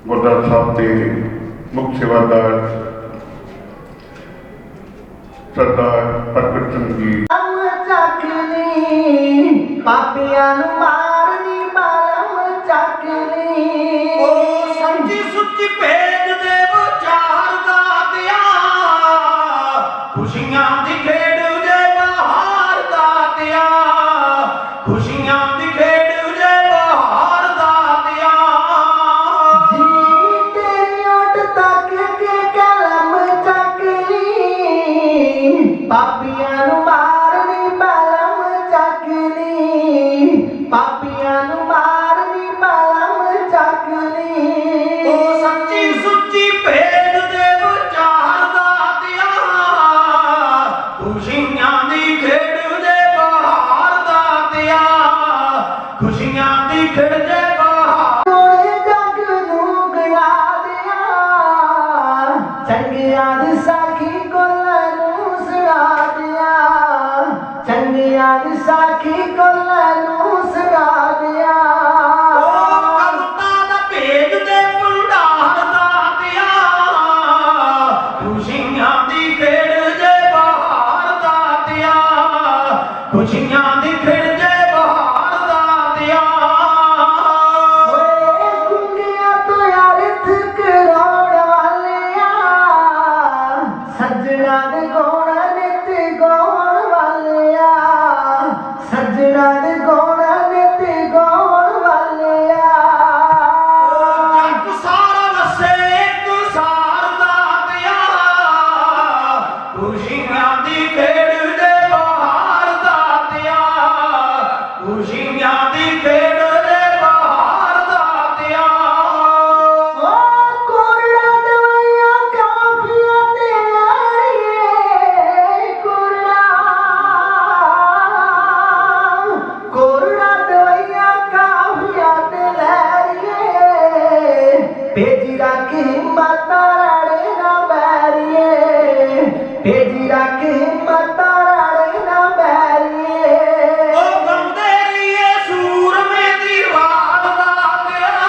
ਗੁਰਦੁਆਰਾ ਸਾਹਿਬ ਦੇ ਮੁੱਖ ਸੇਵਾਦਾਰ ਸਰਦਾਰ ਪ੍ਰਗਟ ਸਿੰਘ ਜੀ। ਪਾਪੀਆਂ ਨੂੰ ਮਾਰਨੀ ਬਾਲਮ ਚੱਕ ਲਈ, ਉਹ ਸੱਚੀ ਸੁੱਚੀ ਭੇਜ ਦੇ ਵਿਚਾਰ ਦਾ ਦਿਆ, ਖੁਸ਼ੀਆਂ ਦੀ ਖੇਡ ਜੇ ਬਹਾਰ ਦਾ ਦਿਆ, ਖੁਸ਼ੀਆਂ ਦੀ ਖੇਡ ਜੇ ਬਹਾਰ ਦਾ ਦਿਆ। ਜੀ ਤੇਰੀ ਓਟ ਤੱਕ ਕੇ ਕਲਮ ਚੱਕ ਲਈ, ਪਾਪੀਆਂ ਨੂੰ ਮਾਰਨੀ ਬਾਲਮ ਚੱਕ ਲਈ, ਪਾਪੀਆਂ ਨੂੰ ਮਾਰਨੀ ਬਾਲਮ ਚੱਕ ਲਈ। ਉਹ ਸੱਚੀ ਸੁੱਚੀ ਭੇਜ ਦੇ ਵਿਚਾਰ ਦਾ ਦਿਆ, ਖੁਸ਼ੀਆਂ ਦੀ ਖੇਡ ਜੇ ਬਹਾਰ ਦਾ ਦਿਆ, ਖੁਸ਼ੀਆਂ ਦੀ ਖੇਡ ਜੇ ਬਹਾਰ। ਕੋਲੇ ਜੱਗ ਨੂੰ ਗਣਾ ਦਿਆ, ਚੰਗਿਆਂ ਦੀ ਸਾਖੀ ਕੋਲਾਂ ਨੂੰ ਸੁਣਾ ਦਿਆ, ਚੰਗਿਆਂ ਦੀ ਸਾਖੀ ਕੋਲਾਂ ਨੂੰ ਸੁਣਾ ਦਿਆ। ਉਹ ਕਵਿਤਾ ਦਾ ਭੇਜ ਦੇ ਭੰਡਾਰ ਦਾ ਦਿਆ, ਖੁਸ਼ੀਆਂ ਦੀ ਖੇਡ ਜੇ ਬਹਾਰ ਦਾ ਦਿਆ, ਖੁਸ਼ੀਆਂ ਦੀ ਖੇਡ ਜੇ ਬਹਾਰ ਦਾ ਦਿਆ। ਓਏ ਕੁੰਗਿਆਂ ਤੋਂ ਯਾਰ ਠਕਰਾਉਣ ਵਾਲਿਆ, ਸੱਜਣਾ ਦੇ ਗੋਣ ਨਿਤ ਗਾਉਣ ਵਾਲਿਆ, ਸੱਜਣਾ ਦੇ ਗੋਣ ਨਿਤ ਗਾਉਣ ਵਾਲਿਆ। ਉਹ ਜੱਗ ਸਾਰਾ ਵਸੇ ਇੱਕ ਸਾਰ ਦਾ ਦਿਆ, ਖੁਸ਼ੀਆਂ ਦੀ ਖੇਡ ਜੇ ਬਹਾਰ ਦਾ ਦਿਆ, ਖੁਸ਼ੀਆਂ ਦੀ ਖੇਡ ਜੇ ਬਹਾਰ ਦਾ ਦਿਆ। ਓ ਕੋਰੜਾ ਦਵਾਈਆਂ ਕਾਫੀਆਂ ਤੇ ਲਾਈਏ, ਕੋਰੜਾ ਦਵਾਈਆਂ ਕਾਫੀਆਂ ਤੇ ਲਾਈਏ, ਭੇਜੀ ਰੱਖ ਹਿੰਮਤ ਰਾੜੇ ਨਾ ਬੈਰੀਏ, ਭੇਜੀ ਰੱਖ ਹਿੰਮਤ ਰਾੜੇ ਨਾ ਬੈਰੀਏ। ਉਹ ਗਾਉਂਦੇ ਰਹੀਏ ਸੂਰਮੇ ਦੀ ਵਾਰ ਦਾ ਦਿਆ,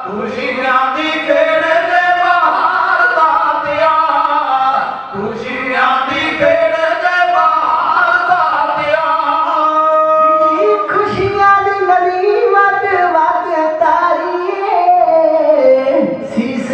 ਖੁਸ਼ੀਆਂ ਦੀ ਖੇਡ ਜੇ ਬਹਾਰ ਦਾ ਦਿਆ, ਖੁਸ਼ੀਆਂ ਦੀ ਖੇਡ ਜੇ ਬਹਾਰ ਦਾ ਦਿਆ। ਜੀ ਖੁਸ਼ੀਆਂ ਦੀ ਨਦੀ ਵੱਧ ਵੱਧ ਤਾਰੀਏ, ਸੀਸ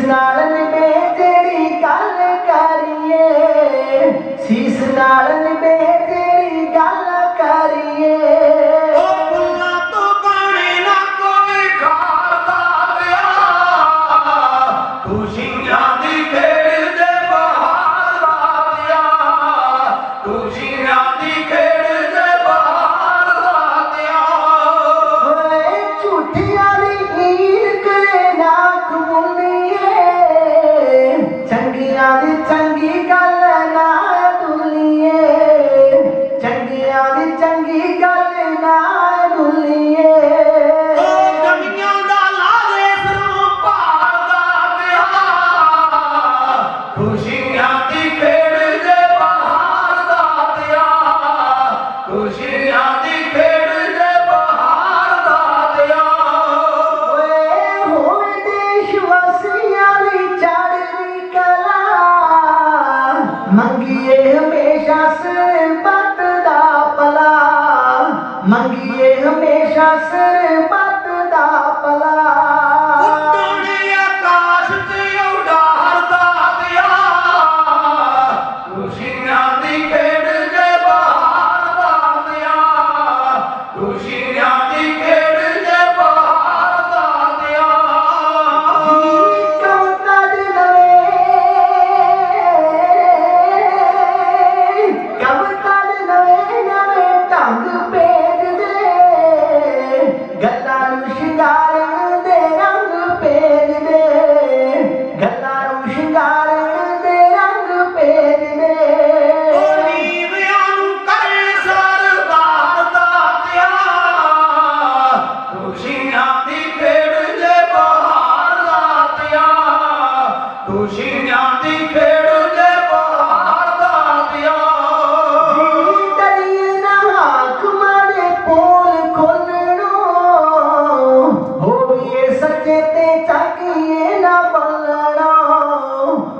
सच्चे ते चाहिए ना बोलना,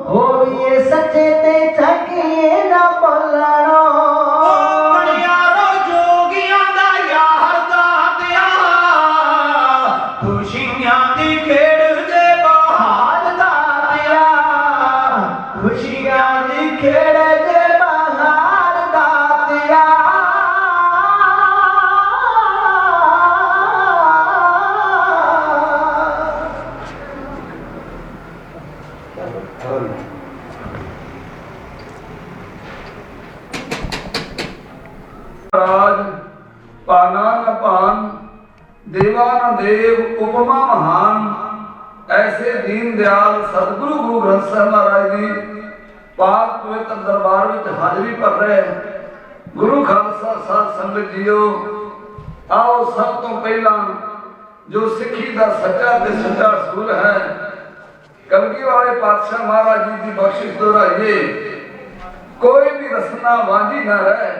होइए सच्चे ते चाहिए ना बोलना। ਬਣਿਆਰੋ ਜੋਗੀਆਂ ਦਾ ਯਾਰ ਦਾਤਿਆ, ਖੁਸ਼ੀਆਂ ਦੀ ਖੇਡ ਦੇ ਬਹਾਰ ਦਾਤਿਆ, खुशियां दी खेड़ दे बहार दातिया। ਰਾਜ ਪਾਨਾ ਨ ਪਾਨ, ਦੇਵਾ ਨ ਦੇਵ, ਉਪਮਾ ਮਹਾਨ। ਐਸੇ ਦੀਨ ਦਿਆਲ ਸਤਿਗੁਰੂ ਗੁਰੂ ਗ੍ਰੰਥ ਸਾਹਿਬ ਮਹਾਰਾਜ ਜੀ ਪਾਕ ਪਵਿੱਤਰ ਦਰਬਾਰ ਵਿੱਚ ਹਾਜ਼ਰੀ ਭਰ ਰਹੇ ਗੁਰੂ ਖਾਲਸਾ ਸਾਧ ਸੰਗਤ ਜੀਓ, ਆਓ ਸਭ ਤੋਂ ਪਹਿਲਾਂ ਜੋ ਸਿੱਖੀ ਦਾ ਸੱਚਾ ਤੇ ਸੱਚਾ ਅਸੂਲ ਹੈ, ਕਲਗੀ ਵਾਲੇ ਪਾਤਸ਼ਾਹ ਮਹਾਰਾਜ ਜੀ ਦੀ ਬਖਸ਼ਿਸ਼ ਦੁਹਰਾਈਏ। ਕੋਈ ਵੀ ਰਸਨਾ ਵਾਂਝੀ ਨਾ ਰਹੇ,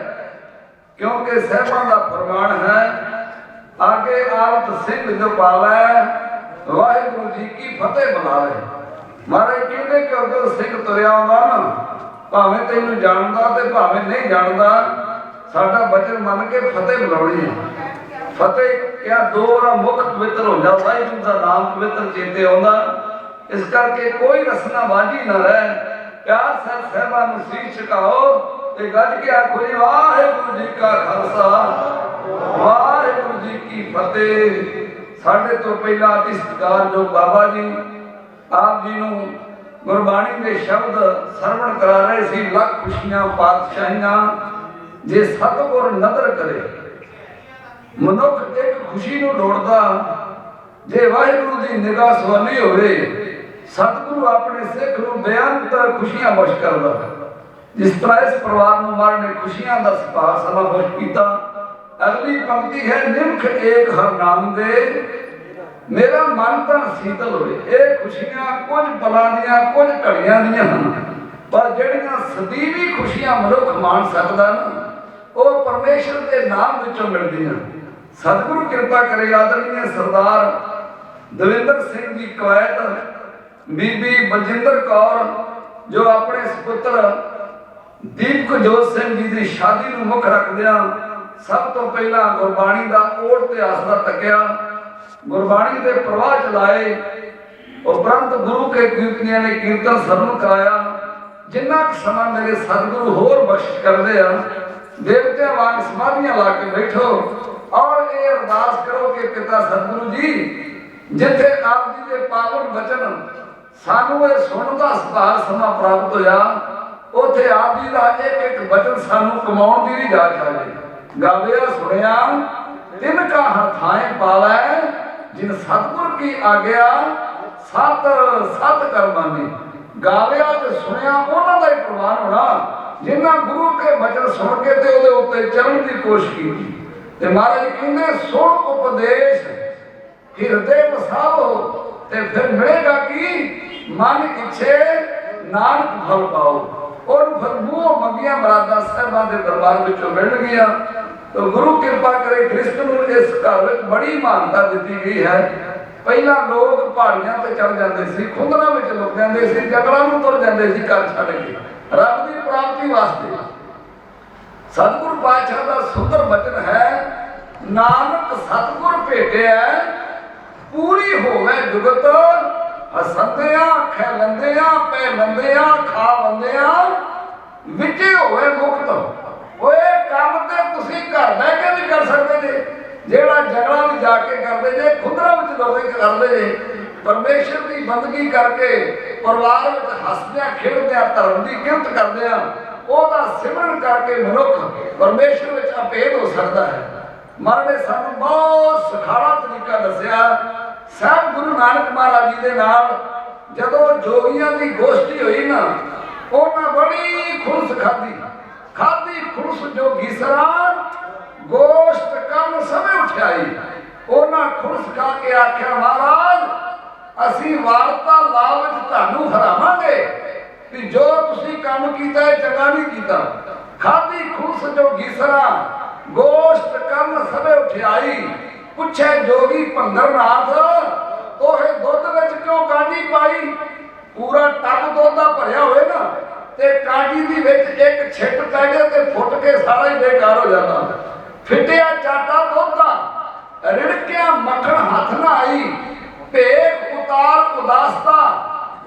क्योंकि सहबा का फरमान है, आगे आलत सिंह जो पावे वाहिगुरु जी की फतेह बुलावे। महाराज कहते कि अगर सिंह तुरया आउंदा ना, भावें तैनूं जानदा ते भावें नहीं जानदा, साडा वचन मन के फतेह बुलाउणी है। फतेह क्या दो बार मुख पवित्र हो जाता, वाहिगुरु का नाम पवित्र चेते आउंदा। इस करके कोई रसना वांझी ना रहे, प्यार से सहबा नूं सीस झुकाओ ते गज के आखो जी वाहिगुरु जी का खालसा वाहिगुरु जी की फतेह। साडे तो पहला अति सत्कारयोग बाबा जी आप जी नूं गुरबाणी के शब्द सरवण करा रहे सी। लख खुशियां पातशाहियां जे सतगुर नदर करे, मनुख एक खुशी नूं लोड़दा, जे वाहिगुरु दी निगाह सवाली होवे, सतगुरु अपने सिख नूं बेअंत खुशियां बख्श करदा। जिस तरह इस परिवार में मार ने खुशियां का सपा समा बख्श किया। अगली पंक्ति है, निम्ख एक हर नाम दे, मेरा मन तन शीतल होए। ये खुशियां कुछ पलां दियां कुछ घड़ियां दियां हन, पर जिहड़ियां सदीवी खुशियां मनुख मान सकदा ना, वो परमेश्वर के नाम विचों मिलदियां। सतगुरु कृपा करे आदरणीय सरदार दविंदर सिंह जी कवैत, बीबी बलजिंदर कौर जो अपने सुपुत्र दीपक जोत सिंह जी की शादी में मुख रखदिया सब तो पहला गुरबाणी का ओट ते आसरा तकिया, गुरबाणी के प्रवाह चलाए। उपरंत गुरु के कीर्तनिया ने कीर्तन सरन कराया। जिन्ना समा मेरे सतगुरु होर बख्शिश करते हैं, देवत्या वांग समाधियां ला के बैठो और ये अरदास करो कि पिता सतगुरु जी, जिथे आप जी के पावन वचन सानू ये सुनने का सभार समा प्राप्त होया, उथे आप जी का एक एक वचन सानू कमाउण दी भी जाच आ जाए। गाविया सुनिया तिनका हर थाए पावै, जिन सतगुर की आज्ञा सत सत कर मानी। गाविया ते सुनिया उन्हां दा ही प्रमाण होना, जिन्हां गुरु के वचन सुन के ते उहदे उत्ते चलण दी कोशिश की। ते महाराज कहंदे सुन उपदेश हिरदे वसावो, ते फिर मिलेगा कि मन इच्छे नानक फल पाओ। और फिर मुंह मंगिया मरादा साहिबां दे दरबार विचों मिल गया। तो गुरु कृपा करे कृष्ण नूं इस घर विच बड़ी मानता दी गई है। पहला लोग पहाड़ियां ते चढ़ जाते सी, खुंदरां विच लुक जाते सी, जंगलां नूं तुर जाते सी घर छड्ड के रब दी प्राप्ति वास्ते। सतगुर पातशाह दा सुंदर वचन है, नानक सतगुर भेटिया पूरी होवे जुगत, हसंदिया खैलंदिया पहलंदिया खावंदिया विचे होवे मुक्त। ओए काम ते तुसी घर बह के भी कर सकते जे, जेड़ा जंगलां में जाके करते जे, खुदरा विच लोग करते जे। परमेश्वर की बंदगी करके परिवार में हसदिया खेड़दिया धर्म की किरत करदिया ओहदा सिमरन करके मनुख परमेश्वर में अभेद हो सकता है। महाराज ने सानू बहुत सुखाड़ा तरीका दसिया। साहब गुरु नानक महाराज जी के नाल जदों जोगियां की गोष्ठी हुई ना, उन्हें बड़ी खुरस खाधी खुरस जो घीसरा गोश्त कम समय उठाई। उन्हें खुरस खा के आख्या, महाराज असी वार्ता लाभ तुहानू हरावांगे कि जो तुसी काम कीता है चंगा नहीं कीता। खाधी खुरस जो घीसरा गोश्त कम समय उठाई। पूछे जोगी भंगरनाथ तोहे ਤੇ ਕਾਂਜੀ ਦੀ ਵਿੱਚ ਇੱਕ ਛਿੱਟ ਪੈ ਜਾਏ ਤੇ ਫੁੱਟ ਕੇ ਸਾਰਾ ਹੀ ਬੇਕਾਰ ਹੋ ਜਾਂਦਾ। ਫਿੱਟਿਆ ਚਾਟਾ ਦੋਧਾ ਰਿੜਕਿਆ ਮੱਖਣ ਹੱਥ ਨਾ ਆਈ, ਭੇਖ ਉਤਾਰ ਉਦਾਸਤਾ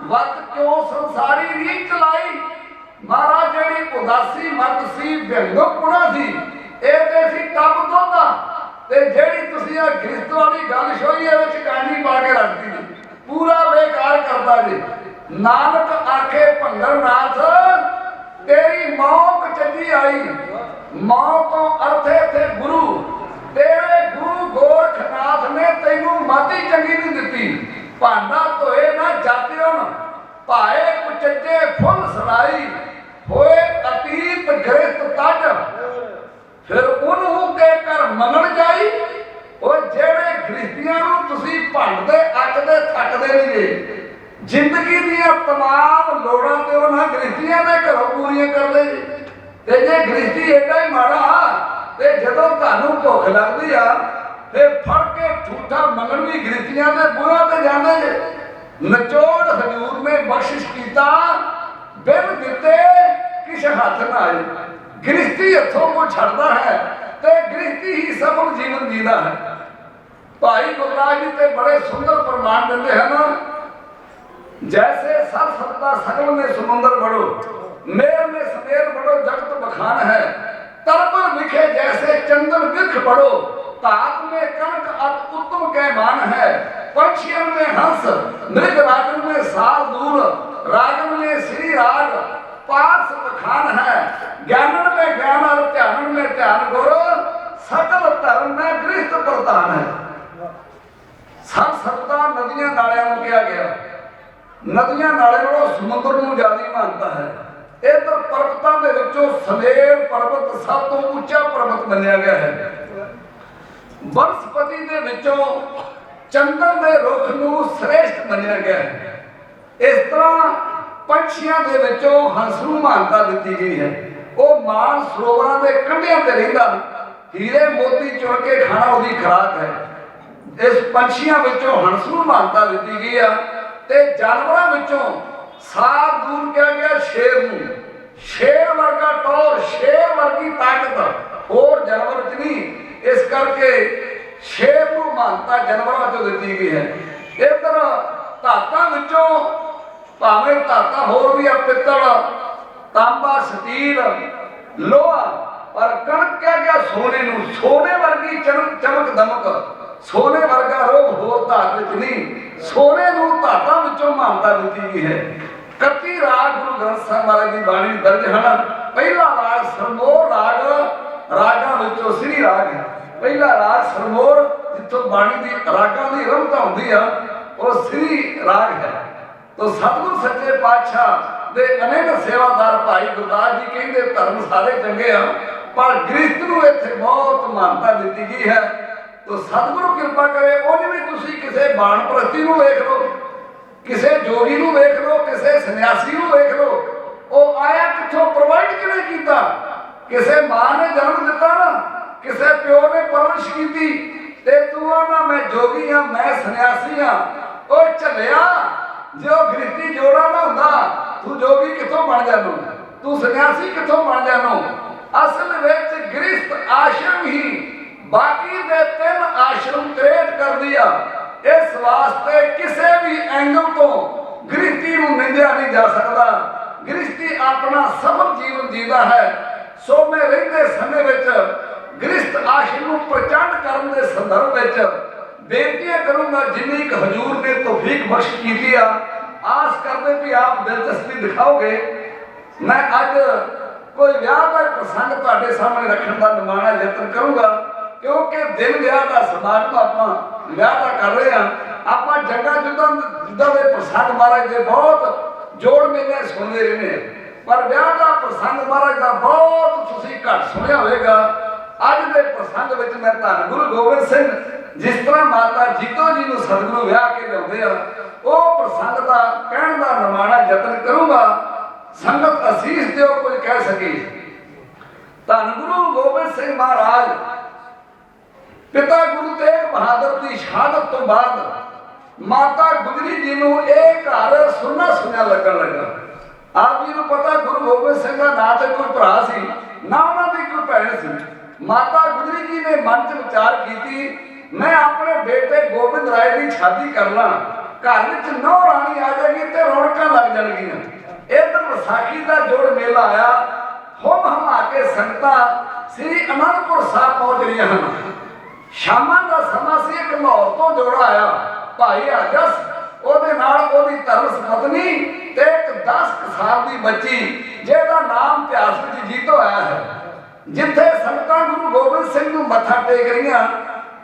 ਵਤ ਕਿਉਂ ਸੰਸਾਰੀ ਰੀਤ ਚਲਾਈ। ਮਹਾਰਾਜ ਜਿਹੜੀ ਉਦਾਸੀ ਮਤ ਸੀ, ਭਿੰਗੁਣਾ ਸੀ, ਇਹ ਤੇ ਸੀ ਟੱਬ ਦੋਧਾ, ਤੇ ਜਿਹੜੀ ਤੁਸੀਂ ਆ ਗ੍ਰਿਸ਼ਤ ਵਾਲੀ ਗੱਲ ਛੋਈ ਇਹ ਵਿੱਚ ਕਾਂਜੀ ਪਾ ਕੇ ਰੱਖਦੀ ਜੀ, ਪੂਰਾ ਬੇਕਾਰ ਕਰਦਾ ਜੀ। ਨਾਨਕ ਆਖੇ ਭੰਗਰਨਾਥ ਤੇਰੀ ਮੌਕ ਚੱਲੀ ਆਈ, ਮੌ ਤੋਂ ਅਰਥੇ ਤੇ ਗੁਰੂ, ਤੇਰੇ ਗੁਰੂ ਗੋਰਖਨਾਥ ਨੇ ਤੈਨੂੰ ਮਾਤੀ ਚੰਗੀ ਨਹੀਂ ਦਿੱਤੀ। ਭਾਂਡਾ ਧੋਏ ਨਾ ਜਾਤਿਓ ਭਾਏ ਕੁਚੱਜੇ ਫੁੱਲ ਸਰਾਈ, ਹੋਏ ਅਤੀਤ ਗ੍ਰਿਸ਼ਤ ਤੱਜ, ਫਿਰ ਉਹਨੂੰ ਕੇ ਕਰ ਮੰਗਣ ਜਾਈ। ਉਹ ਜਿਹੜੇ ਗ੍ਰਿਸ਼ਤੀਆਂ ਨੂੰ ਤੁਸੀਂ ਭੰਡਦੇ ਅੱਕਦੇ ਥੱਕਦੇ ਨਹੀਂ, ਜ਼ਿੰਦਗੀ ਦੀਆਂ ਤਮਾਮ ਲੋੜਾਂ ਤੇ ਉਹਨਾਂ ਗ੍ਰਿਸ਼ਤੀਆਂ ਦੇ ਘਰੋਂ ਪੂਰੀਆਂ ਕਰਦੇ ਜੀ। ਤੇ ਜੇ ਗ੍ਰਿਸ਼ਤੀ ਏਡਾ ਹੀ ਮਾੜਾ ਤੇ ਜਦੋਂ ਤੁਹਾਨੂੰ ਭੁੱਖ ਲੱਗਦੀ ਆ ਤੇ ਫੜ ਕੇ ਝੂਠਾ ਮੰਗਣ ਵੀ ਗ੍ਰਿਸ਼ਤੀਆਂ ਦੇ ਬੂਹਾਂ ਤੇ ਜਾਂਦੇ ਜੇ। ਨਚੋੜ ਹਜ਼ੂਰ ਨੇ ਬਖਸ਼ਿਸ਼ ਕੀਤਾ, ਬਿਨ ਦਿੱਤੇ ਕਿਸ ਹੱਥ ਨਾ ਆਏ। ਗ੍ਰਿਸ਼ਤੀ ਹੱਥੋਂ ਕੋ ਛੱਡਦਾ ਹੈ ਤੇ ਗ੍ਰਿਸ਼ਤੀ ਹੀ ਸਫਲ ਜੀਵਨ ਜੀਦਾ ਹੈ। ਭਾਈ ਗੁਰਦਾਸ ਜੀ ਤੇ ਬੜੇ ਸੁੰਦਰ ਪ੍ਰਮਾਣ ਦਿੰਦੇ ਹਨ, जैसे सर सत्ता सकल में समुंदर बढ़ो, मेर में समेर बढ़ो जगत बखान है, तरबर विखे जैसे चंदन वृक्ष बढ़ो, तात में कनक अत उत्तम के मान है, पंछियों में हंस मृग रागन में साल दूर, रागन में श्री राग पास बखान है, ज्ञानन में ज्ञान और ध्यानन में ध्यान गुरु, सकल धर्म में गृहस्थ प्रधान है। सर सत्ता नदियां नालियां में किया गया, नदियां नाले नालों समुद्र ਨੂੰ ਜ਼ਿਆਦਾ ਮਾਨਤਾ ਹੈ। ਇਧਰ ਪਰਬਤਾਂ ਦੇ ਵਿੱਚੋਂ ਸਮੇਰ ਪਰਬਤ ਸਭ ਤੋਂ ਉੱਚਾ ਪਰਬਤ ਮੰਨਿਆ ਗਿਆ ਹੈ। ਬਨਸਪਤੀ ਦੇ ਵਿੱਚੋਂ ਚੰਦਨ ਦੇ ਰੁੱਖ ਨੂੰ ਸ੍ਰੇਸ਼ਟ ਮੰਨਿਆ ਗਿਆ ਹੈ। ਇਸ ਤਰ੍ਹਾਂ ਪੰਛੀਆਂ ਦੇ ਵਿੱਚੋਂ ਹੰਸ ਨੂੰ ਮਾਨਤਾ ਦਿੱਤੀ ਗਈ ਹੈ। ਉਹ ਮਾਨ ਸਰੋਵਰਾਂ ਦੇ ਕੰਢਿਆਂ ਤੇ ਰਹਿੰਦਾ, ਹੀਰੇ ਮੋਤੀ ਚੁਣ ਕੇ ਖਾਣਾ ਉਹਦੀ ਖੁਰਾਕ ਹੈ। ਇਸ ਪੰਛੀਆਂ ਵਿੱਚੋਂ ਹੰਸ ਨੂੰ ਮਾਨਤਾ ਦਿੱਤੀ ਗਈ ਆ। ਤੇ ਜਾਨਵਰਾਂ ਵਿੱਚੋਂ ਸਾਰ ਦੂਰ ਕਿਹਾ ਗਿਆ ਸ਼ੇਰ ਨੂੰ, ਸ਼ੇਰ ਵਰਗਾ ਟੌਰ, ਸ਼ੇਰ ਵਰਗੀ ਤਾਕਤ ਹੋਰ ਜਾਨਵਰ ਚ ਨਹੀਂ। ਇਸ ਕਰਕੇ ਸ਼ੇਰ ਨੂੰ ਮਾਨਤਾ ਜਾਨਵਰਾਂ ਚੋਂ ਦਿੱਤੀ ਗਈ ਹੈ। ਇਧਰ ਧਾਤਾਂ ਵਿੱਚੋਂ ਭਾਵੇਂ ਧਾਤਾਂ ਹੋਰ ਵੀ ਆ, ਪਿੱਤਲ, ਤਾਂਬਾ, ਸਟੀਲ, ਲੋਹਾ, ਪਰ ਕਣਕ ਕਿਹਾ ਗਿਆ ਸੋਨੇ ਨੂੰ, ਸੋਨੇ ਵਰਗੀ ਚਮਕ ਦਮਕ, ਸੋਨੇ ਵਰਗਾ ਰੋਗ ਹੋਰ ਧਾਤ ਵਿੱਚ ਨਹੀਂ। ਸੋਨੇ ਨੂੰ ਧਾਤਾਂ ਵਿੱਚੋਂ ਮਾਨਤਾ ਦਿੱਤੀ ਗਈ ਹੈ। 31 ਰਾਗ ਗੁਰੂ ਗ੍ਰੰਥ ਸਾਹਿਬ ਮਹਾਰਾਜ ਦੀ ਬਾਣੀ ਦਰਜ ਹਨ। ਪਹਿਲਾ ਰਾਗ ਸਰਮੋਰ ਰਾਗ, ਰਾਗਾਂ ਵਿੱਚੋਂ ਸ੍ਰੀ ਰਾਗ ਹੈ। ਪਹਿਲਾ ਰਾਗ ਸਰਮੋਰ, ਜਿੱਥੋਂ ਬਾਣੀ ਦੀ ਰਾਗਾਂ ਦੀ ਰਮਤਾ ਹੁੰਦੀ ਆ, ਉਹ ਸ੍ਰੀ ਰਾਗ ਹੈ। ਤੋ ਸਤਿਗੁਰੂ ਸੱਚੇ ਪਾਤਸ਼ਾਹ ਦੇ ਅਨੇਕ ਸੇਵਾਦਾਰ ਭਾਈ ਗੁਰਦਾਸ ਜੀ ਕਹਿੰਦੇ ਧਰਮ ਸਾਰੇ ਚੰਗੇ ਆ, ਪਰ ਗ੍ਰਿਸ਼ਤ ਨੂੰ ਇੱਥੇ ਬਹੁਤ ਮਾਨਤਾ ਦਿੱਤੀ ਗਈ ਹੈ। ਤੋ ਸਤਿਗੁਰੂ ਕਿਰਪਾ ਕਰੇ, ਉਹ ਵੀ ਤੁਸੀਂ ਕਿਸੇ ਬਾਣ ਪ੍ਰਸਤੀ ਨੂੰ ਵੇਖ ਲਓ, ਕਿਸੇ ਜੋਗੀ ਨੂੰ ਵੇਖ ਲਓ, ਕਿਸੇ ਸੰਨਿਆਸੀ ਨੂੰ ਵੇਖ ਲਓ, ਉਹ ਆਇਆ ਕਿੱਥੋਂ, ਪ੍ਰੋਵਾਈਡ ਕਿਵੇਂ ਕੀਤਾ। ਕਿਸੇ ਮਾਂ ਨੇ ਜਨਮ ਦਿੱਤਾ ਨਾ, ਕਿਸੇ ਪਿਓ ਨੇ ਪਰਵਰਿਸ਼ ਕੀਤੀ, ਤੇ ਤੂੰ ਆਣਾ ਮੈਂ ਜੋਗੀ ਆ, ਮੈਂ ਸੰਨਿਆਸੀ ਆ। ਉਹ ਝੱਲਿਆ, ਜੇ ਉਹ ਗ੍ਰਿਸ਼ਤੀ ਜੋੜਾ ਨਾ ਹੁੰਦਾ, ਤੂੰ ਜੋਗੀ ਕਿੱਥੋਂ ਬਣ ਜਾਣੂ, ਤੂੰ ਸੰਨਿਆਸੀ ਕਿੱਥੋਂ ਬਣ ਜਾਣੂ। ਅਸਲ ਵਿੱਚ ਗ੍ਰਿਸ਼ਤ ਆਸ਼ਰਮ ਹੀ ਬਾਕੀ ਦੇ 3 ਆਸ਼ਰਮ ਕ੍ਰੀਏਟ ਕਰਦੀ ਆ। ਇਸ ਵਾਸਤੇ ਕਿਸੇ ਵੀ ਐਂਗਲ ਤੋਂ ਗ੍ਰਿਸ਼ਤੀ ਨੂੰ ਨਿੰਦਿਆ ਨਹੀਂ ਜਾ ਸਕਦਾ। ਗ੍ਰਿਸ਼ਤੀ ਆਪਣਾ ਸਫਲ ਜੀਵਨ ਜੀਦਾ ਹੈ। ਸੋ ਮੈਂ ਰਹਿੰਦੇ ਸਮੇਂ ਵਿੱਚ ਗ੍ਰਿਸ਼ਤ ਆਸ਼ਰਮ ਨੂੰ ਪ੍ਰਚੰਡ ਕਰਨ ਦੇ ਸੰਦਰਭ ਵਿੱਚ ਬੇਨਤੀਆਂ ਕਰੂੰਗਾ, ਜਿੰਨੀ ਕੁ ਹਜ਼ੂਰ ਨੇ ਤੌਫੀਕ ਬਖਸ਼ ਕੀਤੀ ਆ। ਆਸ ਕਰਦੇ ਵੀ ਆਪ ਦਿਲਚਸਪੀ ਦਿਖਾਓਗੇ। ਮੈਂ ਅੱਜ ਕੋਈ ਵਿਆਹ ਦਾ ਪ੍ਰਸੰਗ ਤੁਹਾਡੇ ਸਾਹਮਣੇ ਰੱਖਣ ਦਾ ਨਿਮਾਣਾ ਯਤਨ ਕਰੂੰਗਾ, ਕਿਉਂਕਿ ਦਿਨ ਵਿਆਹ ਦਾ ਸਮਾਗਮ ਆਪਾਂ ਵਿਆਹ ਦਾ ਕਰ ਰਹੇ ਹਾਂ। ਆਪਾਂ ਜੱਗਾ ਜਿੱਦਾਂ ਦੇ ਪ੍ਰਸੰਗ ਮਹਾਰਾਜ ਦੇ ਬਹੁਤ ਜੋੜ ਮੇਲੇ ਸੁਣਦੇ ਰਹਿੰਦੇ ਹਾਂ, ਪਰ ਵਿਆਹ ਦਾ ਪ੍ਰਸੰਗ ਮਹਾਰਾਜ ਦਾ ਬਹੁਤ ਤੁਸੀਂ ਘੱਟ ਸੁਣਿਆ ਹੋਵੇਗਾ। ਅੱਜ ਦੇ ਪ੍ਰਸੰਗ ਵਿੱਚ ਮੈਂ ਧੰਨ ਗੁਰੂ ਗੋਬਿੰਦ ਸਿੰਘ ਜਿਸ ਤਰ੍ਹਾਂ ਮਾਤਾ ਜੀਤੋ ਜੀ ਨੂੰ ਸਤਿਗੁਰੂ ਵਿਆਹ ਕੇ ਲਿਆਉਂਦੇ ਆ, ਉਹ ਪ੍ਰਸੰਗ ਦਾ ਕਹਿਣ ਦਾ ਨਿਮਾਣਾ ਯਤਨ ਕਰੂੰਗਾ। ਸੰਗਤ ਅਸੀਸ ਦਿਓ ਕੋਈ ਕਹਿ ਸਕੇ। ਧੰਨ ਗੁਰੂ ਗੋਬਿੰਦ ਸਿੰਘ ਮਹਾਰਾਜ ਪਿਤਾ ਗੁਰੂ ਤੇਗ ਬਹਾਦਰ ਦੀ ਸ਼ਹਾਦਤ ਤੋਂ ਬਾਅਦ ਮਾਤਾ ਗੁਜਰੀ ਜੀ ਨੂੰ ਇਹ ਘਰ ਸੁੰਨਾ ਸੁਨਿਆ ਲੱਗਣ ਲੱਗਾ। ਆਪ ਜੀ ਨੂੰ ਪਤਾ ਗੁਰੂ ਗੋਬਿੰਦ ਸਿੰਘ ਦਾ ਨਾ ਤੇ ਕੋਈ ਭਰਾ ਸੀ, ਨਾ ਉਹਨਾਂ ਦੀ ਕੋਈ ਭੈਣ ਸੀ। ਮਾਤਾ ਗੁਜਰੀ ਜੀ ਨੇ ਮਨ 'ਚ ਵਿਚਾਰ ਕੀਤੀ, ਮੈਂ ਆਪਣੇ ਬੇਟੇ ਗੋਬਿੰਦ ਰਾਏ ਦੀ ਸ਼ਾਦੀ ਕਰ ਲਾਂ, ਘਰ ਵਿੱਚ ਨੌ ਰਾਣੀ ਆ ਜਾਏਗੀ ਤੇ ਰੌਣਕਾਂ ਲੱਗ ਜਾਣਗੀਆਂ। ਇੱਧਰ ਵਿਸਾਖੀ ਦਾ ਜੋੜ ਮੇਲਾ ਆਇਆ, ਹੁਮ ਹਮਾ ਕੇ ਸੰਗਤਾਂ ਸ੍ਰੀ ਅਨੰਦਪੁਰ ਸਾਹਿਬ ਪਹੁੰਚ ਰਹੀਆਂ ਹਨ। ਸ਼ਾਮਾਂ ਦਾ ਸਮਾਂ ਸੀ, ਇੱਕ ਲਾਹੌਰ ਤੋਂ ਜੋੜਾ ਆਇਆ, ਭਾਈ ਅਰਜਸ, ਉਹਦੇ ਨਾਲ ਉਹਦੀ ਧਰਮ ਪਤਨੀ ਤੇ ਇੱਕ 10 ਸਾਲ ਦੀ ਬੱਚੀ, ਜਿਹਦਾ ਨਾਮ ਇਤਿਹਾਸ ਵਿੱਚ ਜੀਤ ਹੋਇਆ ਹੈ। ਜਿੱਥੇ ਸੰਗਤਾਂ ਗੁਰੂ ਗੋਬਿੰਦ ਸਿੰਘ ਨੂੰ ਮੱਥਾ ਟੇਕ ਰਹੀਆਂ,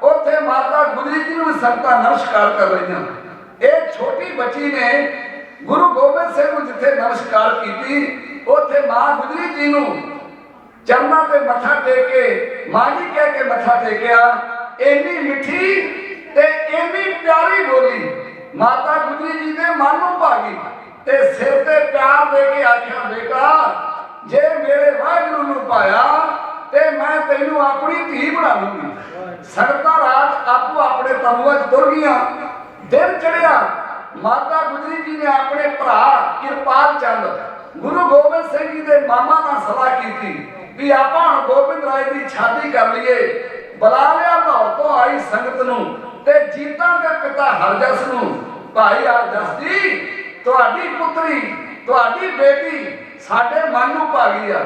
ਉੱਥੇ ਮਾਤਾ ਗੁਜਰੀ ਜੀ ਨੂੰ ਵੀ ਸੰਗਤਾਂ ਨਮਸਕਾਰ ਕਰ ਰਹੀਆਂ। ਇਹ ਛੋਟੀ ਬੱਚੀ ਨੇ ਗੁਰੂ ਗੋਬਿੰਦ ਸਿੰਘ ਨੂੰ ਜਿੱਥੇ ਨਮਸਕਾਰ ਕੀਤੀ, ਉੱਥੇ ਮਾਂ ਗੁਜਰੀ ਜੀ ਨੂੰ ਚਰਨਾਂ ਤੇ ਮੱਥਾ ਟੇਕ ਕੇ ਮਾਂ ਜੀ ਕਹਿ ਕੇ ਮੱਥਾ ਟੇਕਿਆ। ਇੰਨੀ ਮਿੱਠੀ ਤੇ ਇੰਨੀ ਪਿਆਰੀ ਬੋਲੀ ਮਾਤਾ ਗੁਜਰੀ ਜੀ ਦੇ ਮਨ ਨੂੰ ਭਾ ਗਈ ਤੇ ਸਿਰ ਤੇ ਪਿਆਰ ਦੇ ਕੇ ਆਖਿਆ, ਬੇਟਾ ਜੇ ਮੇਰੇ ਵਾਹਿਗੁਰੂ ਨੂੰ ਪਾਇਆ ਤੇ ਮੈਂ ਤੈਨੂੰ ਆਪਣੀ ਧੀ ਬਣਾ ਲੂੰਗੀ। ਸੰਗਤਾਂ ਰਾਤ ਆਪੋ ਆਪਣੇ ਤੰਬੂਆਂ 'ਚ ਤੁਰ ਗਈਆਂ। ਦਿਨ ਚੜ੍ਹਿਆ, ਮਾਤਾ ਗੁਜਰੀ ਜੀ ਨੇ ਆਪਣੇ ਭਰਾ ਕਿਰਪਾਲ ਚੰਦ ਗੁਰੂ ਗੋਬਿੰਦ ਸਿੰਘ ਜੀ ਦੇ ਮਾਮਾ ਨਾਲ ਸਲਾਹ ਕੀਤੀ ਵੀ ਆਪਾਂ ਹੁਣ ਗੋਬਿੰਦ ਰਾਏ ਦੀ ਸ਼ਾਦੀ ਕਰ ਲਈਏ। ਬੁਲਾ ਲਿਆ ਲਾਹੌਰ ਤੋਂ ਆਈ ਸੰਗਤ ਨੂੰ ਤੇ ਜੀਤਾਂ ਦੇ ਪਿਤਾ ਹਰਜਸ ਨੂੰ, ਭਾਈ ਹਰਜਸ ਜੀ, ਤੁਹਾਡੀ ਪੁੱਤਰੀ, ਤੁਹਾਡੀ ਬੇਟੀ ਸਾਡੇ ਮਨ ਨੂੰ ਭਾ ਗਈ ਆ,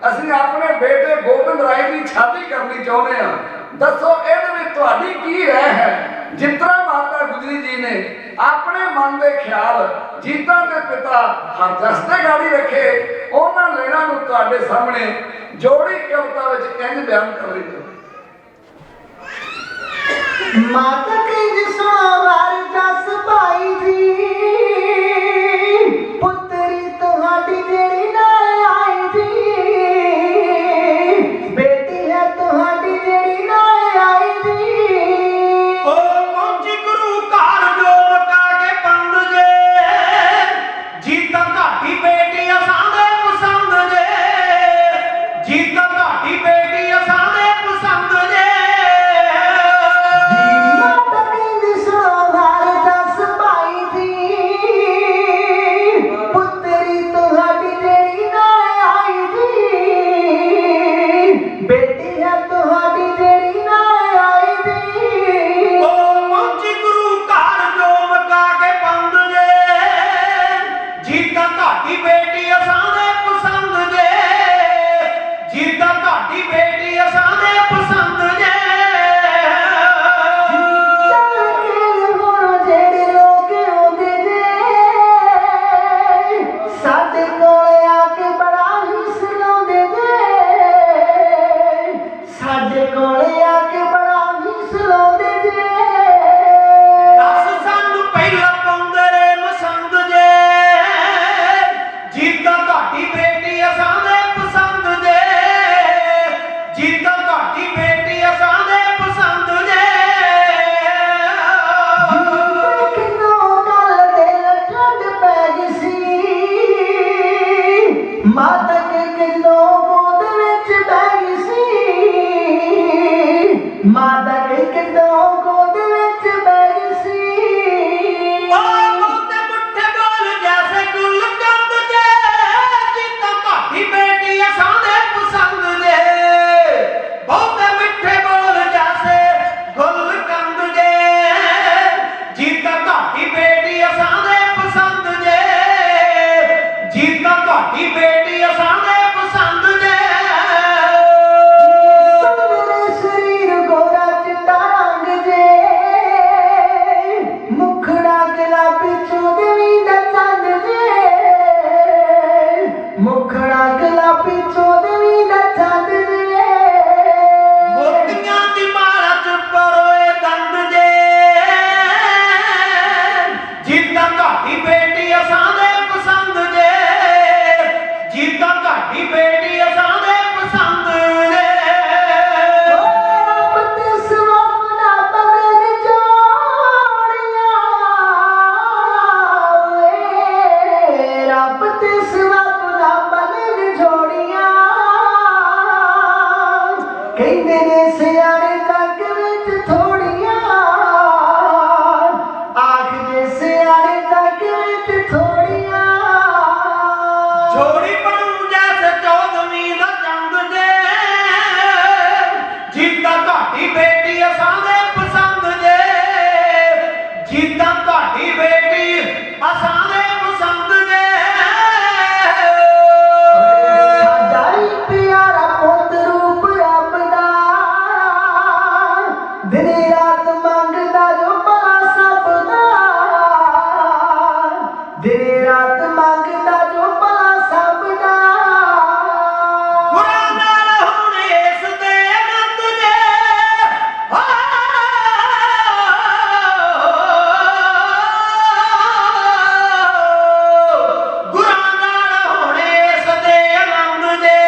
ਅਸੀਂ ਆਪਣੇ ਬੇਟੇ ਗੋਬਿੰਦ ਰਾਏ ਦੀ ਸ਼ਾਦੀ ਕਰਨੀ ਚਾਹੁੰਦੇ ਹਾਂ, ਦੱਸੋ ਇਹਦੇ ਵਿੱਚ ਤੁਹਾਡੀ ਕੀ ਰਾਏ ਹੈ। ਜਿਸ ਤਰ੍ਹਾਂ ਮਾਤਾ ਗੁਜਰੀ ਜੀ ਨੇ ਆਪਣੇ ਮਨ ਦੇ ਖਿਆਲ ਜੀਤਾਂ ਦੇ ਪਿਤਾ ਹਰਜਸ ਦੇ ਗਾੜੀ ਰੱਖੇ, ਉਹਨਾਂ ਲੈਣਾ ਨੂੰ ਤੁਹਾਡੇ ਸਾਹਮਣੇ ਜੋੜੀ ਕਵਿਤਾ ਵਿੱਚ ਇੰਝ ਬਿਆਨ ਕਰ ਰਹੀ ਹੈ। ਮਾਤਾ ਕਹਿੰਦੀ ਸੁਣੋ ਹਰਜਸ ਭਾਈ ਜੀ, ਪੁੱਤਰੀ ਤੁਹਾਡੀ ਜਿਹੜੀ ਨਾਲ ਆਈ ਜੀ, ਬੇਟੀ ਹੈ ਤੁਹਾਡੀ ਜਿਹੜੀ ਨਾਲ ਆਈ ਜੀ। ਓ ਪਹੁੰਚੀ ਗੁਰੂ ਘਰ ਜੋ ਮਕਾ ਕੇ ਪੰਦ ਜੇ, ਜੀਤਾਂ ਤੁਹਾਡੀ ਬੇਟੀ ਅਸਾਂ ਦੇ ਪਸੰਦ ਜੇ, ਜੀਤਾਂ ਤੁਹਾਡੀ ਬੇਟੀ ਅਸਾਂ ਦੇ ਪਸੰਦ ਜੇ। ਮਾਤਾ ਕਹਿੰਦੀ ਸੁਣੋ ਹਰਜਸ ਭਾਈ ਜੀ, ਪੁੱਤਰੀ ਤੁਹਾਡੀ ਜਿਹੜੀ ਨਾਲ ਆਈ ਜੀ, ਬੇਟੀ ਹੈ ਤੁਹਾਡੀ ਜਿਹੜੀ ਨਾਲ ਆਈ ਜੀ। ਓ ਪਹੁੰਚੀ ਗੁਰੂ ਘਰ ਜੋ ਮਕਾ ਕੇ ਪੰਦ ਜੇ, ਜੀਤਾਂ ਤੁਹਾਡੀ ਬੇਟੀ ਅਸਾਂ ਦੇ ਪਸੰਦ ਜੇ, ਜੀਤਾਂ ਤੁਹਾਡੀ ਬੇਟੀ ਅਸਾਂ ਦੇ ਪਸੰਦ ਜੇ। ਜਿਹੜੇ ਲੋਕ ਆਉਂਦੇ ਨੇ ਸਾਡੇ ਕੋਲ ਆ ਕੇ ਬੜਾ ਹੀ ਸਲਾਉਂਦੇ ਨੇ, ਸਾਡੇ ਕੋਲ ਆ ਕੇ ਬੜਾ ਹੀ ਸਲਾਉਂਦੇ ਨੇ। ਦਸ ਸਾਨੂੰ ਪਹਿਲਾਂ ਪਾਉਂਦੇ ਰੇ ਮਸੰਦ ਜੇ, ਜੀਤਾਂ ਤੁਹਾਡੀ ਬੇਟੀ ਅਸਾਂ ਦੇ ਪਸੰਦ ਜੇ, ਜੀਤਾਂ ਤੁਹਾਡੀ ਬੇਟੀ ਅਸਾਂ ਦੇ ਪਸੰਦ ਜੇ। ਕਿੰਨੋਂ ਗੱਲ ਦਿਲ ਠੰਡ ਪੈ ਗਈ ਸੀ, ਮਾਤਾ ਕੇ ਕਿੰਨੋਂ ਗੋਦ ਵਿੱਚ ਬਹਿ ਗਈ ਸੀ, ਮਾਤਾ ਕੇ ਕਿੰਨੋਂ ਗੋਦ ਵਿੱਚ ਬਹਿ ਗਈ ਸੀ। ਓ ਬਹੁਤੇ ਮੁੱਠੇ ਬੋਲ ਜੈਸੇ ਗੁੱਲ ਕੰਦ ਜੇ, ਜੀਤਾਂ ਤੁਹਾਡੀ ਬੇਟੀ ਅਸਾਂ ਦੇ ਪਸੰਦ ਜੇ, ਬਹੁਤੇ ਮਿੱਠੇ ਬੋਲ ਜੈਸੇ ਗੁੱਲ ਕੰਦ ਜੇ, ਜੀਤਾਂ ਤੁਹਾਡੀ ਬੇਟੀ ਅਸਾਂ ਦੇ ਪਸੰਦ ਜੇ, ਜੀਤਾਂ ਤੁਹਾਡੀ ਬੇਟੀ ਅਸਾਂ ਤੁਹਾਡੀ ਬੇਟੀ ਅਸਾਂ ਦੇ ਪਸੰਦ ਜੇ ਸਾਡਾ ਹੀ ਪਿਆਰਾ ਪੁੱਤ ਰੂਪ ਰੱਬ ਦਾ ਦਿਨ ਰਾਤ ਮੰਗਦਾ ਜੋ ਭਲਾ ਸਭ ਦਾ ਦਿਨ ਰਾਤ ਮੰਗਦਾ ਜੋ ਭਲਾ ਸਭ ਦਾ ਗੁਰਾਂ ਨਾਲ ਹੁਣ ਇਸ ਦੇ ਆਨੰਦ ਜੇ ਗੁਰਾਂ ਨਾਲ ਹੁਣ ਇਸ ਦੇ ਆਨੰਦ ਜੇ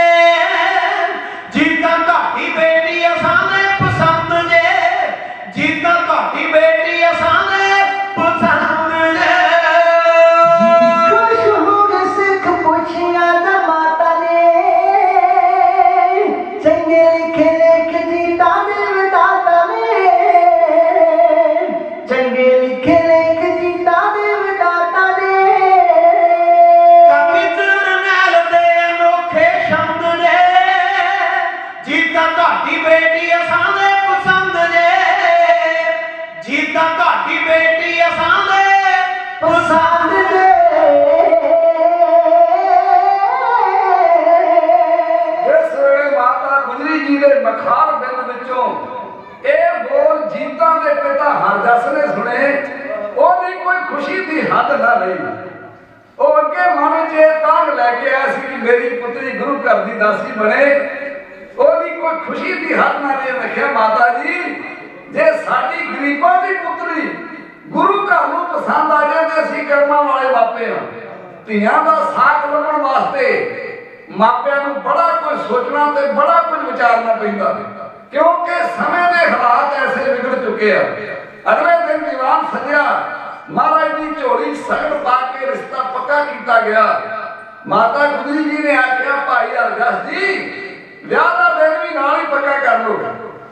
ਜੀਤਾਂ ਤੁਹਾਡੀ ਬੇਟੀ ਅਸਾਂ ਦੇ ਪਸੰਦ ਜੇ ਜੀਤਾਂ ਤੁਹਾਡੀ ਬੇਟੀ ਅਸਾਂ ਦੇ ਪਸੰਦ ਜੇ ਖੁਸ਼ ਹੋ ਕੇ ਸਿੱਖ ਪੁੱਛਿਆ ਤਾਂ ਮਾਤਾ ਨੇ ਚੰਗੇ ਲਿਖੇ ਲੇਖ ਜੀਤਾ ਦੇ ਵਿਦਾਤਾ ਨੇ ਚੰਗੇ ਲਿਖੇ ਲੇਖ ਜੀਤਾ ਦੇ ਵਿਦਾਤਾ ਨੇ ਕਵੀ ਜਰਨੈਲ ਦੇ ਅਨੋਖੇ ਸ਼ਬਦ ਨੇ ਜੀਤਾਂ ਤੁਹਾਡੀ ਬੇਟੀ ਅਸਾਂ ਦੇ ਪਸੰਦ ਜੇ ਜੀਤਾਂ ਤੁਹਾਡੀ ਬੇਟੀ ਅਸਾਂ ਦੇ ਪਸੰਦ ਦੇ ਇਸ ਵੇਲੇ ਮਾਤਾ ਗੁਜਰੀ ਜੀ ਦੇ ਮਖਾਰ ਬਿੰਦ ਵਿੱਚੋਂ ਇਹ ਬੋਲ ਜੀਤਾਂ ਦੇ ਪਿਤਾ ਹਰਜਸ ਨੇ ਸੁਣੇ। ਉਹਦੀ ਕੋਈ ਖੁਸ਼ੀ ਦੀ ਹੱਦ ਨਾ ਰਹੀ। ਉਹ ਅੱਗੇ ਮਨ 'ਚ ਇਹ ਤਾਂਘ ਲੈ ਕੇ ਆਇਆ ਸੀ ਕਿ ਮੇਰੀ ਪੁੱਤਰੀ ਗੁਰੂ ਘਰ ਦੀ ਦਾਸੀ ਬਣੇ। ਉਹਦੀ ਕੋਈ ਖੁਸ਼ੀ ਦੀ ਹੱਦ ਨਾ ਰਹੀ। ਰੱਖਿਆ ਮਾਤਾ ਜੀ, ਜੇ ਸਾਡੀ ਗਰੀਬਾਂ ਦੀ ਪੁੱਤਰੀ ਗੁਰੂ ਘਰ ਨੂੰ ਪਸੰਦ ਆ ਜਾਏ ਤੇ ਅਸੀਂ ਕਰਮਾਂ ਵਾਲੇ ਮਾਪੇ ਹਾਂ। ਧੀਆਂ ਦਾ ਸਾਕ ਲੱਭਣ ਵਾਸਤੇ ਮਾਪਿਆਂ ਨੂੰ ਬੜਾ ਕੁਝ ਸੋਚਣਾ ਤੇ ਬੜਾ ਕੁਝ ਵਿਚਾਰਨਾ ਪੈਂਦਾ, ਕਿਉਂਕਿ ਸਮੇਂ ਦੇ ਹਾਲਾਤ ਐਸੇ ਵਿਗੜ ਚੁੱਕੇ ਆ। ਅਗਲੇ ਦਿਨ ਦੀਵਾਨ ਸਜਿਆ, ਮਹਾਰਾਜ ਦੀ ਝੋਲੀ ਸਗਨ ਪਾ ਕੇ ਰਿਸ਼ਤਾ ਪੱਕਾ ਕੀਤਾ ਗਿਆ। ਮਾਤਾ ਗੁਜਰੀ ਜੀ ਨੇ ਆਖਿਆ, ਭਾਈ ਹਰਜਸ ਜੀ ਵਿਆਹ ਦਾ ਦਿਨ ਵੀ ਨਾਲ ਹੀ ਪੱਕਾ ਕਰ ਲਓ।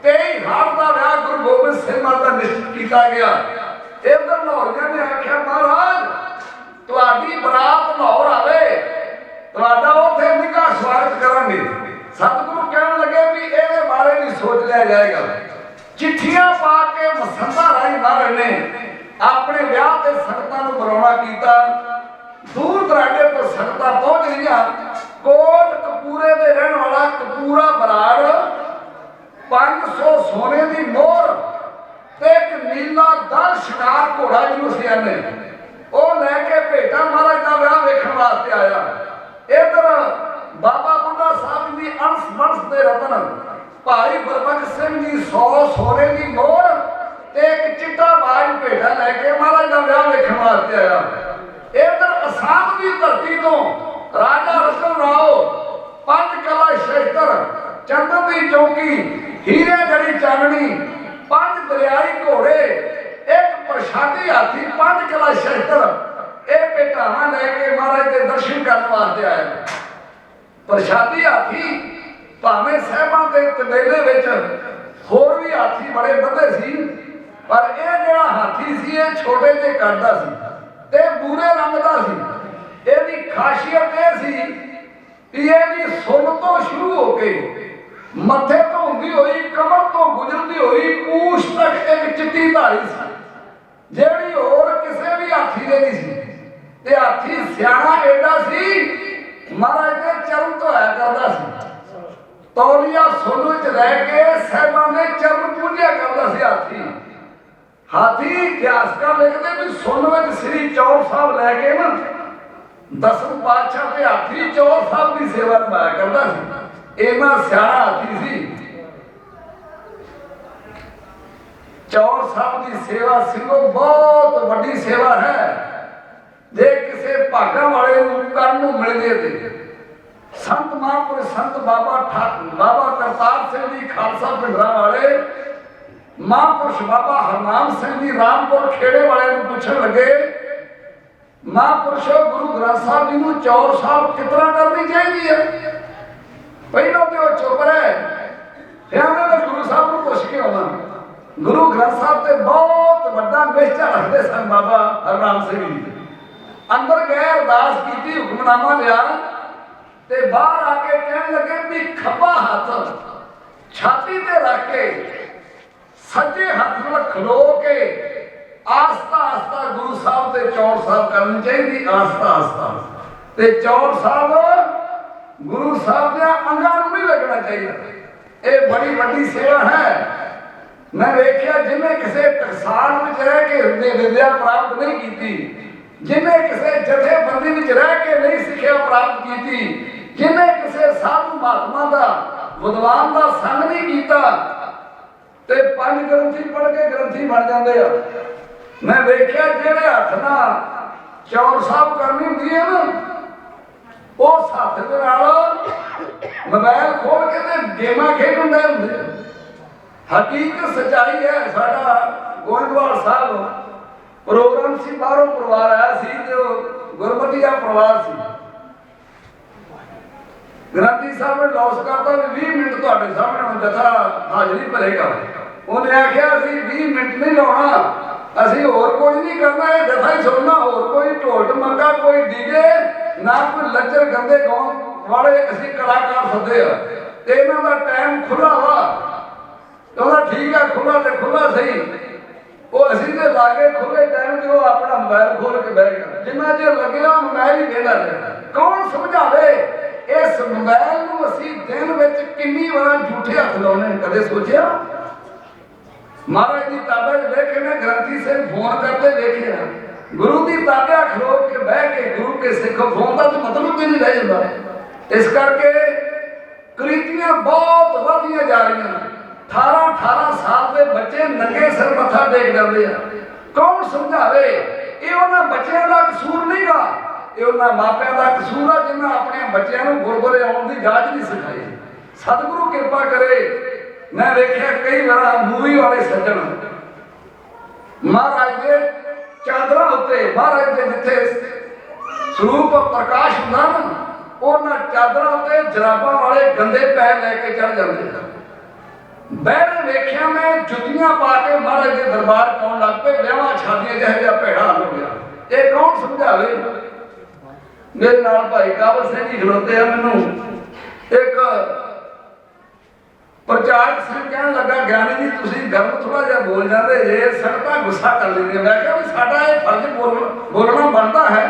23 ਹਾੜ ਦਾ ਵਿਆਹ ਗੁਰੂ ਗੋਬਿੰਦ ਸਿੰਘ ਮਹਾਰਾਜ ਦਾ ਨਿਸ਼ਚਿਤ ਕੀਤਾ ਗਿਆ। ਇਧਰ ਲਾਹੌਰੀਆਂ ਨੇ ਆਖਿਆ, ਮਹਾਰਾਜ ਤੁਹਾਡੀ ਬਰਾਤ ਲਾਹੌਰ ਆਵੇ, ਤੁਹਾਡਾ ਉੱਥੇ ਨਿੱਘਾ ਸਵਾਗਤ ਕਰਾਂਗੇ। ਸਤਿਗੁਰੂ ਕਹਿਣ ਲੱਗੇ ਵੀ ਇਹਦੇ ਬਾਰੇ ਵੀ ਸੋਚ ਲਿਆ ਜਾਏਗਾ। ਚਿੱਠੀਆਂ ਪਾ ਕੇ ਮਸੰਦਾਂ ਰਾਹੀਂ ਮਹਾਰਾਜ ਨੇ ਆਪਣੇ ਵਿਆਹ ਤੇ ਸੰਗਤਾਂ ਨੂੰ ਬੁਲਾਉਣਾ ਕੀਤਾ। ਦੂਰ ਦਰਾਡੇ ਤੋਂ ਸੰਗਤਾਂ ਪਹੁੰਚ ਰਹੀਆਂ। ਕੋਟ ਕਪੂਰੇ ਦੇ ਰਹਿਣ ਵਾਲਾ ਕਪੂਰਾ ਬਰਾੜ 500 ਸੋਨੇ ਦੀ ਮੋਹਰ ਤੇ ਇੱਕ ਨੀਲਾ ਦਲ ਸ਼ਿਕਾਰ ਘੋੜਾ ਜਿਹਨੂੰ ਅਸੀਂ ਆਨੇ ਉਹ ਲੈ ਕੇ ਭੇਟਾ ਮਹਾਰਾਜ ਦਾ ਵਿਆਹ ਵੇਖਣ ਵਾਸਤੇ ਆਇਆ। ਇਧਰ ਬਾਬਾ ਬੁੱਢਾ ਸਾਹਿਬ ਦੀ ਅੰਸ ਬੰਸ ਦੇ ਰਤਨ ਭਾਈ ਗੁਰਬਖਸ਼ ਸਿੰਘ ਜੀ 100 ਸੋਨੇ ਦੀ ਮੋਹਰ ਤੇ ਇੱਕ ਚਿੱਟਾ ਬਾਜ ਭੇਟਾ ਲੈ ਕੇ ਮਹਾਰਾਜ ਦਾ ਵਿਆਹ ਵੇਖਣ ਵਾਸਤੇ ਆਇਆ। ਇਧਰ ਅਸਾਮ ਦੀ ਧਰਤੀ ਤੋਂ ਰਾਜਾ ਰਤਨ ਰਾਓ 5 ਕਲਾ ਸ਼ਸਤਰ ਚੰਦਨ ਦੀ ਚੌਕੀ ਹੀਰੇ ਜੜੀ ਚਾਨਣੀ 5 ਦਰਿਆਈ ਘੋੜੇ ਇੱਕ ਪ੍ਰਸ਼ਾਦੀ ਹਾਥੀ 5 ਕਲਾ ਸ਼ਸਤਰ ਇਹ ਭੇਟਾਵਾਂ ਲੈ ਕੇ ਮਹਾਰਾਜ ਦੇ ਦਰਸ਼ਨ ਕਰਨ ਵਾਸਤੇ ਆਇਆ। ਪ੍ਰਸ਼ਾਦੀ ਹਾਥੀ ਭਾਵੇਂ ਸਾਹਿਬਾਂ ਦੇ ਤਬੇਲੇ ਵਿੱਚ ਹੋਰ ਵੀ ਹਾਥੀ ਬੜੇ ਵੱਡੇ ਸੀ, ਪਰ ਇਹ ਜਿਹੜਾ ਹਾਥੀ ਸੀ ਇਹ ਛੋਟੇ ਜਿਹੇ ਕੱਦ ਦਾ ਸੀ ਤੇ ਬੂਰੇ ਰੰਗ ਦਾ ਸੀ। ਇਹਦੀ ਖਾਸੀਅਤ ਇਹ ਸੀ ਕਿ ਇਹਦੀ ਸੁੰਨ ਤੋਂ ਸ਼ੁਰੂ ਹੋ ਕੇ ਮੱਥੇ ਤੋਂ ਹੁੰਦੀ ਹੋਈ ਕਮਰ ਤੋਂ ਗੁਜ਼ਰਦੀ ਹੋਈ ਪੂਛ ਤੱਕ ਇੱਕ ਚਿੱਟੀ ਧਾਰੀ ਸੀ, ਜਿਹੜੀ ਹੋਰ ਕਿਸੇ ਵੀ ਹਾਥੀ ਦੇ ਨਹੀਂ ਸੀ। ਤੇ ਹਾਥੀ ਸਿਆਣਾ ਏਡਾ ਸੀ ਮਹਾਰਾਜ ਦੇ ਚਰਨ ਧੋਇਆ ਕਰਦਾ ਸੀ। ਤੌਲੀਆ ਸੁੰਨ ਵਿੱਚ ਲੈ ਕੇ ਸਾਹਿਬਾਂ ਦੇ ਚਰਨ ਪੂਜਿਆ ਕਰਦਾ ਸੀ ਹਾਥੀ ਇਤਿਹਾਸਕਾਰ ਲਿਖਦੇ ਵੀ ਸੁੰਨ ਵਿੱਚ ਸ੍ਰੀ ਚੌਰ ਸਾਹਿਬ ਲੈ ਕੇ ਨਾ ਦਸਮ ਪਾਤਸ਼ਾਹ ਤੇ ਹਾਥੀ ਚੌਰ ਸਾਹਿਬ ਦੀ ਸੇਵਾ ਨਿਭਾਇਆ ਕਰਦਾ ਸੀ। ਇਹਨਾਂ ਸਿਆਣਾ ਹਾਥੀ ਸੀ। ਚੌਰ ਸਾਹਿਬ ਦੀ ਸੇਵਾ ਸਿੰਘੋ ਬਹੁਤ ਵੱਡੀ ਸੇਵਾ ਹੈ। ਜੇ ਕਿਸੇ ਭਾਗਾਂ ਵਾਲੇ ਨੂੰ ਕਰਨ ਨੂੰ ਮਿਲ ਜੇ ਤੇ ਸੰਤ ਮਹਾਂਪੁਰਸ਼ ਸੰਤ ਬਾਬਾ ਕਰਤਾਰ ਸਿੰਘ ਜੀ ਖਾਲਸਾ ਪਿੰਡਰਾਂ ਵਾਲੇ, ਮਹਾਂਪੁਰਸ਼ ਬਾਬਾ ਹਰਨਾਮ ਸਿੰਘ ਜੀ ਰਾਮਪੁਰ ਖੇੜੇ ਵਾਲੇ ਨੂੰ ਪੁੱਛਣ ਲੱਗੇ, ਮਹਾਂਪੁਰਸ਼ ਗੁਰੂ ਗ੍ਰੰਥ ਸਾਹਿਬ ਜੀ ਨੂੰ ਚੌਰ ਸਾਹਿਬ ਕਿਸ ਤਰ੍ਹਾਂ ਕਰਨੀ ਚਾਹੀਦੀ ਹੈ? ਪਹਿਲਾਂ ਤੇ ਉਹ ਚੁੱਪ ਰਹੇ, ਫਿਰ ਉਹਨਾਂ ਨੇ ਗੁਰੂ ਸਾਹਿਬ ਨੂੰ ਪੁੱਛ ਕੇ ਆਉਣਾ। ਗੁਰੂ ਗ੍ਰੰਥ ਸਾਹਿਬ ਤੇ ਬਹੁਤ ਵੱਡਾ ਨਿਸ਼ਚਾ ਰੱਖਦੇ ਸਨ ਬਾਬਾ ਹਰਨਾਮ ਸਿੰਘ ਜੀ। ਅੰਦਰ ਗਏ, ਅਰਦਾਸ ਕੀਤੀ, ਹੁਕਮਨਾਮਾ ਲਿਆ ਤੇ ਬਾਹਰ ਆ ਕੇ ਕਹਿਣ ਲੱਗੇ ਵੀ ਖੱਬਾ ਹੱਥ ਛਾਤੀ ਤੇ ਰੱਖ ਕੇ ਸੱਜੇ ਹੱਥ ਨਾਲ ਖਲੋ ਕੇ ਆਸਤਾ ਆਸਤਾ ਗੁਰੂ ਸਾਹਿਬ ਤੇ ਚੌੜ ਸਾਹਿਬ ਕਰਨੀ ਚਾਹੀਦੀ, ਆਸਤਾ ਆਸਤਾ। ਤੇ ਚੌੜ ਸਾਹਿਬ ਗੁਰੂ ਸਾਹਿਬ ਦੇ ਅੰਗਾਂ ਨੂੰ ਨਹੀਂ ਲੱਗਣਾ ਚਾਹੀਦਾ। ਇਹ ਬੜੀ ਵੱਡੀ ਸੇਵਾ ਹੈ। ਮੈਂ ਵੇਖਿਆ ਜਿਵੇਂ ਕਿਸੇ ਟਕਸਾਲ ਵਿੱਚ ਰਹਿ ਕੇ ਵਿਦਿਆ ਪ੍ਰਾਪਤ ਨਹੀਂ ਕੀਤੀ, ਜਿਵੇਂ ਕਿਸੇ ਜਥੇਬੰਦੀ ਵਿੱਚ ਰਹਿ ਕੇ ਨਹੀਂ ਸਿੱਖਿਆ ਪ੍ਰਾਪਤ ਕੀਤੀ, ਜਿਵੇਂ ਕਿਸੇ ਸਾਧੂ ਮਹਾਤਮਾ ਦਾ ਵਿਦਵਾਨ ਦਾ ਸੰਗ ਨਹੀਂ ਕੀਤਾ, ਤੇ 5 ਗ੍ਰੰਥੀ ਪੜ੍ਹ ਕੇ ਗ੍ਰੰਥੀ ਬਣ ਜਾਂਦੇ ਆ। ਮੈਂ ਵੇਖਿਆ ਜਿਹੜੇ ਹੱਥ ਨਾਲ ਚੌੜ ਸਾਹਿਬ ਕਰਨੀ ਹੁੰਦੀ ਹੈ ਨਾ, ਉਸ ਹੱਥ ਦੇ ਨਾਲ ਮੋਬਾਈਲ ਖੋਲ ਕੇ ਤੇ ਗੇਮਾਂ ਖੇਡਣ ਦੇ ਹੁੰਦੇ। ਹਕੀਕਤ ਸੱਚਾਈ ਹੈ। ਸਾਡਾ ਗੋਇੰਦਵਾਲ ਸਾਹਿਬ ਪ੍ਰੋਗਰਾਮ ਸੀ, ਬਾਹਰੋਂ ਪਰਿਵਾਰ ਆਇਆ ਸੀ ਤੇ ਉਹ ਗੁਰਮਤਿ ਦਾ ਪਰਿਵਾਰ ਸੀ। ਗ੍ਰੰਥੀ ਸਾਹਿਬ ਨੇ ਲੌਸ ਕਰਤਾ ਵੀ 20 ਮਿੰਟ ਤੁਹਾਡੇ ਸਾਹਮਣੇ ਹੁਣ ਜਥਾ ਹਾਜ਼ਰੀ ਭਰੇਗਾ। ਉਹਨੇ ਆਖਿਆ ਅਸੀਂ 20 ਮਿੰਟ ਨਹੀਂ ਲਾਉਣਾ, ਅਸੀਂ ਹੋਰ ਕੁਝ ਨਹੀਂ ਕਰਨਾ, ਇਹ ਜਥਾ ਹੀ ਸੁਣਨਾ, ਹੋਰ ਕੋਈ ਢੋਲ ਢਮੱਕਾ, ਕੋਈ ਡੀਜੇ ਨਾ, ਕੋਈ ਲੱਚਰ ਗੰਦੇ ਗਾਉਣ ਵਾਲੇ ਅਸੀਂ ਕਲਾਕਾਰ ਸੱਦੇ ਆ। ਤੇ ਇਹਨਾਂ ਦਾ ਟਾਈਮ ਖੁੱਲਾ ਵਾ, ਉਹਦਾ ਠੀਕ ਆ, ਖੁੱਲਾ ਤੇ ਖੁੱਲਾ ਸਹੀ। ਉਹ ਅਸੀਂ ਤੇ ਲਾਗੇ ਖੁੱਲੇ ਟਾਈਮ ਤੇ ਉਹ ਆਪਣਾ ਮੋਬਾਈਲ ਖੋਲ ਕੇ ਬਹਿ ਗਿਆ। ਜਿੰਨਾ ਚਿਰ ਲੱਗਿਆ ਮੋਬਾਈਲ ਹੀ ਵੇਖਦਾ ਰਿਹਾ। ਕੌਣ ਸਮਝਾਵੇ ਇਸ ਮੋਬਾਈਲ ਨੂੰ ਅਸੀਂ ਦਿਨ ਵਿੱਚ ਕਿੰਨੀ ਵਾਰ ਝੂਠੇ ਹੱਥ ਲਾਉਣੇ, ਕਦੇ ਸੋਚਿਆ? ਮਹਾਰਾਜ ਦੀ ਤਾਬਾ ਵੇਖੇ ਨੇ ਗ੍ਰੰਥੀ ਸਿੰਘ ਫੋਨ ਕਰਦੇ ਵੇਖਿਆ, ਗੁਰੂ ਦੀ ਤਾਬਾ ਖਲੋ ਕੇ ਬਹਿ ਕੇ ਗੁਰੂ ਕੇ ਸਿੱਖ ਫੋਨ ਦਾ ਤਾਂ ਮਤਲਬ ਹੀ ਨਹੀਂ ਰਹਿ ਜਾਂਦਾ। ਇਸ ਕਰਕੇ ਕ੍ਰਿਤੀਆਂ ਬਹੁਤ ਵਧਦੀਆਂ ਜਾ ਰਹੀਆਂ। 18 ਸਾਲ ਦੇ ਬੱਚੇ ਨੰਗੇ ਸਿਰ ਮੱਥਾ ਟੇਕ ਜਾਂਦੇ ਆ। ਕੌਣ ਸਮਝਾਵੇ? ਇਹ ਉਹਨਾਂ ਬੱਚਿਆਂ ਦਾ ਕਸੂਰ ਨਹੀਂਗਾ, ਇਹ ਉਹਨਾਂ ਮਾਪਿਆਂ ਦਾ ਕਸੂਰ ਆ ਜਿਨ੍ਹਾਂ ਆਪਣੇ ਬੱਚਿਆਂ ਨੂੰ ਗੁਰਦੁਆਰੇ ਆਉਣ ਦੀ ਜਾਚ ਨਹੀਂ ਸਿਖਾਈ। ਸਤਿਗੁਰੂ ਕਿਰਪਾ ਕਰੇ। ਮੈਂ ਵੇਖਿਆ ਕਈ ਵਾਰ ਮੂਵੀ ਵਾਲੇ ਸੱਜਣ ਮਹਾਰਾਜ ਦੇ ਚਾਦਰਾਂ ਉੱਤੇ, ਮਹਾਰਾਜ ਦੇ ਜਿੱਥੇ ਸਰੂਪ ਪ੍ਰਕਾਸ਼ ਹੁੰਦਾ ਨਾ, ਉਹਨਾਂ ਚਾਦਰਾਂ ਉੱਤੇ ਜਰਾਬਾਂ ਵਾਲੇ ਗੰਦੇ ਪੈਰ ਲੈ ਕੇ ਚੜ ਜਾਂਦੇ ਆ। ਬਹਿਰੇ ਵੇਖਿਆ ਮੈਂ ਜੁੱਤੀਆਂ ਪਾ ਕੇ ਮਹਾਰਾਜ ਦੇ ਦਰਬਾਰ ਪਾਉਣ ਲੱਗ ਪਏ। ਵਿਆਹਾਂ ਸ਼ਾਦੀਆਂ ਜਿਹੋ ਜਿਹਾ ਭੇੜਾ ਹੋ ਗਿਆ। ਇਹ ਕੌਣ ਸਮਝਾਵੇ? ਮੇਰੇ ਨਾਲ ਭਾਈ ਕਾਬਲ ਸਿੰਘ ਜੀ ਖਲੋਤੇ ਆ। ਮੈਨੂੰ ਇੱਕ ਪ੍ਰਚਾਰਕ ਸਿੰਘ ਕਹਿਣ ਲੱਗਾ, ਗਿਆਨੀ ਜੀ ਤੁਸੀਂ ਗਰਮ ਥੋੜਾ ਜਿਹਾ ਬੋਲ ਜਾਂਦੇ ਜੇ, ਸੰਗਤਾਂ ਗੁੱਸਾ ਕਰ ਲੈਂਦੀਆਂ। ਮੈਂ ਕਿਹਾ ਵੀ ਸਾਡਾ ਇਹ ਫਰਜ਼ ਬੋਲਣਾ ਬਣਦਾ ਹੈ,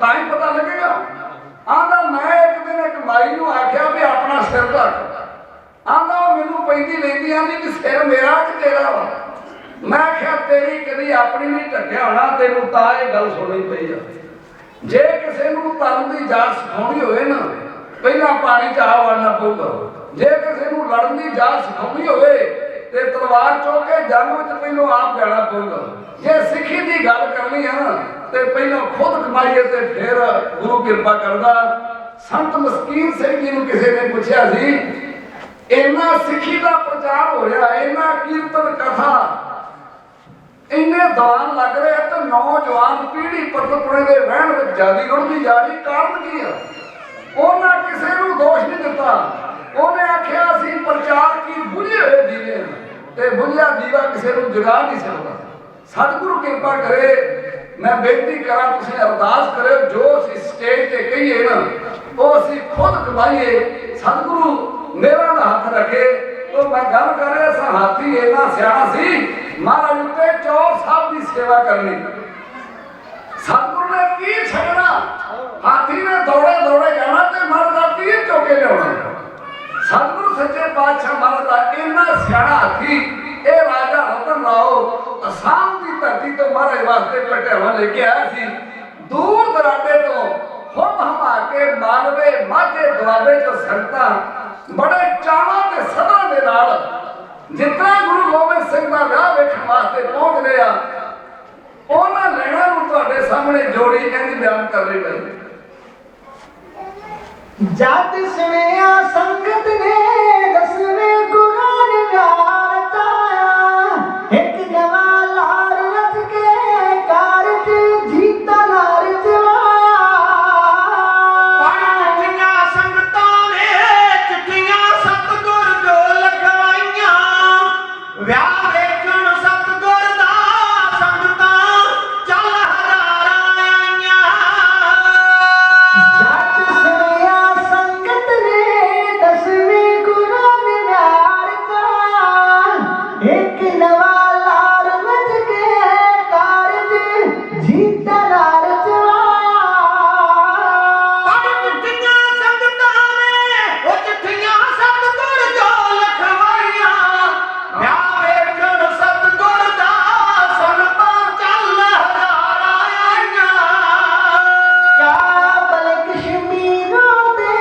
ਤਾਂ ਹੀ ਪਤਾ ਲੱਗੇਗਾ। ਆਂਦਾ ਮੈਂ ਇੱਕ ਦਿਨ ਇੱਕ ਮਾਈ ਨੂੰ ਆਖਿਆ ਵੀ ਆਪਣਾ ਸਿਰ ਢੱਕ। ਆਂਦਾ ਮੈਨੂੰ ਪੈਂਦੀ ਲੈਂਦੀ ਆਂਦੀ ਵੀ ਸਿਰ ਮੇਰਾ ਕਿ ਤੇਰਾ ਵਾ। ਮੈਂ ਆਖਿਆ ਤੇਰੀ ਕਦੀ ਆਪਣੀ ਨਹੀਂ ਢੱਕਿਆ ਹੋਣਾ, ਤੈਨੂੰ ਤਾਂ ਇਹ ਗੱਲ ਸੁਣਨੀ ਪਈ ਆ। ਜੇ ਕਿਸੇ ਨੂੰ ਤਰਨ ਦੀ ਜਾਚ ਸਿਖਾਉਣੀ ਹੋਵੇ ਨਾ, ਪਹਿਲਾਂ ਪਾਣੀ 'ਚ ਆ ਵੜਨਾ ਪਊਗਾ। ਜੇ ਕਿਸੇ ਨੂੰ ਲੜਨ ਦੀ ਜਾਚ ਸਿਖਾਉਣੀ ਹੋਵੇ ਤੇ ਤਲਵਾਰ ਚੁੱਕ ਕੇ ਜੰਗ ਵਿੱਚ ਪਹਿਲਾਂ ਆਪ ਜਾਣਾ ਪਊਗਾ। ਜੇ ਸਿੱਖੀ ਦੀ ਗੱਲ ਕਰਨੀ ਹੈ ਨਾ ਤੇ ਪਹਿਲਾਂ ਖੁਦ ਕਮਾਈਏ ਤੇ ਫਿਰ ਗੁਰੂ ਕਿਰਪਾ ਕਰਦਾ। ਸੰਤ ਮਸਕੀਨ ਸਿੰਘ ਜੀ ਨੂੰ ਕਿਸੇ ਨੇ ਪੁੱਛਿਆ ਸੀ, ਇੰਨਾ ਸਿੱਖੀ ਦਾ ਪ੍ਰਚਾਰ ਹੋ ਰਿਹਾ, ਇੰਨਾ ਕੀਰਤਨ ਕਥਾ, ਇੰਨੇ ਦਾਨ ਲੱਗ ਰਹੇ ਤੇ ਨੌਜਵਾਨ ਪੀੜ੍ਹੀ ਪਰਤਪੁਣੇ ਦੇ ਰਹਿਣ ਵਿੱਚ ਜ਼ਿਆਦਾ ਰੁੜਦੀ ਜਾ ਰਹੀ, ਕਾਰਨ ਕੀ ਆ? ਉਹਨਾਂ ਕਿਸੇ ਨੂੰ ਦੋਸ਼ ਨਹੀਂ ਦਿੱਤਾ। ਉਹਨੇ ਆਖਿਆ ਅਸੀਂ ਪ੍ਰਚਾਰ ਕੀ ਬੁਝੇ ਹੋਏ ਦੀਵੇ ਤੇ ਬੁਝਿਆ ਦੀਵਾ ਕਿਸੇ ਨੂੰ ਜਗਾ ਨਹੀਂ ਸਕਦਾ। ਸਤਿਗੁਰੂ ਕਿਰਪਾ ਕਰੇ। ਮੈਂ ਬੇਨਤੀ ਕਰਾਂ ਤੁਸੀਂ ਅਰਦਾਸ ਕਰਿਓ, ਜੋ ਅਸੀਂ ਸਟੇਜ ਤੇ ਕਹੀਏ ਨਾ ਉਹ ਅਸੀਂ ਖੁਦ ਕਮਾਈਏ। ਸਤਿਗੁਰੂ ਮੇਰਾ ਦਾ ਹੱਥ ਰੱਖੇ। ਉਹ ਮੈਂ ਗੱਲ ਕਰ ਰਿਹਾ ਸਾਂ, ਹਾਥੀ ਇੰਨਾ ਸਿਆਣਾ ਸੀ, ਮਹਾਰਾਜ ਉੱਤੇ ਚੌਰ ਸਾਹਿਬ ਦੀ ਸੇਵਾ ਕਰਨੀ। ਸਤਿਗੁਰੂ ਨੇ ਕੀ ਛੱਡਣਾ? ਹਾਥੀ ਨੇ ਦੌੜੇ ਦੌੜੇ ਜਾਣਾ ਤੇ ਮਹਾਰਾਜ ਦਾ ਤੀਰ ਚੁੱਕ ਕੇ ਲਿਆਉਣਾ। ਸਤਿਗੁਰੂ ਸੱਚੇ ਪਾਤਸ਼ਾਹ ਮਹਾਰਾਜ ਦਾ ਇੰਨਾ ਸਿਆਣਾ ਹਾਥੀ, ਇਹ ਰਾਜਾ ਰਤਨ ਰਾਓ ਅਸਾਮ ਦੀ ਧਰਤੀ ਤੋਂ ਮਹਾਰਾਜ ਵਾਸਤੇ ਪਟਿਆਲਾ ਲੈ ਕੇ ਆਇਆ ਸੀ। ਦੂਰ ਦਰਾਡੇ ਤੋਂ ਹੁਮ ਹਮਾ ਕੇ ਮਾਲਵੇ ਮਾਝੇ ਦੁਆਬੇ ਤੋਂ ਸੰਗਤਾਂ ਬੜੇ ਚਾਵਾਂ ਤੇ ਸਦਾ ਦੇ ਨਾਲ ਜਿਤਨਾ ਗੁਰੂ ਗੋਬਿੰਦ ਸਿੰਘ ਦਾ ਵਿਆਹ ਵੇਖਣ ਵਾਸਤੇ ਪਹੁੰਚ ਰਹੇ ਆ, ਉਹਨਾਂ ਲੈਣਾ ਨੂੰ ਤੁਹਾਡੇ ਸਾਹਮਣੇ ਜੋੜੀ ਇੰਝ ਬਿਆਨ ਕਰ ਰਹੀ ਹੈ। ਜਦ ਸੁਣਿਆ ਸੰਗਤ ਨੇ 10ਵੇਂ ਗੁਰਾਂ ਨੇ ਪਿਆਰ ਰਚਾਇਆ, ਇੱਕ ਨਵਾਂ ਲਾਰ ਰਚ ਕੇ ਕਾਰਜ ਜੀਤਾ ਲਾਰ ਚਵਾਇਆ। ਪੜ੍ਹੀਆਂ ਸੰਗਤਾਂ ਨੇ ਚਿੱਠੀਆਂ ਸਤਿਗੁਰ ਜੋ ਲਿਖਵਾਈਆਂ, ਵਿਆਹ ਵੇਖਣ ਸਤਿਗੁਰ ਦਾ ਸੰਗਤਾਂ ਚੱਲ ਹਜ਼ਾਰਾਂ ਆਈਆਂ। ਜਦ ਸੁਣਿਆ ਸੰਗਤ ਨੇ 10ਵੇਂ सीता नाल चवाया ਪੜ ਚਿੱਠੀਆਂ ਸੰਗਤਾਂ ਨੇ ਉਹ ਚਿੱਠੀਆਂ ਸਤਿਗੁਰ ਜੋ ਲਿਖਵਾਈਆਂ ਵਿਆਹ ਵੇਖਣ ਸਤਿਗੁਰ ਦਾ ਸੰਗਤਾਂ ਚੱਲ ਹਜ਼ਾਰਾਂ ਆਈਆਂ क्या बल कश्मीरों दे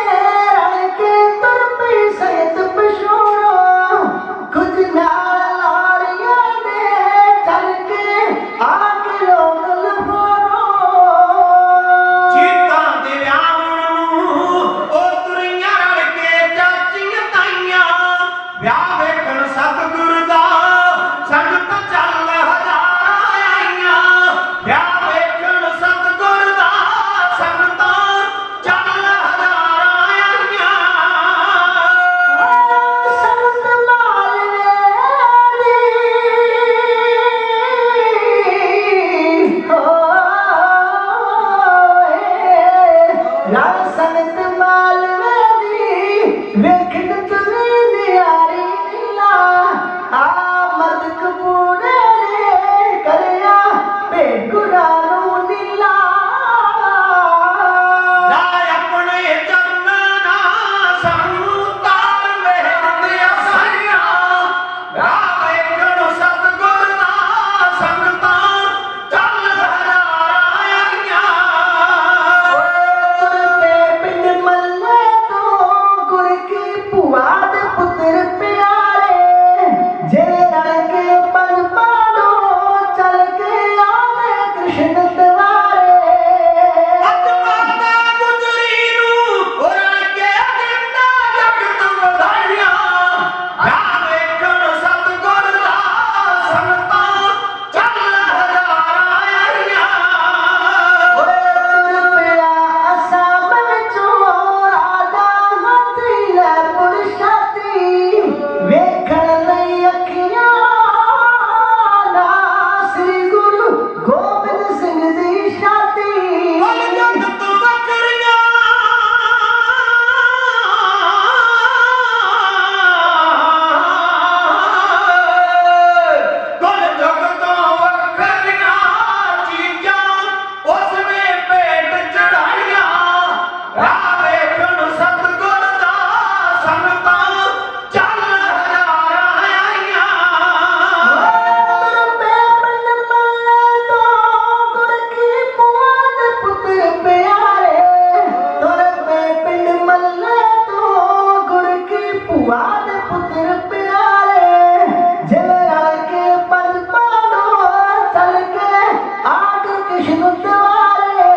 रल के तुर पई सैयद पशोरो खुद नाल लारियां दे चल के आके लोग लफोरो ਜੀਤਾਂ ਦੇ ਵਿਆਹਣ ਨੂੰ ਉਹ ਤੁਰੀਆਂ ਰਲ ਕੇ ਚਾਚੀਆਂ ਤਾਈਆਂ ਵਿਆਹ ਵੇਖਣ ਸਤਿਗੁਰ ਦਾ ਸੰਗਤ ਚੱਲ ਹਜ਼ਾਰਾਂ ਆਈਆਂ ਵਿਆਹ ਵੇਖਣ ਸਤਿਗੁਰ ਦਾ ਸੰਗਤਾਂ ਚੱਲ ਹਜ਼ਾਰਾਂ ਆਈਆਂ संत मालवे दी हो राम संत मालवे दी वेखण तुरी दियारी नीला आ मर्द कपूरे ने करया भेट गुरा नू नीला ਨਾ ਆਪਣੇ ਚਰਨਾਂ ਨਾਲ ਸਾਨੂੰ ਤਾਰ ਮਿਹਰ ਦੀਆਂ ਸਾਈਆਂ ਵਿਆਹ ਵੇਖਣ ਸਤਿਗੁਰ ਦਾ ਸੰਗਤਾਂ ਚੱਲ ਹਜ਼ਾਰਾਂ ਆਈਆਂ तुर पे पिंड मल्ले तो गुर की भुआ दे पुत्र प्यारे जे रल के पंज पाडो चल के आवे कृष्ण द्वारे ਅੱਜ ਮਾਤਾ ਗੁਜਰੀ ਨੂੰ ਰਲ ਕੇ ਦਿੰਦਾ ਜਗਤ ਵਧਾਈਆਂ ਵਿਆਹ ਵੇਖਣ ਸਤਿਗੁਰ ਦਾ ਸੰਗਤਾਂ ਚੱਲ ਹਜ਼ਾਰਾਂ ਆਈਆਂ ओए तुर पिया असा मन चो राजा हाथी ले पुरशाती वेखण लई अखियां ना श्री गुरु गोबिंद सिंह दी शादी ਬੋਲ ਜਗਤ ਵਕਰੀਆਂ ਬੋਲ ਜਗਤ ਵਕਰੀਆਂ ਚੀਜ਼ਾਂ ਉਸ ਨੇ ਭੇਟ ਚੜਾਈਆਂ ਰਾਹ ਵੇਖਣ ਸਤਿਗੁਰ ਦਾ ਸੰਗਤਾਂ ਚੱਲ ਹਜ਼ਾਰਾਂ ਆਈਆਂ तुर पे पिंड मल्ले तो गुर की भुआ दे पुत्र प्यारे तुर पे पिंड मल्ले तो गुर की भुआ दे पुत्र प्यारे जिव रल के पंज पाडो चल के आके कृष्ण द्वारे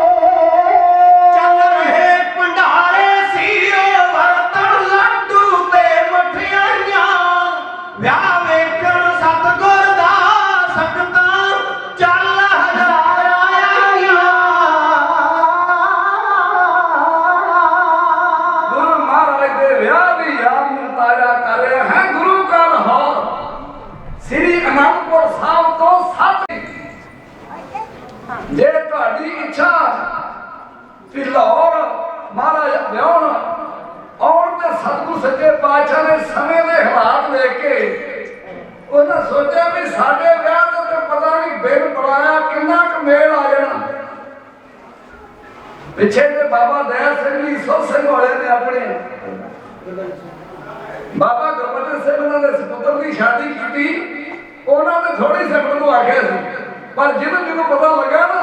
ਚੱਲ ਰਹੇ ਭੰਡਾਰੇ ਸੀਰੇ ਵਰਤਣ ਲੱਡੂ ਤੇ ਮਠਿਆਈਆਂ ਵਿਆਹ ਵੇਖਣ ਸਤਿਗੁਰ ਦਾ ਸੰਗਤਾਂ ਚੱਲ ਹਜ਼ਾਰਾਂ ਆਈਆਂ ਗੁਰੂ ਮਹਾਰਾਜ ਦੇ ਵਿਆਹ ਦੀ ਯਾਦ ਨੂੰ ਤਾਜ਼ਾ ਕਰ ਰਿਹਾ ਹੈ ਗੁਰੂ ਕਾ ਲਾਹੌਰ ਸ੍ਰੀ ਅਨੰਦਪੁਰ ਸਾਹਿਬ ਤੋਂ ਸਾਥੀ ਜੇ ਤੁਹਾਡੀ ਇੱਛਾ ਕਿ ਲਾਹੌਰ ਮਹਾਰਾਜ ਵਿਆਹਣ ਆਉਣ ਤੇ ਸਤਿਗੁਰੂ ਸੱਚੇ ਪਾਤਸ਼ਾਹ ਨੇ ਸਮੇਂ ਦੇ ਹਾਲਾਤ ਵੇਖ ਕੇ ਉਹਨਾਂ ਸੋਚਿਆ ਵੀ ਸਾਡੇ ਵਿਆਹ ਦੇ ਤੇ ਪਤਾ ਨਹੀਂ ਬਿਨ ਬੁਲਾਇਆ ਕਿੰਨਾ ਕੁ ਮੇਲ ਆ ਜਾਣਾ ਪਿੱਛੇ ਤੇ ਬਾਬਾ ਦਇਆ ਸਿੰਘ ਜੀ ਸੋ ਸਿੰਘ ਵਾਲੇ ਨੇ ਆਪਣੇ ਬਾਬਾ ਗੁਰਬਚਨ ਸਿੰਘ ਉਹਨਾਂ ਦੇ ਸੁਪੁੱਤਰ ਦੀ ਸ਼ਾਦੀ ਕੀਤੀ ਉਹਨਾਂ ਨੇ ਥੋੜੀ ਸੰਗਤ ਨੂੰ ਆਖਿਆ ਸੀ ਪਰ ਜਿਹਨੂੰ ਪਤਾ ਲੱਗਾ ਨਾ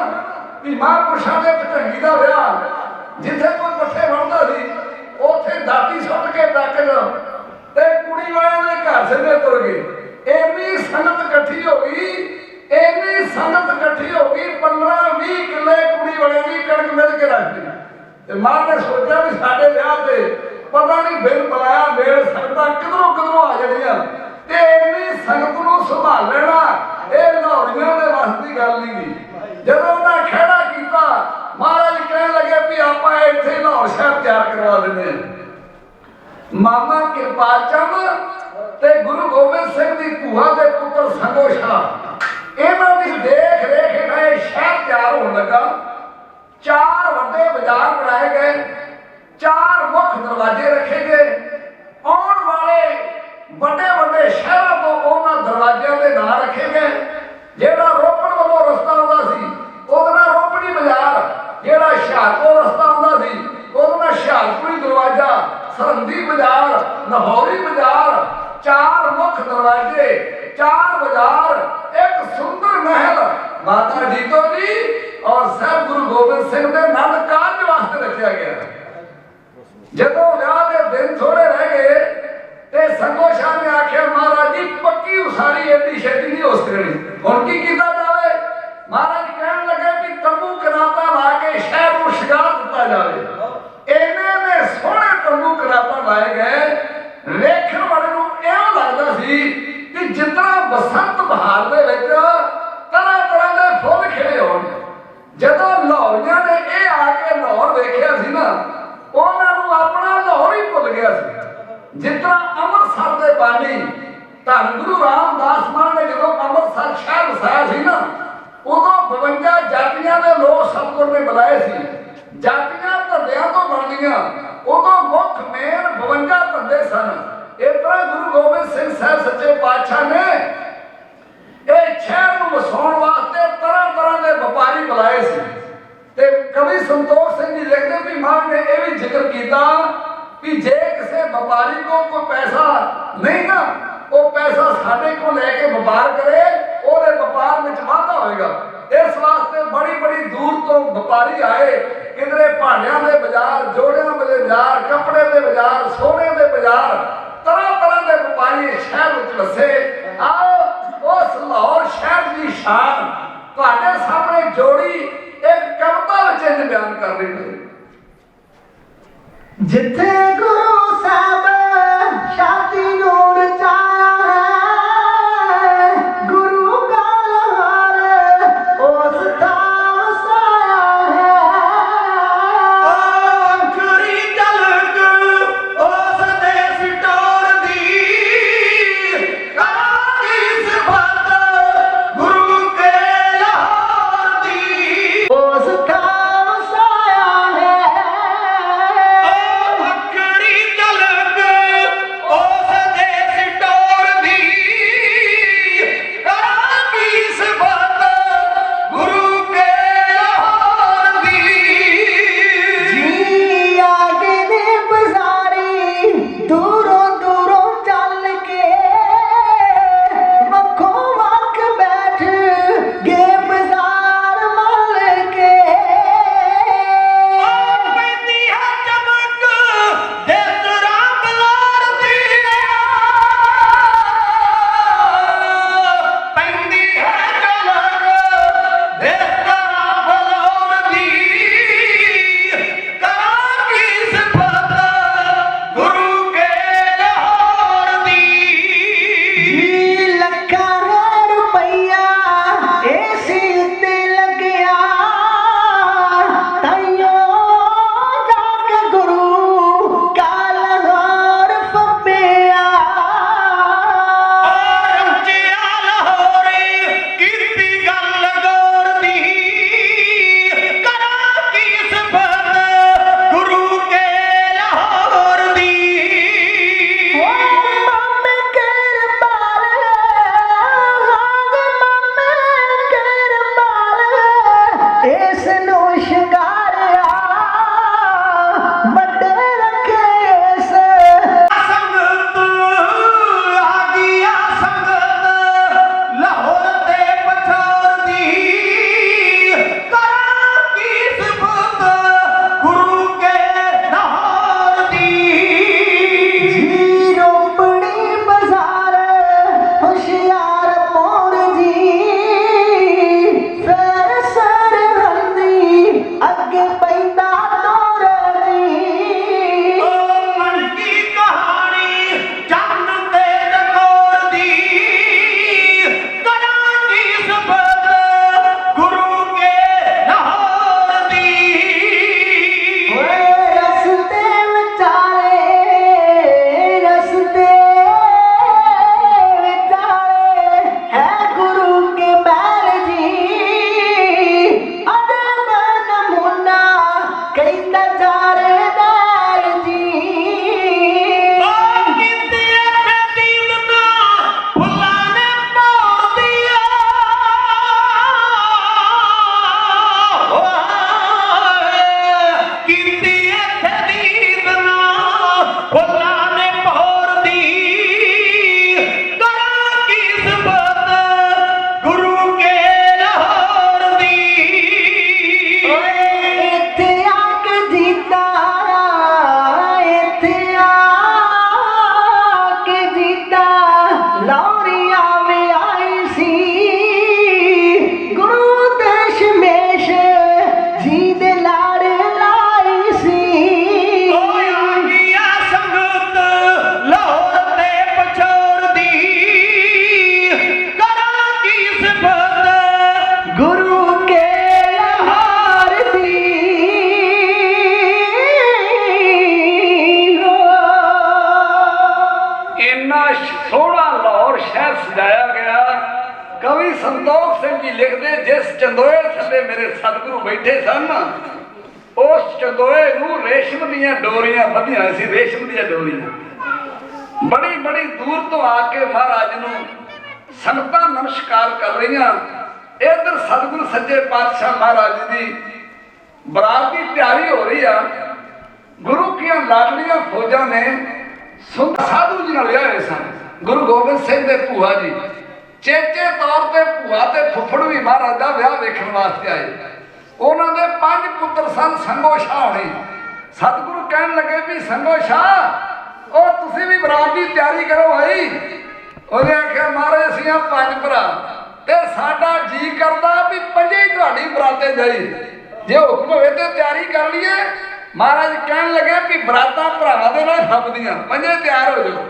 ਵੀ ਮਹਾਂਪੁਰਸ਼ਾਂ ਦੇ ਭਟੰਗੀ ਦਾ ਵਿਆਹ ਜਿੱਥੇ ਕੋਈ ਪੱਠੇ ਵੜਦਾ ਸੀ ਉੱਥੇ ਦਾਤੀ ਸੁੱਟ ਕੇ ਟੱਕ ਤੇ ਕੁੜੀ ਵਾਲਿਆਂ ਦੇ ਘਰ ਸਿੱਧੇ ਤੁਰ ਗਏ ਇੰਨੀ ਸੰਗਤ ਇਕੱਠੀ ਹੋ ਗਈ 15-20 ਕਿੱਲੇ ਕੁੜੀ ਵਾਲਿਆਂ ਦੀ ਕਣਕ ਮਿਲ ਕੇ ਰੱਖਦੀ ਤੇ ਮਾਂ ਨੇ ਸੋਚਿਆ ਵੀ ਸਾਡੇ ਵਿਆਹ ਤੇ ਪਤਾ ਨਹੀਂ ਬਿਨ ਬੁਲਾਇਆ ਮੇਲ ਸੰਗਤਾਂ ਕਿਧਰੋਂ ਆ ਜਾਣੀਆਂ ਤੇ ਇੰਨੀ ਸੰਗਤ ਨੂੰ ਸੰਭਾਲ ਲੈਣਾ ਇਹ ਲਾਹੌਰੀਆਂ ਦੇ ਵੱਸ ਦੀ ਗੱਲ ਨਹੀਂ ਗੀ ਜਦੋਂ ਉਹਨਾਂ ਖਹਿੜਾ ਕੀਤਾ ਮਹਾਰਾਜ ਕਹਿਣ ਲੱਗੇ ਵੀ ਆਪਾਂ ਇੱਥੇ ਲਾਹੌਰ ਸ਼ਹਿਰ ਤਿਆਰ ਕਰਵਾ ਦਿੰਦੇ ਹਾਂ ਮਾਮਾ ਕਿਰਪਾਲ ਚੰਦ ਤੇ ਗੁਰੂ ਗੋਬਿੰਦ ਸਿੰਘ ਦੀ ਭੂਆ ਦੇ ਪੁੱਤਰ ਸੰਗੋ ਸ਼ਾਹ ਇਹਨਾਂ ਦੀ ਦੇਖ ਰੇਖ ਹੇਠ ਸ਼ਹਿਰ ਤਿਆਰ ਹੋਣ ਲੱਗਾ 4 ਵੱਡੇ ਬਾਜ਼ਾਰ ਬਣਾਏ ਗਏ 4 ਮੁੱਖ ਦਰਵਾਜ਼ੇ ਰੱਖੇ ਗਏ ਆਉਣ ਵਾਲੇ ਵੱਡੇ ਸ਼ਹਿਰਾਂ ਤੋਂ ਉਹਨਾਂ ਦਰਵਾਜ਼ਿਆਂ ਦੇ ਨਾਂ ਰੱਖੇ ਗਏ ਜਿਹੜਾ ਰੋਪੜ ਵੱਲੋਂ ਰਸਤਾ ਆਉਂਦਾ ਸੀ ਉਹਦਾ ਨਾਂ ਰੋਪੜੀ सरहदी बाजार, लाहौरी बाजार, 4 मुख दरवाजे, 4 बाजार, एक सुंदर महल माता जीतो जी और साहब गुरु गोबिंद सिंह के नंद कारज वास्ते रखा गया। जदों विआह के दिन थोड़े रह गए ते संगो शाह ने आख्या महाराज जी पक्की उसारी एडी छेती नहीं हो सकनी, हुण की कीता जावे? महाराज कहन लगे कि तंबू कनाता ला के शहर को शिकार दिता जाए। इन्ने ने सोहणे तंबू कनाता लाए गए, वेखण वाले नूं इउं लगदा सी कि जितना बसंत बहार दे विच तरह तरह के फुੱਲ खिले होण। जदों लाहौरियां ने यह आके लाहौर वेखिया सी ना, उन्हां नूं अपना लाहौर ही भुल गया सी। जितना अमृतसर के बानी धन गुरु रामदास मान ने जो अमृतसर शहर वसाया सी ना, उदों 52 जातियां के लोग सतगुर ने बुलाए सी। जातियां धंधियां तो बनदियां, उदों मुख मेन 52 धंधे सन। इस तरह गुरु गोबिंद सिंह साहब सच्चे पातशाह ने इस शहर को वसाउण वास्ते तरह तरह के व्यापारी बुलाए सी। ते कवि संतोख सिंह जी लिखते भी मां ने यह भी जिक्र किया कि जे किसी व्यापारी को कोई पैसा नहीं ना, वो पैसा साडे को लेके व्यापार करे, ਉਹਦੇ व्यापार में वाधा होएगा। इस वास्ते बड़ी बड़ी दूर तो व्यापारी आए, किधरे भांडियां के बाजार, जोड़ियां के बाजार, कपड़े के बाजार, सोने के बाजार, तरह तरह के व्यापारी शहर में वसे। आओ उस लाहौर शहर की शान तुहाडे सामने जोड़ी एक कविता विच बयान कर रही है। जिथे गुरु साहब शादी नूर चाया है, गुरु का लहार उस दा वसाया है। आखरी झलक उस देश टोर दी, करारी सिफत गुरु के लाहौर दी। उस दा वसाया है। आखरी झलक उस देश टोर दी, करारी सिफत गुरु के लाहौर दी। जी आगे ने बजारी दूरों दूरों चल के, वखों वख बैठ गे बाजार मल के। पैंदी है चमक देस राम लाल दी, पैंदी है चमक देस राम लाल दी, करांगी सिफत गुरु के लाहौर दी। जी लखा रुपया इसी उत्ते लग्या, ताइयों जाके गुरु का लाहौर फब्बिया। रंजिया लाहौरी कीती गल गौर दी, करांगी सिफत गुरु के लाहौर दी। मामे केर बाल, मामे केर बाल, इस नूं शिंगारिया, वड्डे रखे इस। संगत आ गया संगत लाहौर दे पछाड़ दी, करांगी सिफत गुरु के लाहौर दी। जी रोपड़ी बाजार होशियार मोर जी, फिर सरहंदी अगे पैदा तोर जी। ओ मन की कहानी चंद ते टकोर दी, करांगी सिफत गुरु के लाहौर दी। ओए रस्ते विचारे, रस्ते विचारे है गुरु के महल जी। अदब नमूना कई जे लाड़ लाई सी ਓਏ ਆ ਗਿਆ ਸੰਗਤ ਲਾਹੌਰ ਤੇ ਪਛੋੜ ਦੀ ਕਰਾਂ ਕੀ ਸਿਫਤ गुरु के लाहौर दी ਇੰਨਾ ਸੋਹਣਾ ਲਾਹੌਰ ਸ਼ਹਿਰ ਸਜਾਇਆ ਗਿਆ। ਕਵੀ ਸੰਤੋਖ ਸਿੰਘ ਜੀ ਲਿਖਦੇ, ਜਿਸ ਚੰਦੋਏ ਥੱਲੇ ਮੇਰੇ ਸਤਿਗੁਰੂ ਬੈਠੇ ਸਨ, ਉਸ ਚੰਦੋਏ ਨੂੰ ਰੇਸ਼ਮ ਦੀਆਂ ਡੋਰੀਆਂ ਬੱਧੀਆਂ ਸੀ, ਰੇਸ਼ਮ ਦੀਆਂ ਡੋਰੀਆਂ। ਬੜੀ ਬੜੀ ਦੂਰ ਤੋਂ ਆ ਕੇ ਮਹਾਰਾਜ ਨੂੰ ਸੰਗਤਾਂ ਨਮਸਕਾਰ ਕਰ ਰਹੀਆਂ। ਇੱਧਰ ਸਤਿਗੁਰੂ ਸੱਚੇ ਪਾਤਸ਼ਾਹ ਮਹਾਰਾਜ ਦੀ ਬਰਾਤ ਦੀ ਤਿਆਰੀ ਹੋ ਰਹੀ ਆ। ਗੁਰੂ ਕੀਆਂ ਲਾਡਲੀਆਂ ਫੌਜਾਂ ਨੇ ਸੁੰਦਰ ਸਾਧੂ ਜੀ ਨਾਲ ਵਿਆਹ ਹੋਏ ਸਨ। ਗੁਰੂ ਗੋਬਿੰਦ ਸਿੰਘ ਦੇ ਭੂਆ ਜੀ ਚੇਚੇ ਤੌਰ ਤੇ ਭੂਆ ਤੇ ਫੁੱਫੜ ਵੀ ਮਹਾਰਾਜ ਦਾ ਵਿਆਹ ਵੇਖਣ ਵਾਸਤੇ ਆਏ। ਉਹਨਾਂ ਦੇ 5 ਪੁੱਤਰ ਸਨ। ਸੰਗੋ ਸ਼ਾਹ ਹੋਣੀ। ਸਤਿਗੁਰੂ ਕਹਿਣ ਲੱਗੇ ਵੀ ਸੰਗੋ ਸ਼ਾਹ, ਉਹ ਤੁਸੀਂ ਵੀ ਬਰਾਤ ਦੀ ਤਿਆਰੀ ਕਰੋ ਭਾਈ। ਉਹਨੇ ਆਖਿਆ ਮਹਾਰਾਜ ਅਸੀਂ 5 ਭਰਾ ਤੇ ਸਾਡਾ ਜੀ ਕਰਦਾ ਵੀ 5 ਹੀ ਤੁਹਾਡੀ ਬਰਾਤੇ ਜਾਈ, ਜੇ ਹੁਕਮ ਹੋਵੇ ਤੇ ਤਿਆਰੀ ਕਰ ਲਈਏ। ਮਹਾਰਾਜ ਕਹਿਣ ਲੱਗੇ ਵੀ ਬਰਾਤਾਂ ਭਰਾਵਾਂ ਦੇ ਨਾਲ ਫੱਬਦੀਆਂ, 5 ਤਿਆਰ ਹੋ ਜਾਓ।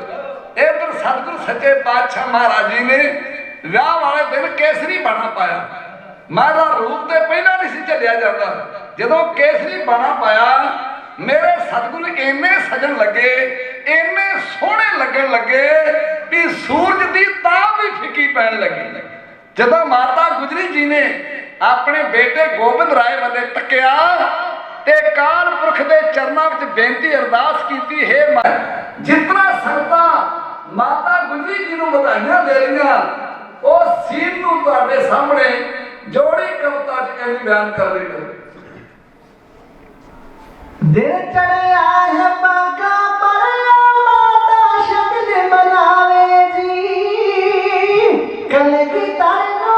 ਇੱਧਰ ਸਤਿਗੁਰੂ ਸੱਚੇ ਪਾਤਸ਼ਾਹ ਮਹਾਰਾਜ ਜੀ ਨੇ ਵਿਆਹ ਵਾਲੇ ਦਿਨ ਕੇਸਰੀ ਬਾਣਾ ਪਾਇਆ। ਮਹਾਰਾਜ ਰੂਪ ਤੇ ਪਹਿਲਾਂ ਨਹੀਂ ਸੀ ਚੱਲਿਆ ਜਾਂਦਾ। ਜਦੋਂ ਕੇਸਰੀ ਬਾਣਾ ਪਾਇਆ, ਮੇਰੇ ਸਤਿਗੁਰੂ ਇੰਨੇ ਸਜਣ ਲੱਗੇ, ਇੰਨੇ ਸੋਹਣੇ ਲੱਗਣ ਲੱਗੇ ਵੀ ਸੂਰਜ ਦੀ ਤਾਂ ਵੀ ਫਿੱਕੀ ਪੈਣ ਲੱਗੀ। ਜਦੋਂ ਮਾਤਾ ਗੁਜਰੀ ਜੀ ਨੇ ਆਪਣੇ ਬੇਟੇ ਗੋਬਿੰਦ ਰਾਏ ਵੱਲੇ ਤੱਕਿਆ ਤੇ ਕਾਲ ਪੁਰਖ ਦੇ ਚਰਨਾਂ ਵਿੱਚ ਬੇਨਤੀ ਅਰਦਾਸ ਕੀਤੀ, ਹੈ ਜਿਤਨਾ ਸੰਗਤਾਂ ਮਾਤਾ ਗੁਜਰੀ ਜੀ ਨੂੰ ਵਧਾਈਆਂ ਦੇ ਰਹੀਆਂ, ਉਹ ਸੀਨ ਨੂੰ ਤੁਹਾਡੇ ਸਾਹਮਣੇ ਜੋੜੀ ਕਵਿਤਾ ਚ ਇਹ ਬਿਆਨ ਕਰ ਰਹੀ ਹੈ। दिन चढ़िया है बागा पर माता शक्ल बनावे जी, कल की तारो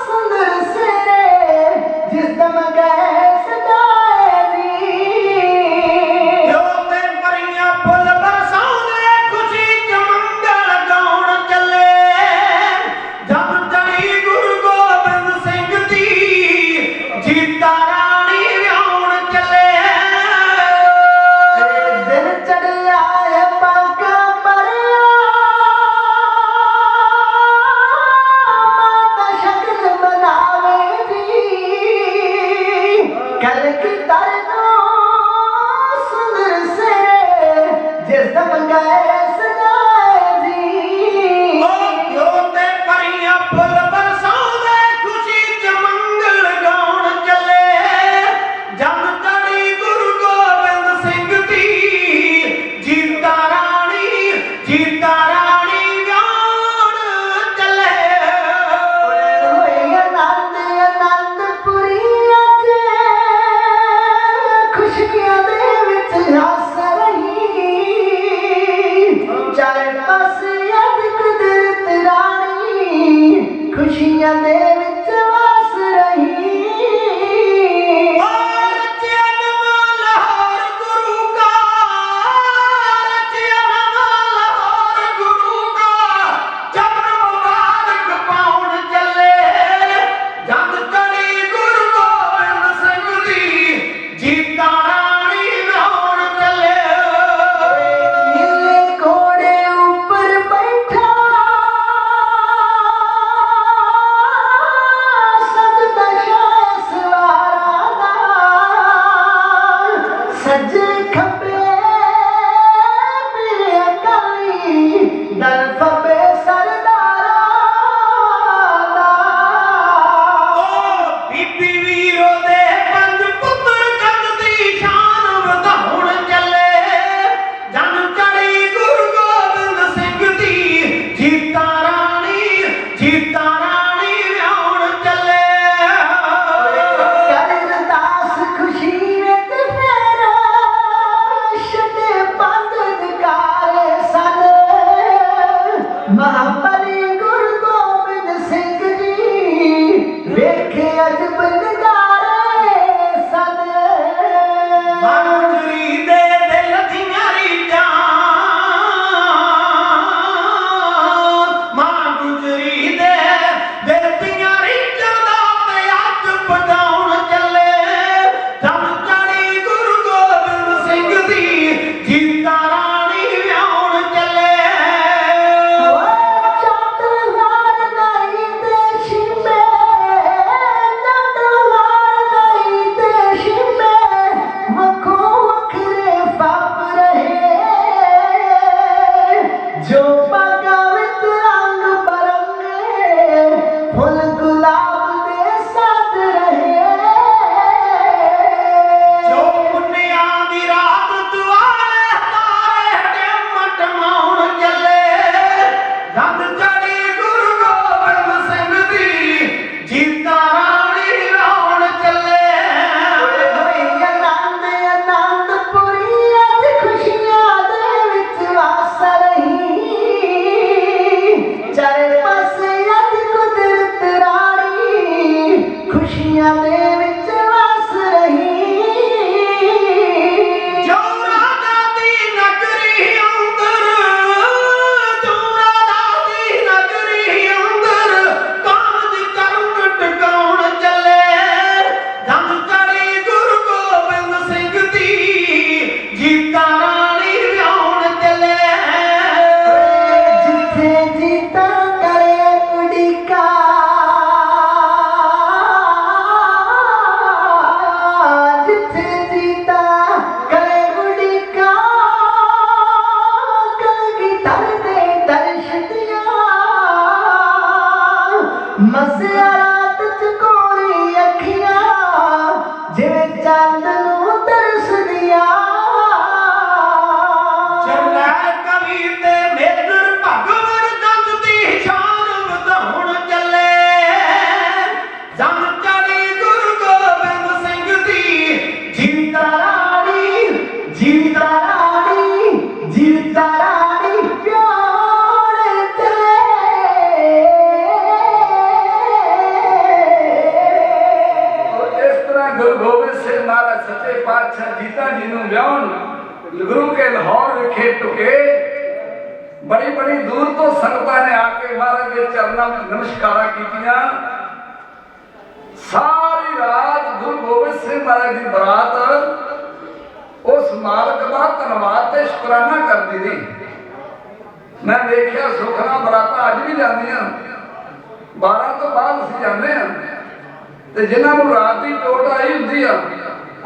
सुंदर सिरे जिस दम गए सजाए जी। ਜੋ ਤੇ ਪਰੀਆਂ ਫੁੱਲ ਬਰਸਾਉਂਦੇ ਖੁਸ਼ੀ ਚ ਮੰਗਲ ਗਾਉਣ ਚੱਲੇ, ਜਦ ਚੜੀ ਗੁਰੂ ਗੋਬਿੰਦ ਸਿੰਘ ਦੀ ਜੀਤਾ ਰਾਣੀ ਵਿਆਹੁਣ ਚੱਲੇ। दिन चढ़िया है बागा पर माता शक्ल बनावे जी, कल की तारो सुंदर सिरे जिस दम गए सजाए जी। ਜੋ ਤੇ ਪਰੀਆਂ ਫੁੱਲ ਬਰਸਾਉਂਦੇ ਖੁਸ਼ੀ ਚ ਮੰਗਲ ਗਾਉਣ ਚੱਲੇ, ਸਿੰਘ ਮਹਾਰਾਜ ਸੱਚੇ ਪਾਤਸ਼ਾਹ ਜੀਤਾ ਜੀ ਨੂੰ ਵਿਆਹਣ ਗੁਰੂ ਕੇ ਲਾਹੌਰ ਵਿਖੇ ਟੁਕੇ। बड़ी बड़ी दूर तो संगतां ने आके महाराज के चरणों में नमस्कारा कीतियां। सारी रात गुरु गोबिंद सिंह महाराज की बरात उस मालक का धन्यवाद ते शुकराना करती थी। मैं देखिया सुखना बरात अज भी जांदियां 12 तो बाद असीं जांदे हां ते जिन्हां नूं रात की टोट आई हुंदी आ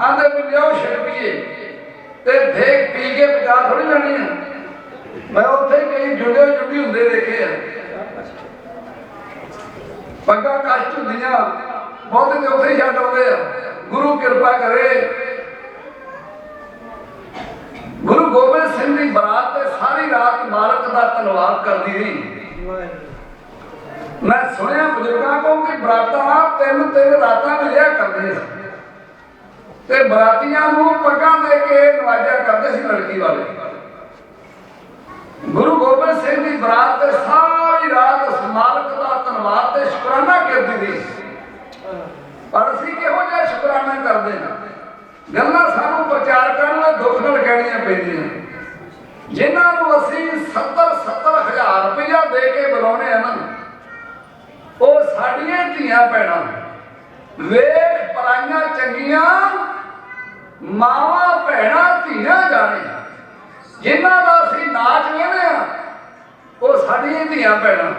आंदे भी लिओ छिड़कीए ते देख पी के बचा थोड़ी लेनी है। मैं उत्थे कई जुड़े जुड़ी हुंदे देखे आ, पग्गां कष्ट हुंदियां बहुते ते उत्थे ही छड्ड आउंदे आ। गुरु किरपा करे गुरु गोबिंद सिंह की बरात ते सारी रात मालक का धन्यवाद करती रही। मैं सुनिया बुजुर्गों को कि बरातां तीन तीन रातां भी लिया करदे ते बरातियां नूं पग्गां दे के नवाजा करदे सी लड़की वाले। गुरु गोबिंद सिंह की बरात ते सारी रात उस मालक का धन्यवाद ते शुकराना करती थी। पर असीं किहो जिहा शुकराना करदे हां, गल्लां सानूं प्रचारकां नूं दुख नाल कहणीआं पैंदियां। जिन्हां नूं असीं 70 हज़ार रुपया दे के बुलाउने आ ना, ਉਹ ਸਾਡੀਆਂ ਧੀਆਂ ਭੈਣਾਂ ਵੇਖ ਪਰਾਈਆਂ ਚੰਗੀਆਂ ਮਾਵਾਂ ਭੈਣਾਂ ਧੀਆਂ ਜਾਣੇ ਜਿਨ੍ਹਾਂ ਦਾ ਅਸੀਂ ਨਾਚ ਵੇਖਦੇ ਆ ਉਹ ਸਾਡੀਆਂ ਧੀਆਂ ਭੈਣਾਂ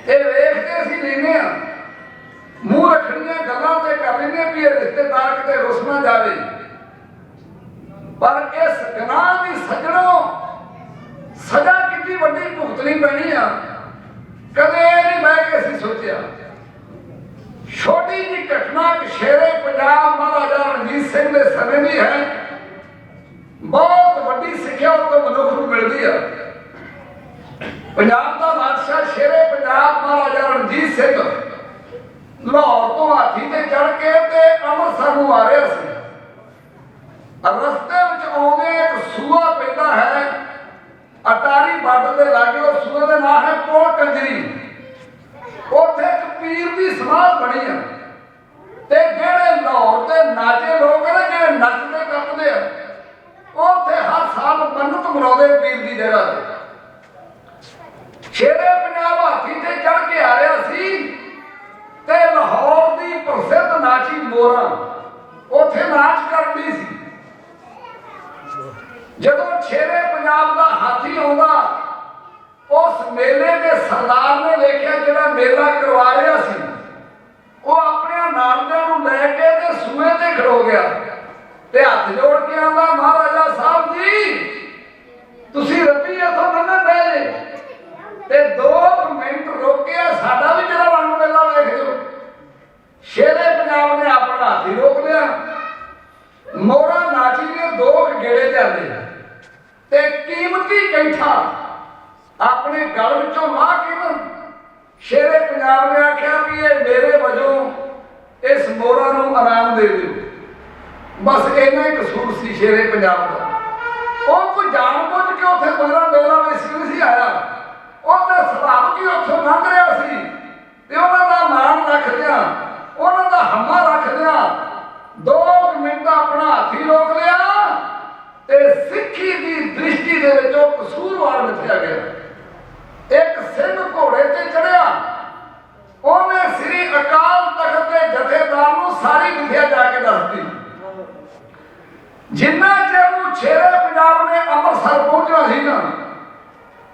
ਇਹ ਵੇਖ ਕੇ ਅਸੀਂ ਲੈਂਦੇ ਆ ਮੂੰਹ ਰੱਖਣੀਆਂ ਗੱਲਾਂ ਤੇ ਕਰ ਲੈਂਦੇ ਵੀ ਇਹ ਰਿਸ਼ਤੇਦਾਰ ਕਿਤੇ ਰੁੱਸ ਨਾ ਜਾਵੇ। ਪਰ ਇਸ ਗੁਨਾਹ ਦੀ ਸੱਜਣੋ ਸਜ਼ਾ ਕਿੰਨੀ ਵੱਡੀ ਭੁਗਤਣੀ ਪੈਣੀ ਆ कदे नहीं मैं कैसे सोचा। छोटी जी घटना शेरे पंजाब महाराजा रणजीत सिंह के समय भी है, बहुत वड्डी सिक्ख्या तो मनुख को मिलती है। पंजाब का बादशाह शेरे पंजाब महाराजा रणजीत सिंह लाहौर तो हाथी ते चढ़ के ते अमृतसर नूं आ रहा सी। रस्ते विच आउंदे एक सूआ पैंदा है अटारी बार्डर के लागे, और सूए का नाम है पोल कंजरी। उत्थे एक पीर की समाध बनी है ते जेड़े लाहौर के नाचे लोग ने जेड़े नचते टपदे उत्थे हर साल मन्नत मनाउंदे पीर की जगह ते। शेरे पंजाब हाथी ते चढ़ के आ रहा सी ते लाहौर की प्रसिद्ध नाची मोरा उत्थे नाच करदी सी। जदों शेरे पंजाब का हाथी आउंदा उस मेले के सरदार ने देखिया जिहड़ा मेला करवा रहा सी वो अपने नालदियां नूं लैके ते सूए ते खड़ो गया ते हथ जोड़ के आंदा महाराजा साहब जी तुसीं रब्बी इथों लंघण दे ते 2 मिनट रोकिया साडा भी जरा रंग मेला वेख जो। शेरे पंजाब ने अपना हाथी रोक लिया, मोरा नाची ने 2 गेड़े लिआंदे ते कीमती कैठा अपने गल विचों ला के ना शेरे पंजाब ने आख्या भी ये मेरे वजों इस मोरा नूं आराम दे दिओ। बस इन्ना ही कसूर सी शेरे पंजाब का। वो कोई जान बुझ के उत्थे मोरा मेला नहीं सी आया, उसका सुभाव की उत्थों लंघ रहा सी ते उन्हां दा मान रखदिआं उन्हां दा हम्मा रखदिआं 2 मिनट अपना हाथी रोक लिया ते सिक्खी की दृष्टि दे विचों कसूरवार मिथया गया। एक सिंह घोड़े ते चढ़िया, उन्हें श्री अकाल तख्त के जथेदार नूं सारी मिथया जाके दसदी। जिन्ना चਿਰ ਨੂੰ शेरे पंजाब ने अमृतसर पहुंचना सी ना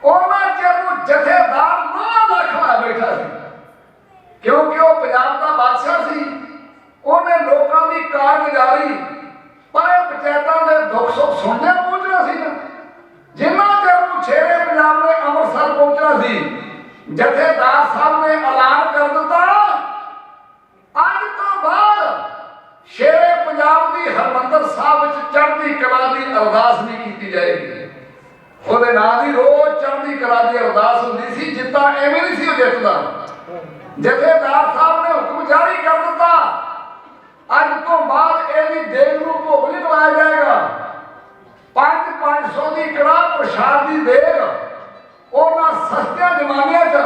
उन्ना चਿਰ ਨੂੰ जथेदार 9 ਲੱਖ आ बैठा सी, क्योंकि वो पंजाब का बादशाह सी। उन्हें लोगों की कारगुजारी पर पंचायतों के दुख सुख सुनने पहुंचना सी ना। जिन्ना चਿਰ ਨੂੰ शेरे पंजाब ने अमृतसर पहुंचना सी जथेदार साहब ने ऐलान कर दिता अज तो बाद शेरे पंजाब की हरमंदर साहब चढ़ती कला की अरदास नहीं की जाएगी। ਉਹਦੇ नाम की रोज चढ़ती कला की अरदास होती सी, जिता एवं नहीं सी जितदा। जथेदार साहब ने हुक्म जारी कर दिता अज तो बाद ਇਹਦੀ देग ਨੂੰ भोग नहीं लवाया जाएगा। 500 की कड़ा प्रसाद की देग उन्हां सस्तियां जमानियां च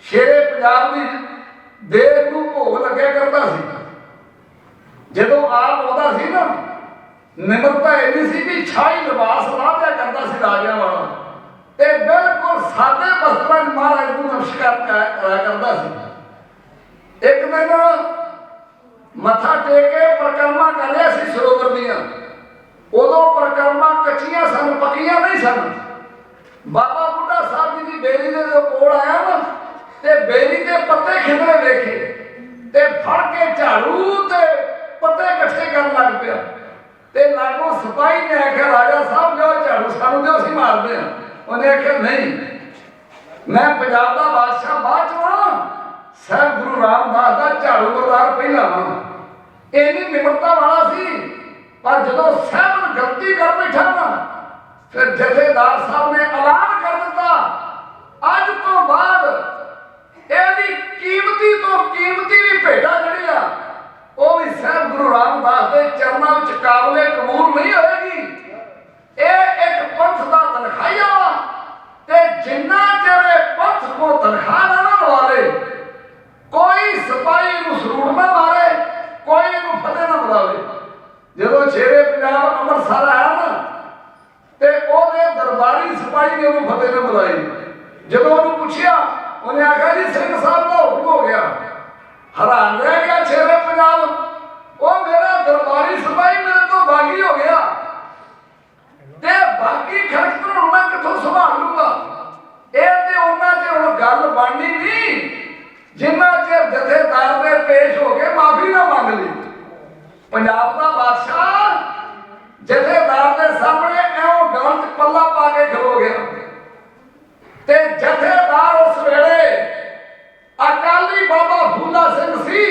शेरे पंजाब की देग ਨੂੰ भोग लगे करता सी। जदों ਆਪ ਆਉਂਦਾ ਸੀ ਨਾ, ਨਿਮਰਤਾ ਇੰਨੀ ਸੀ ਵੀ ਛਾਈ ਲਿਬਾਸ ਲਾਧਿਆ ਕਰਦਾ ਸੀ ਰਾਜਿਆਂ ਵਾਲਾ, ਤੇ ਬਿਲਕੁਲ ਸਾਦੇ ਵਸਤਰਾਂ 'ਚ ਮਹਾਰਾਜ ਨੂੰ ਨਮਸਕਾਰ ਕਰਾਇਆ ਕਰਦਾ ਸੀ। ਇੱਕ ਦਿਨ ਮੱਥਾ ਟੇਕ ਕੇ ਪਰਿਕਰਮਾ ਕਰ ਰਿਹਾ ਸੀ ਸਰੋਵਰ ਦੀਆਂ। ਉਦੋਂ ਪਰਿਕਰਮਾ ਕੱਚੀਆਂ ਸਨ, ਪੱਕੀਆਂ ਨਹੀਂ ਸਨ। ਬਾਬਾ ਬੁੱਢਾ ਸਾਹਿਬ ਜੀ ਦੀ ਬੇਰੀ ਦੇ ਕੋਲ ਆਇਆ ਨਾ, ਤੇ ਬੇਰੀ ਦੇ ਪੱਤੇ ਖਿੰਡਰੇ ਵੇਖੇ ਤੇ ਫੜ ਕੇ ਝਾੜੂ ਤੇ ਪੱਤੇ ਇਕੱਠੇ ਕਰਨ ਲੱਗ ਪਿਆ। ਤੇ ਲਾਗੋਂ ਸਿਪਾਹੀ ਨੇ ਆਖਿਆ, ਰਾਜਾ ਸਾਹਿਬ ਜੋ ਝਾੜੂ ਸਾਨੂੰ ਦਿਓ, ਅਸੀਂ ਮਾਰਦੇ ਹਾਂ। ਉਹਨੇ ਆਖਿਆ, ਨਹੀਂ, ਮੈਂ ਪੰਜਾਬ ਦਾ ਬਾਦਸ਼ਾਹ ਬਾਅਦ ਚ ਵਾਂ, ਸਾਹਿਬ ਗੁਰੂ ਰਾਮਦਾਸ ਦਾ ਝਾੜੂ ਬਰਦਾਰ ਪਹਿਲਾਂ ਵਾਂ। ਇੰਨੀ ਨਿਮਰਤਾ ਵਾਲਾ ਸੀ। ਪਰ ਜਦੋਂ ਸਾਹਿਬ ਗਲਤੀ ਕਰ ਬੈਠਾ ਨਾ, ਫਿਰ ਜਥੇਦਾਰ ਸਾਹਿਬ ਨੇ ਐਲਾਨ ਕਰ ਦਿੱਤਾ, ਅੱਜ ਤੋਂ ਬਾਅਦ ਇਹਦੀ ਕੀਮਤੀ ਤੋਂ ਕੀਮਤੀ ਵੀ ਭੇਟਾ ਜਿਹੜੀ ਆ, ਉਹ ਵੀ ਸਾਹਿਬ ਗੁਰੂ ਰਾਮਦਾਸ ਦੇ ਚਰਨਾਂ ਵਿੱਚ ਕਾਬਲੇ ਕਬੂਲ ਨਹੀਂ ਹੋਏਗੀ। ਇਹ ਇੱਕ ਪੰਥ ਦਾ ਤਨਖਾਹੀਆ ਵਾ, ਤੇ ਜਿੰਨਾ ਚਿਰ ਇਹ ਪੰਥ ਕੋ ਤਨਖਾਹ ਨਾ ਲਵਾਵੇ, ਕੋਈ ਸਿਪਾਹੀ ਨੂੰ ਸਰੂਟ ਨਾ ਮਾਰੇ, ਕੋਈ ਇਹਨੂੰ ਫਤਿਹ ਨਾ ਬੁਲਾਵੇ। ਜਦੋਂ ਸ਼ੇਰੇ ਪੰਜਾਬ ਅੰਮ੍ਰਿਤਸਰ ਆਇਆ ਨਾ, ਤੇ ਉਹਦੇ ਦਰਬਾਰੀ ਸਿਪਾਹੀ ਨੇ ਉਹਨੂੰ ਫਤਿਹ ਨਾ ਬੁਲਾਈ। ਜਦੋਂ ਉਹਨੂੰ ਪੁੱਛਿਆ, ਉਹਨੇ ਆਖਿਆ, ਜੀ ਸਿੰਘ ਸਾਹਿਬ ਦਾ ਹੁਕਮ ਹੋ ਗਿਆ। ਹੈਰਾਨ ਰਹਿ ਗਿਆ ਸ਼ੇਰੇ ਪੰਜਾਬ, ਉਹ ਮੇਰਾ ਦਰਬਾਰੀ ਸਿਪਾਹੀ ਮੇਰੇ ਤੋਂ ਬਾਗੀ ਹੋ ਗਿਆ, ਤੇ ਬਾਕੀ ਖਰਚ ਤੋਂ ਮੈਂ ਕਿੱਥੋਂ ਸੰਭਾਲ ਲੂੰਗਾ। ਇਹ ਤੇ ਉਹਨਾਂ ਚ ਹੁਣ ਗੱਲ ਬਣਨੀ ਨਹੀਂ ਜਿੰਨਾ ਚਿਰ ਜਥੇਦਾਰ ਨੇ ਪੇਸ਼ ਹੋ ਕੇ ਮਾਫੀ ਨਾ ਮੰਗ ਲਈ। ਪੰਜਾਬ ਦਾ ਬਾਦਸ਼ਾਹ ਜਥੇਦਾਰ ਦੇ ਸਾਹਮਣੇ ਐਉਂ ਗਲ 'ਚ ਪੱਲਾ ਪਾ ਕੇ ਖਲੋ ਗਿਆ, ਤੇ ਜਥੇਦਾਰ ਉਸ ਵੇਲੇ ਅਕਾਲੀ ਬਾਬਾ ਫੂਲਾ ਸਿੰਘ ਸੀ,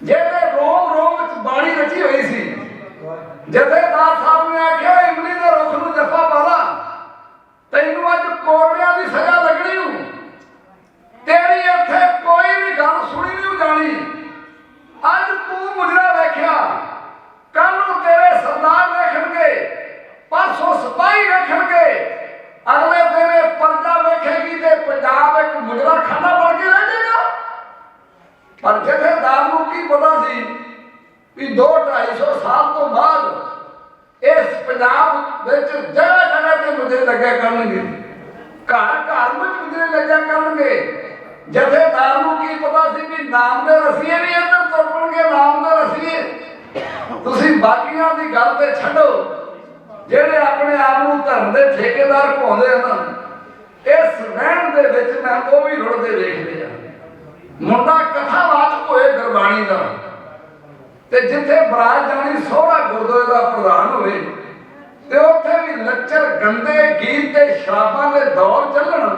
ਜਿਹਦੇ ਰੋਮ ਰੋਮ ਵਿੱਚ ਬਾਣੀ ਰਚੀ ਹੋਈ ਸੀ। ਜਥੇਦਾਰ ਸਾਹਿਬ ਨੇ ਆਖਿਆ, ਇਮਲੀ ਦੇ ਰੁੱਖ ਨੂੰ ਜੱਫਾ ਪਾ ਲਾ, ਤੈਨੂੰ ਅੱਜ ਕੋੜਿਆਂ ਦੀ ਸਜ਼ਾ ਲੱਗਣੀ ਹੂੰ। ਤੇਰੀ ਇੱਥੇ ਕੋਈ ਵੀ ਗੱਲ ਸੁਣੀ ਨਹੀਂ ਜਾਣੀ। ਅੱਜ ਤੂੰ ਮੁਜਰਾ ਵੇਖਿਆ, ਕੱਲ ਨੂੰ ਤੇਰੇ ਸਰਦਾਰ ਵੇਖਣਗੇ, ਪਰਸੋਂ ਸਿਪਾਹੀ ਵੇਖਣਗੇ, ਅਗਲੇ ਦਿਨ ਪਰਜਾ ਵੇਖੇਗੀ, ਤੇ ਪੰਜਾਬ ਇੱਕ ਮੁਜਰਾ ਖਾਨਾ ਬਣ ਕੇ ਰਹਿ ਜਾਏਗਾ। ਪਰ ਜਥੇਦਾਰ ਨੂੰ ਕੀ ਪਤਾ ਸੀ ਵੀ 200-250 ਸਾਲ ਤੋਂ ਬਾਅਦ ਇਸ ਪੰਜਾਬ ਵਿੱਚ ਜਗ੍ਹਾ ਜਗ੍ਹਾ ਤੇ ਮੁਜਰੇ ਲੱਗਿਆ ਕਰਨਗੇ, ਘਰ ਘਰ ਵਿੱਚ ਮੁਜਰੇ ਲੱਗਿਆ ਕਰਨਗੇ। ਜਥੇਦਾਰ ਨੂੰ ਕੀ ਪਤਾ ਸੀ ਵੀ ਨਾਮ ਦੇ ਰਸੀਏ ਵੀ ਇੱਧਰ ਤੁਰਪਣਗੇ, ਨਾਮ ਦੇ ਰਸੀਏ। ਤੁਸੀਂ ਬਾਕੀਆਂ ਦੀ ਗੱਲ ਤੇ ਛੱਡੋ, ਜਿਹੜੇ ਆਪਣੇ ਆਪ ਨੂੰ ਧਰਮ ਦੇ ਠੇਕੇਦਾਰ ਕਹਾਉਂਦੇ ਹਨ, ਇਸ ਰਹਿਣ ਦੇ ਵਿੱਚ ਮੈਂ ਉਹ ਵੀ ਰੁੜਦੇ ਵੇਖ ਲਿਆ। ਮੁੰਡਾ ਕਥਾਵਾਚਕ ਹੋਏ ਗੁਰਬਾਣੀ ਦਾ, ਤੇ ਜਿੱਥੇ ਬਰਾਤ ਜਾਣੀ ਸਹੁਰਾ ਗੁਰਦੁਆਰੇ ਦਾ ਪ੍ਰਧਾਨ ਹੋਵੇ, ਤੇ ਉੱਥੇ ਵੀ ਲੱਚਰ ਗੰਦੇ ਗੀਤ ਤੇ ਸ਼ਰਾਬਾਂ ਦੇ ਦੌਰ ਚੱਲਣ,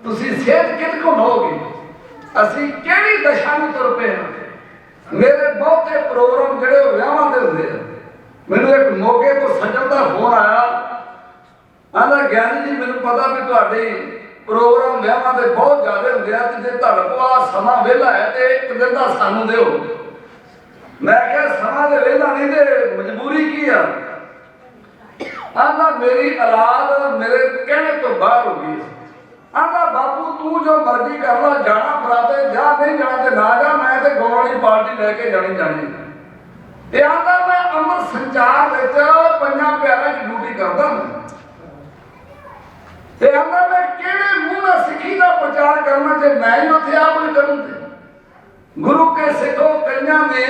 ਤੁਸੀਂ ਸਿਹਤ ਕਿੱਥੋਂ ਲਓਗੇ? ਅਸੀਂ ਕਿਹੜੀ ਦਸ਼ਾ ਨੂੰ ਤੁਰ ਪਏ ਹਾਂ? ਮੇਰੇ ਬਹੁਤੇ ਪ੍ਰੋਗਰਾਮ ਜਿਹੜੇ ਵਿਆਹਾਂ ਦੇ ਹੁੰਦੇ ਆ, ਮੈਨੂੰ ਇੱਕ ਮੋਗੇ ਤੋਂ ਸੱਜਣ ਦਾ ਫੋਨ ਆਇਆ, ਆਂਦਾ, ਗਿਆਨੀ ਜੀ ਮੈਨੂੰ ਪਤਾ ਵੀ ਤੁਹਾਡੇ ਪ੍ਰੋਗਰਾਮ ਵਿਆਹਾਂ ਦੇ ਬਹੁਤ ਜ਼ਿਆਦਾ ਹੁੰਦੇ ਆ, ਤੇ ਜੇ ਤੁਹਾਡੇ ਕੋਲ ਆ ਸਮਾਂ ਵਿਹਲਾ ਹੈ ਤੇ ਇੱਕ ਦਿਨ ਦਾ ਸਾਨੂੰ ਦਿਓ। ਮੈਂ ਕਿਹਾ, ਸਮਾਂ ਦੇ ਵਿਹਲਾ ਨਹੀਂ ਤੇ ਮਜਬੂਰੀ ਕੀ ਆ? ਆਂਦਾ, ਮੇਰੀ ਔਲਾਦ ਮੇਰੇ ਕਹਿਣੇ ਤੋਂ ਬਾਹਰ ਹੋ ਗਈ। ਆਂਦਾ, ਬਾਪੂ ਤੂੰ ਜੋ ਮਰਜ਼ੀ ਕਰ ਲਾ, ਜਾਣਾ ਬਰਾਤੇ ਜਾ, ਨਹੀਂ ਜਾਣਾ ਤੇ ਨਾ ਜਾ, ਮੈਂ ਤੇ ਗਾਉਣ ਵਾਲੀ ਪਾਰਟੀ ਲੈ ਕੇ ਜਾਣੀ। ਤੇ ਆਂਦਾ, ਮੈਂ ਅੰਮ੍ਰਿਤ ਸੰਚਾਰ ਵਿੱਚ 5 ਪਿਆਰਿਆਂ 'ਚ ਡਿਊਟੀ ਕਰਦਾ ਹਾਂ। ਤੇ ਆਂਦਾ, ਮੈਂ ਕਿਹੜੇ ਮੂੰਹ ਨਾਲ ਸਿੱਖੀ ਦਾ ਪ੍ਰਚਾਰ ਕਰਨਾ ਜੇ ਮੈਂ ਹੀ ਉੱਥੇ ਆਪ ਨਹੀਂ ਕਰੂੰ? ਗੁਰੂ ਕੇ ਸਿੱਖੋ, ਕਈਆਂ ਦੇ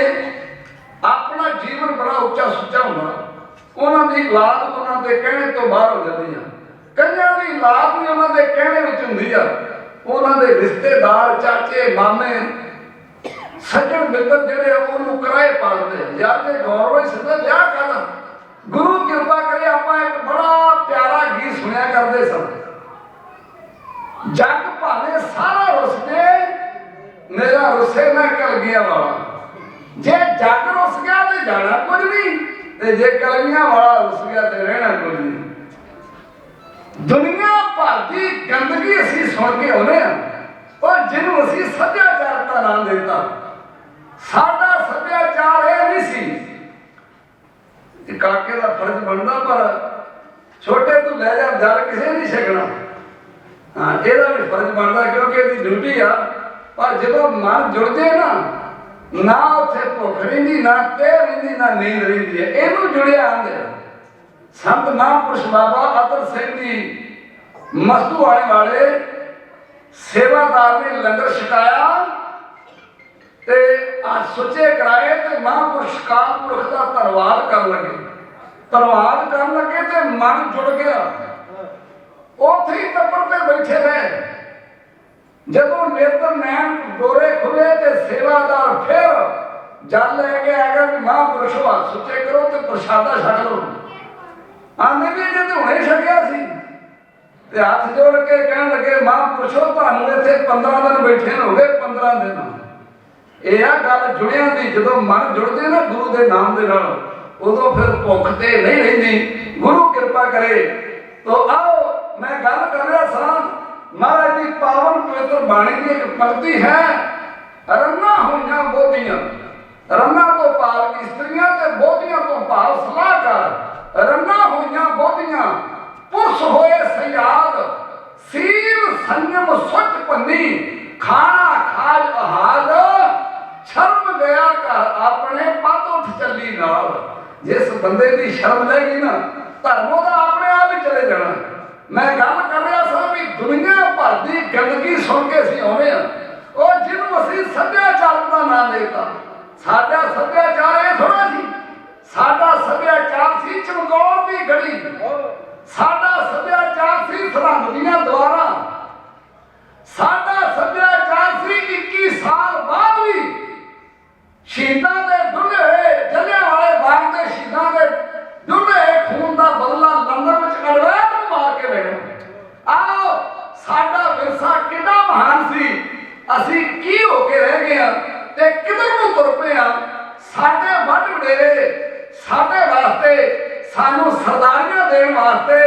ਆਪਣਾ ਜੀਵਨ ਬੜਾ ਉੱਚਾ ਸੁੱਚਾ ਹੁੰਦਾ, ਉਹਨਾਂ ਦੀ ਔਲਾਦ ਉਹਨਾਂ ਦੇ ਕਹਿਣੇ ਤੋਂ ਬਾਹਰ ਹੋ ਜਾਂਦੀ ਆ। ਕਈਆਂ ਦੀ ਔਲਾਦ ਵੀ ਉਹਨਾਂ ਦੇ ਕਹਿਣੇ ਵਿੱਚ ਹੁੰਦੀ ਆ। ਉਹਨਾਂ ਦੇ ਰਿਸ਼ਤੇਦਾਰ, ਚਾਚੇ, ਮਾਮੇ, ਸੱਜਣ ਮਿੱਤਰ ਜਿਹੜੇ ਉਹਨੂੰ ਕਿਰਾਏ ਪਾਲਦੇ ਯਾਰ, ਤੇ ਗੌਰਵ ਹੀ ਸਿੱਧਾ ਵਿਆਹ ਕਰਨਾ। ਗੁਰੂ ਕਿਰਪਾ ਕਰੇ, ਆਪਾਂ ਇੱਕ ਬੜਾ ਪਿਆਰਾ ਗੀਤ ਸੁਣਿਆ ਕਰਦੇ ਸਨ, ਜੱਗ ਭਾਵੇਂ ਸਾਰਾ ਰੁੱਸ ਜੇ, ਮੇਰਾ ਰੁੱਸੇ ਨਾ ਕਲਗੀਆਂ ਵਾਲਾ। ਜੇ ਜੱਗ ਰੁੱਸ ਗਿਆ ਤੇ ਜਾਣਾ ਕੁਝ ਨਹੀਂ, ਤੇ ਜੇ ਕਲਗੀਆਂ ਵਾਲਾ ਰੁੱਸ ਗਿਆ ਤੇ ਰਹਿਣਾ ਕੁਝ ਨਹੀਂ। ਦੁਨੀਆ ਭਰ ਦੀ ਗੰਦਗੀ ਅਸੀਂ ਸੁਣ ਕੇ ਆਉਂਦੇ ਹਾਂ, ਉਹ ਜਿਹਨੂੰ ਅਸੀਂ ਸੱਭਿਆਚਾਰ ਦਾ ਨਾਮ ਦਿੱਤਾ। ਸਾਡਾ ਸੱਭਿਆਚਾਰ ਇਹ ਨਹੀਂ ਸੀ। ਕਾਕੇ ਦਾ ਫਰਜ਼ ਬਣਦਾ, ਪਰ ਛੋਟੇ ਤੋਂ ਲੈ ਜਾ ਜਲ ਕਿਸੇ ਨਹੀਂ ਛਕਣਾ। ਹਾਂ, ਇਹਦਾ ਵੀ ਫਰਜ਼ ਬਣਦਾ, ਕਿਉਂਕਿ ਇਹਦੀ ਡਿਊਟੀ ਆ। ਪਰ ਜਦੋਂ ਮਨ ਜੁੜ ਜੇ ਨਾ, ਨਾ ਉੱਥੇ ਭੁੱਖ ਰਹਿੰਦੀ, ਨਾ ਕਹਿ ਰਹਿੰਦੀ, ਨਾ ਨੀਂਦ ਰਹਿੰਦੀ ਹੈ। ਇਹਨੂੰ ਜੁੜਿਆ ਆਂਦੇ ਸੰਤ ਮਹਾਂਪੁਰਸ਼ ਬਾਬਾ ਅਤਰ ਸਿੰਘ ਜੀ ਮਸਤੂ ਵਾਲੇ ਸੇਵਾਦਾਰ ਨੇ ਲੰਗਰ ਛਕਾਇਆ ਤੇ ਆ ਸੁੱਚੇ ਕਰਾਏ ਤੇ ਮਹਾਂਪੁਰਸ਼ ਕਾਲ ਪੁਰਖ ਦਾ ਧੰਨਵਾਦ ਕਰਨ ਲੱਗੇ। ਧੰਨਵਾਦ ਕਰਨ ਲੱਗੇ ਤੇ ਮਨ ਜੁੜ ਗਿਆ, ਉੱਥੇ ਹੀ ਤੱਪੜ ਤੇ ਬੈਠੇ ਰਹੇ। ਜਦੋਂ ਨੇਤਰ ਨੈਣ ਡੋਰੇ ਖੁੱਲੇ ਤੇ ਸੇਵਾਦਾਰ ਫਿਰ ਜਲ ਲੈ ਕੇ ਆ ਗਿਆ ਵੀ ਮਹਾਂਪੁਰਸ਼ੋ ਹੱਥ ਸੁੱਚੇ ਕਰੋ ਤੇ ਪ੍ਰਸ਼ਾਦਾ ਛਕ ਲਓ। ਆਂਦੇ ਵੀ ਜੇ ਤੇ ਹੁਣੇ ਛਕਿਆ ਸੀ ਤੇ ਹੱਥ ਜੋੜ ਕੇ ਕਹਿਣ ਲੱਗੇ ਮਹਾਂਪੁਰਸ਼ੋ ਤੁਹਾਨੂੰ ਇੱਥੇ 15 ਦਿਨ ਬੈਠੇ ਹੋ ਗਏ। 15 ਦਿਨ ਇਹ ਆ ਗੱਲ ਜੁੜਿਆਂ ਦੀ। ਜਦੋਂ ਮਨ ਜੁੜਦੇ ਨਾ ਗੁਰੂ ਦੇ ਨਾਮ ਦੇ ਨਾਲ ਉਦੋਂ ਫਿਰ ਭੁੱਖ ਤੇ ਨਹੀਂ ਰਹਿੰਦੀ। ਗੁਰੂ ਕਿਰਪਾ ਕਰੇ। ਤੋ ਆਓ ਮੈਂ ਗੱਲ ਕਰ ਰਿਹਾ ਸਾਂ ਮਹਾਰਾਜ ਦੀ ਪਾਵਨ ਪਵਿੱਤਰ ਬਾਣੀ ਦੀ ਇੱਕ ਪੰਕਤੀ ਹੈ, ਰੰਨਾਂ ਹੋਈਆਂ ਬੋਧੀਆਂ। ਰੰਨਾਂ ਤੋਂ ਭਾਵ ਇਸਤਰੀਆਂ ਤੇ ਬੋਧੀਆਂ ਤੋਂ ਭਾਵ ਸਲਾਹਕਾਰ। ਰੰਨਾਂ ਹੋਈਆਂ ਬੋਧੀਆਂ ਪੁਰਸ਼ ਹੋਏ ਸਯਾਦ, ਸੀਲ ਸੰਜਮ ਸੁਚ ਭੰਨੀ, ਖਾਣਾ ਖਾਜ ਆਹਾਰ, ਸ਼ਰਮ ਗਿਆ ਘਰ ਆਪਣੇ ਪੱਤ ਉੱਠ ਚੱਲੀ ਨਾਲ। ਜਿਸ ਬੰਦੇ ਦੀ ਸ਼ਰਮ ਲੈ ਗਈ ਨਾ ਧਰਮ ਉਹਦਾ ਆਪਣੇ ਆਪ ਹੀ ਚਲੇ ਜਾਣਾ। ਮੈਂ ਗੱਲ ਕਰ ਰਿਹਾ ਸਾਂ ਵੀ ਦੁਨੀਆ ਭਰ ਦੀ ਗੰਦਗੀ ਸੁਣ ਕੇ ਅਸੀਂ ਆਉਂਦੇ ਹਾਂ, ਉਹ ਜਿਹਨੂੰ ਅਸੀਂ ਸੱਭਿਆਚਾਰ ਦਾ ਨਾਮ ਦੇਤਾ। ਸਾਡਾ ਸੱਭਿਆਚਾਰ ਇਹ ਥੋੜਾ ਸੀ। ਸਾਡਾ ਸੱਭਿਆਚਾਰ ਸੀ ਚਮਕੌਰ ਦੀ ਗੜੀ, ਸਾਡਾ ਸੱਭਿਆਚਾਰ ਸੀ ਸਰਹੰਦ ਦੀਆਂ ਦੀਵਾਰਾਂ, ਸਾਡਾ ਸੱਭਿਆਚਾਰ ਸੀ 21 ਸਾਲ ਬਾਅਦ ਵੀ ਸ਼ਹੀਦਾਂ ਦੇ ਡੁੱਲੇ ਹੋਏ ਜਲਿਆਂਵਾਲੇ ਬਾਗ ਦੇ ਸ਼ਹੀਦਾਂ ਦੇ ਡੁੱਲੇ ਹੋਏ ਖੂਨ ਦਾ ਬਦਲਾ ਲੰਡਨ ਵਿੱਚ ਅੜਵੈਤ ਨੂੰ ਮਾਰ ਕੇ ਲੈਣਾ। ਆਓ ਸਾਡਾ ਵਿਰਸਾ ਕਿੰਨਾ ਮਹਾਨ ਸੀ, ਅਸੀਂ ਕੀ ਹੋ ਕੇ ਰਹਿ ਗਏ ਹਾਂ ਤੇ ਕਿੱਧਰ ਨੂੰ ਤੁਰ ਪਏ ਹਾਂ। ਸਾਡੇ ਵੱਡ ਵਡੇਰੇ ਸਾਡੇ ਵਾਸਤੇ ਸਾਨੂੰ ਸਰਦਾਰੀਆਂ ਦੇਣ ਵਾਸਤੇ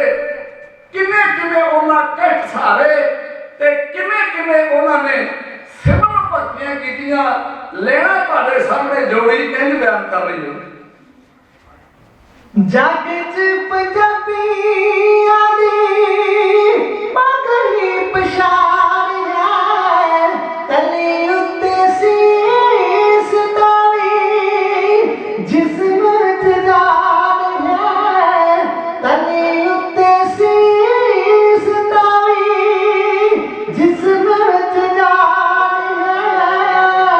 ਕਿੰਨੇ ਕਿੰਨੇ ਉਹਨਾਂ ਕਸ਼ਟ ਸਹਾਰੇ ਤੇ ਕਿੰਨੇ ਕਿੰਨੇ ਉਹਨਾਂ ਨੇ ਸਿਮਰਨ ਭਗਤੀਆਂ ਕੀਤੀਆਂ। ਲੈਣਾ ਤੁਹਾਡੇ ਸਾਹਮਣੇ ਜੋੜੀ ਇੰਝ ਬਿਆਨ ਕਰ ਰਹੀ ਹੈ। ਜੱਗ 'ਚ ਪੰਜਾਬੀਆਂ ਦੀ ਪਗੜੀ ਪਛਾਣ ਹੈ, ਤਲੀ ਉੱਤੇ ਸੀਸ ਤਾਵੀ ਜਿਸਮ 'ਚ ਜਾਨ ਹੈ, ਤਲੀ ਉੱਤੇ ਸੀਸ ਤਾਵੀ ਜਿਸਮ 'ਚ ਜਾਨ ਹੈ।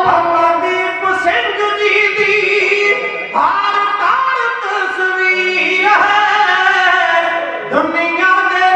ਬਾਬਾ ਦੀਪ ਸਿੰਘ ਜੀ ਦੀ ਹਰ ਤਾਰ ਤਸਵੀਰ ਹੈ, ਦੁਨੀਆ ਦੇ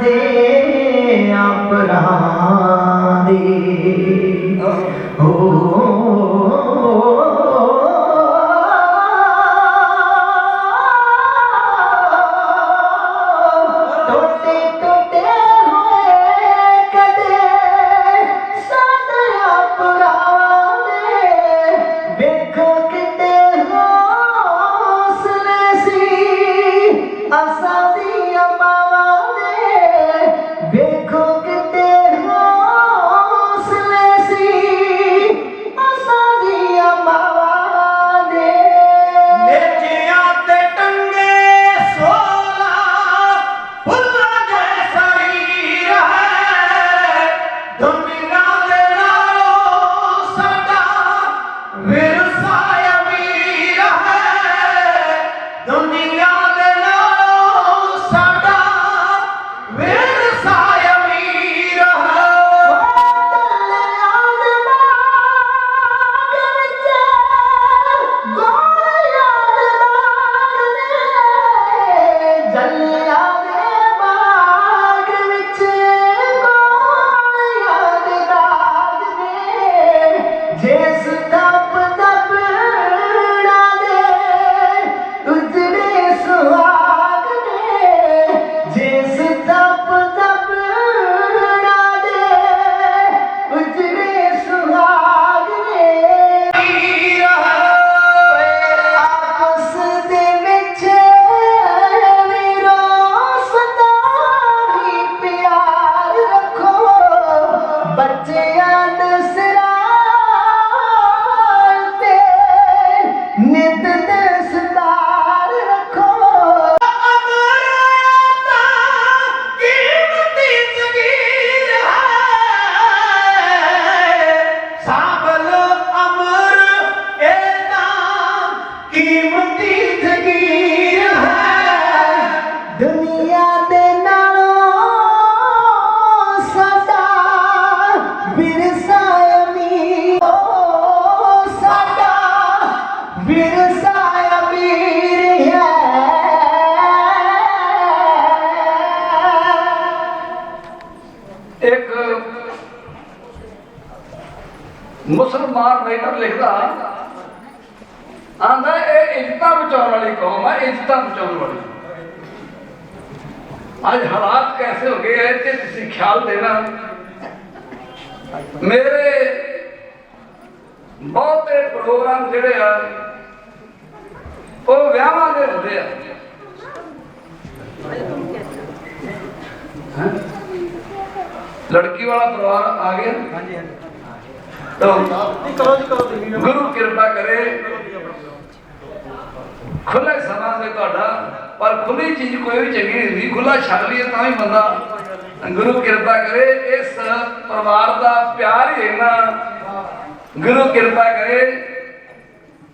दे अपराध दे टोटे टोटे होए कदे साडे अपराध दे वेखो किते हौसले सी असां दियां मावां दे वेखो किते हौसले सी असां दियां मावां दे नेचियां ते टंगे सोला फुल्लां दे शरीर है दुनिया दे नालों साडा विरसा अमीर है दुनिया दे नालों साडा विरसा अमीर है आपस दे विच वीरो सदा ही प्यार रखो बच्चियां दे सिरां ते नित दे सितार रखो अमरता कीमती ज़मीर है साबल अमर एता कीमती ज़मीर है दुनिया दे नालों साडा विरसा अमीर साडा विरसा अमीर है एक मुसलमान राइटर लिखदा आंदा ये इज्जत बचाने वाली कौम है इज्जत बचाने वाली आज हालात कैसे हो गए हैं ते तुसीं ख्याल देना मेरे बहुते प्रोग्राम जिहड़े आ वो विआहां दे हुंदे आ हैं? लड़की वाला परिवार आ गया तो गुरु कृपा करे खुले समा से ਤੁਹਾਡਾ पर खुली चीज कोई भी चंगी नहीं हुंदी खुला छक लईए तां भी बंदा गुरु कृपा करे इस परिवार का प्यार ही इन्ना गुरु कृपा करे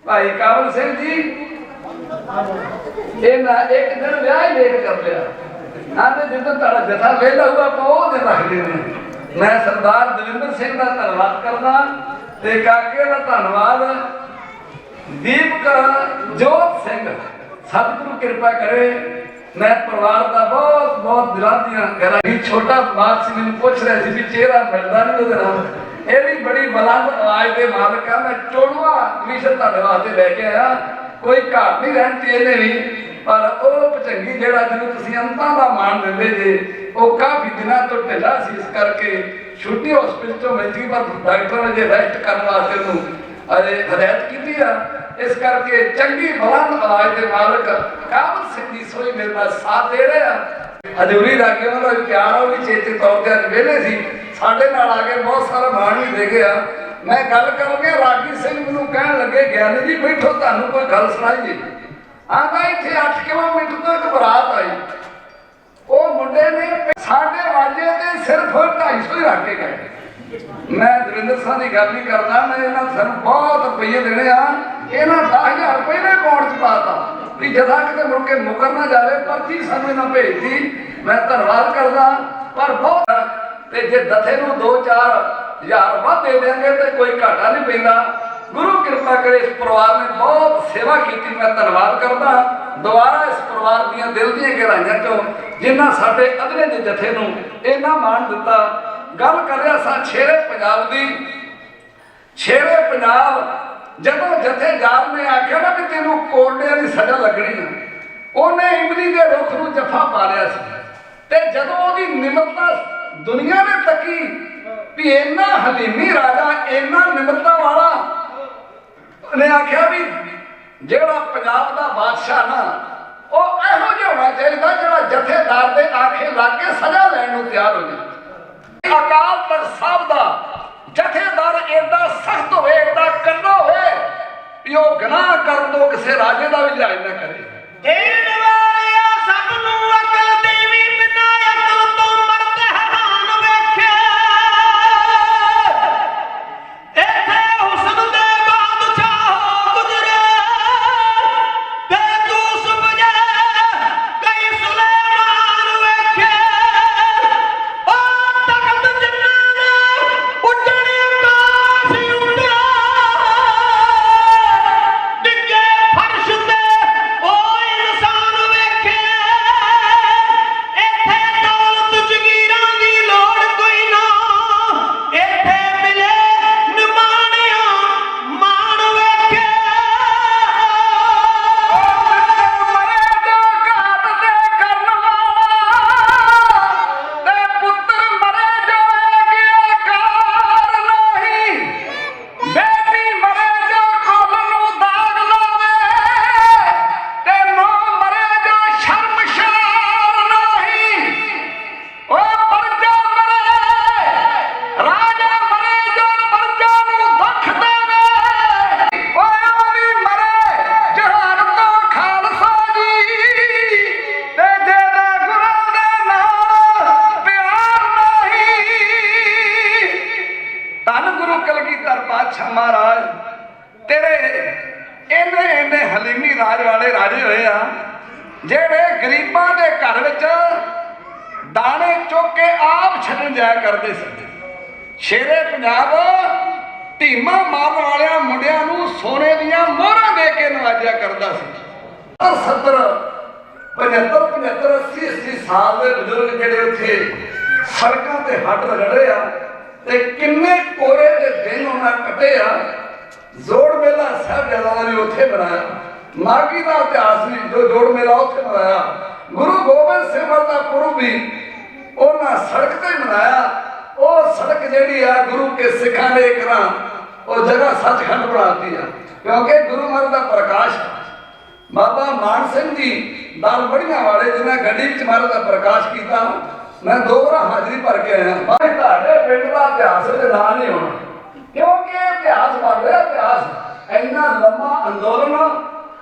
भाई काबल सिंह जी इन्ना एक दिन विआह ही लेट कर लिया आंदे जिद्दों ਤੁਹਾਡਾ जथा वेला हुआ ਆਪਾਂ ਉਹ दिन रख देने मैं सरदार दविंदर सिंह का धन्यवाद करदा ते काके का धन्यवाद दीपक जोत सिंह सतगुरु कृपा करे मैं परिवार का बहुत बहुत दिलों दी गहराई छोटा बात सी मैंने पूछ रहा सी भी चेहरा मिलता नहीं ਉਹਦੇ ਨਾਲ ਇਹ ਵੀ बड़ी बुलंद आवाज के मालक है मैं चोड़वा कमीशन ਤੁਹਾਡੇ वास्ते लेके आया कोई घाट नहीं रहती ਇਹਨੇ भी पर ਉਹ ਭਚੰਗੀ ਜਿਹੜਾ ਜਿਹਨੂੰ ਤੁਸੀਂ ਅੰਤਾਂ ਦਾ ਮਾਣ ਦਿੰਦੇ ਜੇ ਉਹ ਕਾਫੀ ਦਿਨਾਂ ਤੋਂ ਢਿੱਲਾ ਸੀ ਇਸ ਕਰਕੇ ਛੁੱਟੀ ਹਸਪੀਟਲ ਤੋਂ ਮਿਲਦੀ ਪਰ ਡਾਕਟਰ ਨੇ ਜੇ ਰੈਸਟ ਕਰਨ ਵਾਸਤੇ ਉਹਨੂੰ ਹਦਾਇਤ ਕੀਤੀ ਆ ਇਸ ਕਰਕੇ ਚੰਗੀ ਬੁਲੰਦ ਆਵਾਜ਼ ਦੇ ਮਾਲਕ ਕਾਬਲ ਸਿੰਘ ਦੀ ਸੋਈ ਮੇਰੇ ਨਾਲ ਸਾਥ ਦੇ ਰਹੇ ਆ ਹਜ਼ੂਰੀ ਦਾ ਕਿ ਉਹਨਾਂ ਦਾ ਪਿਆਰ ਉਹ ਵੀ ਚੇਤੇ ਤੌਰ ਤੇ ਅੱਜ ਵਿਹਲੇ ਸੀ ਸਾਡੇ ਨਾਲ ਆ ਕੇ ਬਹੁਤ ਸਾਰਾ ਮਾਣ ਵੀ ਦੇ ਗਿਆ ਮੈਂ ਗੱਲ ਕਰਕੇ ਰਾਗੀ ਸਿੰਘ ਮੈਨੂੰ ਕਹਿਣ ਲੱਗੇ ਗਿਆਨੀ ਜੀ ਬੈਠੋ ਤੁਹਾਨੂੰ ਕੋਈ ਗੱਲ ਸੁਣਾਈਏ ਆਂਦਾ ਇੱਥੇ 8 ਕਿਲੋਮੀਟਰ ਤੋਂ ਇੱਕ ਬਰਾਤ ਆਈ ਉਹ ਮੁੰਡੇ ਨੇ ਸਾਡੇ ਵਾਜੇ ਤੇ ਸਿਰਫ 250 ਹੀ ਰੱਖ ਕੇ ਗਏ मैं दविंदर साह की गल नहीं करना मैं सू बहुत रुपये देने इन्होंने 10,000 रुपये ने अकाउंट च पाता भी जदा कितने मुड़ के मुकर ना जाए पर्ची सानू इन्हें भेज दी मैं धन्यवाद करदा पर बहुत जे दथे नूं 2-4 हज़ार वध दे देंगे तो कोई घाटा नहीं पैंदा गुरु कृपा करे इस परिवार ने बहुत सेवा की मैं धन्यवाद करदा ਦੁਬਾਰਾ ਇਸ ਪਰਿਵਾਰ ਦੀਆਂ ਦਿਲ ਦੀਆਂ ਗਹਿਰਾਈਆਂ ਚੋਂ ਜਿਨ੍ਹਾਂ ਸਾਡੇ ਅਗਲੇ ਦੇ ਜਥੇ ਨੂੰ ਇੰਨਾ ਮਾਣ ਦਿੱਤਾ। ਗੱਲ ਕਰ ਰਿਹਾ ਸਾਂ ਸ਼ੇਰੇ ਪੰਜਾਬ ਦੀ। ਸ਼ੇਰੇ ਪੰਜਾਬ ਜਦੋਂ ਜਥੇਦਾਰ ਨੇ ਆਖਿਆ ਨਾ ਕਿ ਤੈਨੂੰ ਕੋਰਡਿਆਂ ਦੀ ਸਜ਼ਾ ਲੱਗਣੀ ਹੈ, ਉਹਨੇ ਇਮਲੀ ਦੇ ਰੁੱਖ ਨੂੰ ਜੱਫਾ ਪਾ ਲਿਆ ਸੀ। ਤੇ ਜਦੋਂ ਉਹਦੀ ਨਿਮਰਤਾ ਦੁਨੀਆ ਨੇ ਤੱਕੀ ਵੀ ਇੰਨਾ ਹਲੀਮੀ ਰਾਜਾ, ਇੰਨਾ ਨਿਮਰਤਾ ਵਾਲਾ, ਉਹਨੇ ਆਖਿਆ ਵੀ ਜਿਹੜਾ ਪੰਜਾਬ ਦਾ ਬਾਦਸ਼ਾਹ ਨਾ ਉਹ ਇਹੋ ਜਿਹਾ ਹੋਣਾ ਚਾਹੀਦਾ ਜਿਹੜਾ ਜਥੇਦਾਰ ਦੇ ਆਖੇ ਲੱਗ ਕੇ ਸਜ਼ਾ ਲੈਣ ਨੂੰ ਤਿਆਰ ਹੋ ਜਾਏ। ਅਕਾਲ ਤਖਤ ਸਾਹਿਬ ਦਾ ਜਥੇਦਾਰ ਏਡਾ ਸਖਤ ਹੋਵੇ, ਏਡਾ ਕੰਡਾ ਹੋਵੇ ਵੀ ਉਹ ਗੁਨਾਹ ਕਰਨ ਤੋਂ ਕਿਸੇ ਰਾਜੇ ਦਾ ਵੀ ਲਿਹਾਜ਼ ਨਾ ਕਰੇ। ਦੇਣ ਵਾਲਿਆ ਸਭ ਨੂੰ ਅਕਲ ਦੇਵੀ, ਬਿਨਾਂ ਅਕਲ ਤੋਂ ਮਰਦ ਹੈਰਾਨ ਵੇਖੇ। ਇੱਥੇ ਹੁਸਨ ਦੇ ਬਾਦਸ਼ਾਹ ਗੁਜ਼ਰੇ, ਤੇ ਯੂਸੁਫ ਜੇ ਕਈ ਸੁਲੇਮਾਨ ਵੇਖੇ। ਉਹ ਤਖਤ ਜਿਨ੍ਹਾਂ ਨੇ ਉੱਡਣੇ ਆਕਾਸ਼ ਉੱਡਿਆ, ਡਿੱਗੇ ਫਰਸ਼ ਤੇ ਉਹ ਇਨਸਾਨ ਵੇਖੇ। ਇੱਥੇ ਦੌਲਤ ਜਗੀਰਾਂ ਦੀ ਲੋੜ ਕੋਈ ਨਾ, ਇੱਥੇ ਮਿਲੇ ਨਿਮਾਣਿਆ ਮਾਣ ਵੇਖੇ। ਮਰੇ ਜੋ ਘਾਤ ਤੇ ਕਰਨ ਵਾਲਾ, ਤੇ ਪੁੱਤਰ ਮਰੇ ਜੋ ਆਗਿਆਕਾਰ ਨਹੀਂ। ਬੇਟੀ ਮਰੇ ਜੋ ਕੁਲ ਨੂੰ ਦਾਗ ਲਾਵੇ, ਤੇ ਨੂੰਹ ਮਰੇ ਜੋ ਸ਼ਰਮਸ਼ਾਰ ਨਹੀਂ। ਉਹ ਪਰਜਾ ਮਰੇ, ਰਾਜਾ ਮਰੇ ਜੋ ਪਰਜਾ ਨੂੰ ਦੁੱਖ ਦੇਵੇ। ਉਹ ਵੀ ਮਰੇ ਜਹਾਨ ਤੋਂ ਖਾਲਸਾ ਜੀ, ਤੇ ਜਿਹਦਾ ਗੁਰੂ ਦੇ ਨਾਲ ਪਿਆਰ ਨਹੀਂ। ਧੰਨ ਗੁਰੂ ਕਲਗੀਧਰ ਪਾਤਸ਼ਾਹ ਮਹਾਰਾਜ ਤੇਰੇ ਇੰਨੇ ਹਲੀਮੀ ਰਾਜ ਵਾਲੇ ਰਾਜੇ ਹੋਏ ਆ, ਜਿਹੜੇ ਗਰੀਬਾਂ ਦੇ ਘਰ ਵਿੱਚ ਦਾਣੇ ਚੁੱਕ ਕੇ ਆਪ ਛੱਡਣ ਜਾਇਆ ਕਰਦੇ ਸੀ। ਸ਼ੇਰੇ ਪੰਜਾਬ ਧੀਮਾ ਮਾਰਨ ਵਾਲਿਆਂ ਮੁੰਡਿਆਂ ਨੂੰ ਸੋਨੇ ਦੀਆਂ ਮੋਹਰਾਂ ਦੇ ਕੇ ਨਵਾਜਿਆ ਕਰਦਾ ਸੀ। 70 75 80 ਸਾਲ ਦੇ ਬਜ਼ੁਰਗ ਜਿਹੜੇ ਉੱਥੇ ਸੜਕਾਂ ਤੇ ਹੱਡ ਰਗੜੇ ਆ, ਤੇ ਕਿੰਨੇ ਕੋਰੇ ਦੇ ਦਿਨ ਉਹਨਾਂ ਕੱਟੇ ਆ। ਜੋੜ ਮੇਲਾ ਸਾਹਿਬਜ਼ਾਦਾ ਨੇ ਉੱਥੇ ਬਣਾਇਆ। ਮਾਘੀ ਦਾ ਇਤਿਹਾਸ ਵੀ ਜੋ ਜੋੜ ਮੇਲਾ ਉੱਥੇ ਬਣਾਇਆ। ਗੁਰੂ ਗੋਬਿੰਦ ਸਿੰਘ ਦਾ ਪੁਰਬ ਵੀ ਉਹਨਾਂ ਸੜਕ ਤੇ ਮਨਾਇਆ। ਉਹ ਸੜਕ ਜਿਹੜੀ ਆ ਗੁਰੂ ਕੇ ਸਿੱਖਾਂ ਨੇ ਇੱਕ ਨਾ ਉਹ ਜਗ੍ਹਾ ਸੱਚਖੰਡ ਬਣਾਤੀ ਆ, ਕਿਉਂਕਿ ਗੁਰੂ ਮਹਾਰਾਜ ਦਾ ਪ੍ਰਕਾਸ਼। ਬਾਬਾ ਮਾਨ ਸਿੰਘ ਜੀ ਦਾਲ ਬੜੀਆਂ ਵਾਲੇ ਜਿਹਨਾਂ ਗੱਡੀ ਵਿੱਚ ਮਹਾਰਾਜ ਦਾ ਪ੍ਰਕਾਸ਼ ਕੀਤਾ, ਮੈਂ 2 ਵਾਰ ਹਾਜ਼ਰੀ ਭਰ ਕੇ ਆਇਆ। ਭਾਈ ਤੁਹਾਡੇ ਪਿੰਡ ਦਾ ਇਤਿਹਾਸ ਦੇ ਨਾਂ ਨਹੀਂ ਹੋਣਾ, ਕਿਉਂਕਿ ਇਤਿਹਾਸ ਬਣ ਰਿਹਾ। ਇਤਿਹਾਸ ਇੰਨਾ ਲੰਮਾ ਅੰਦੋਲਨ,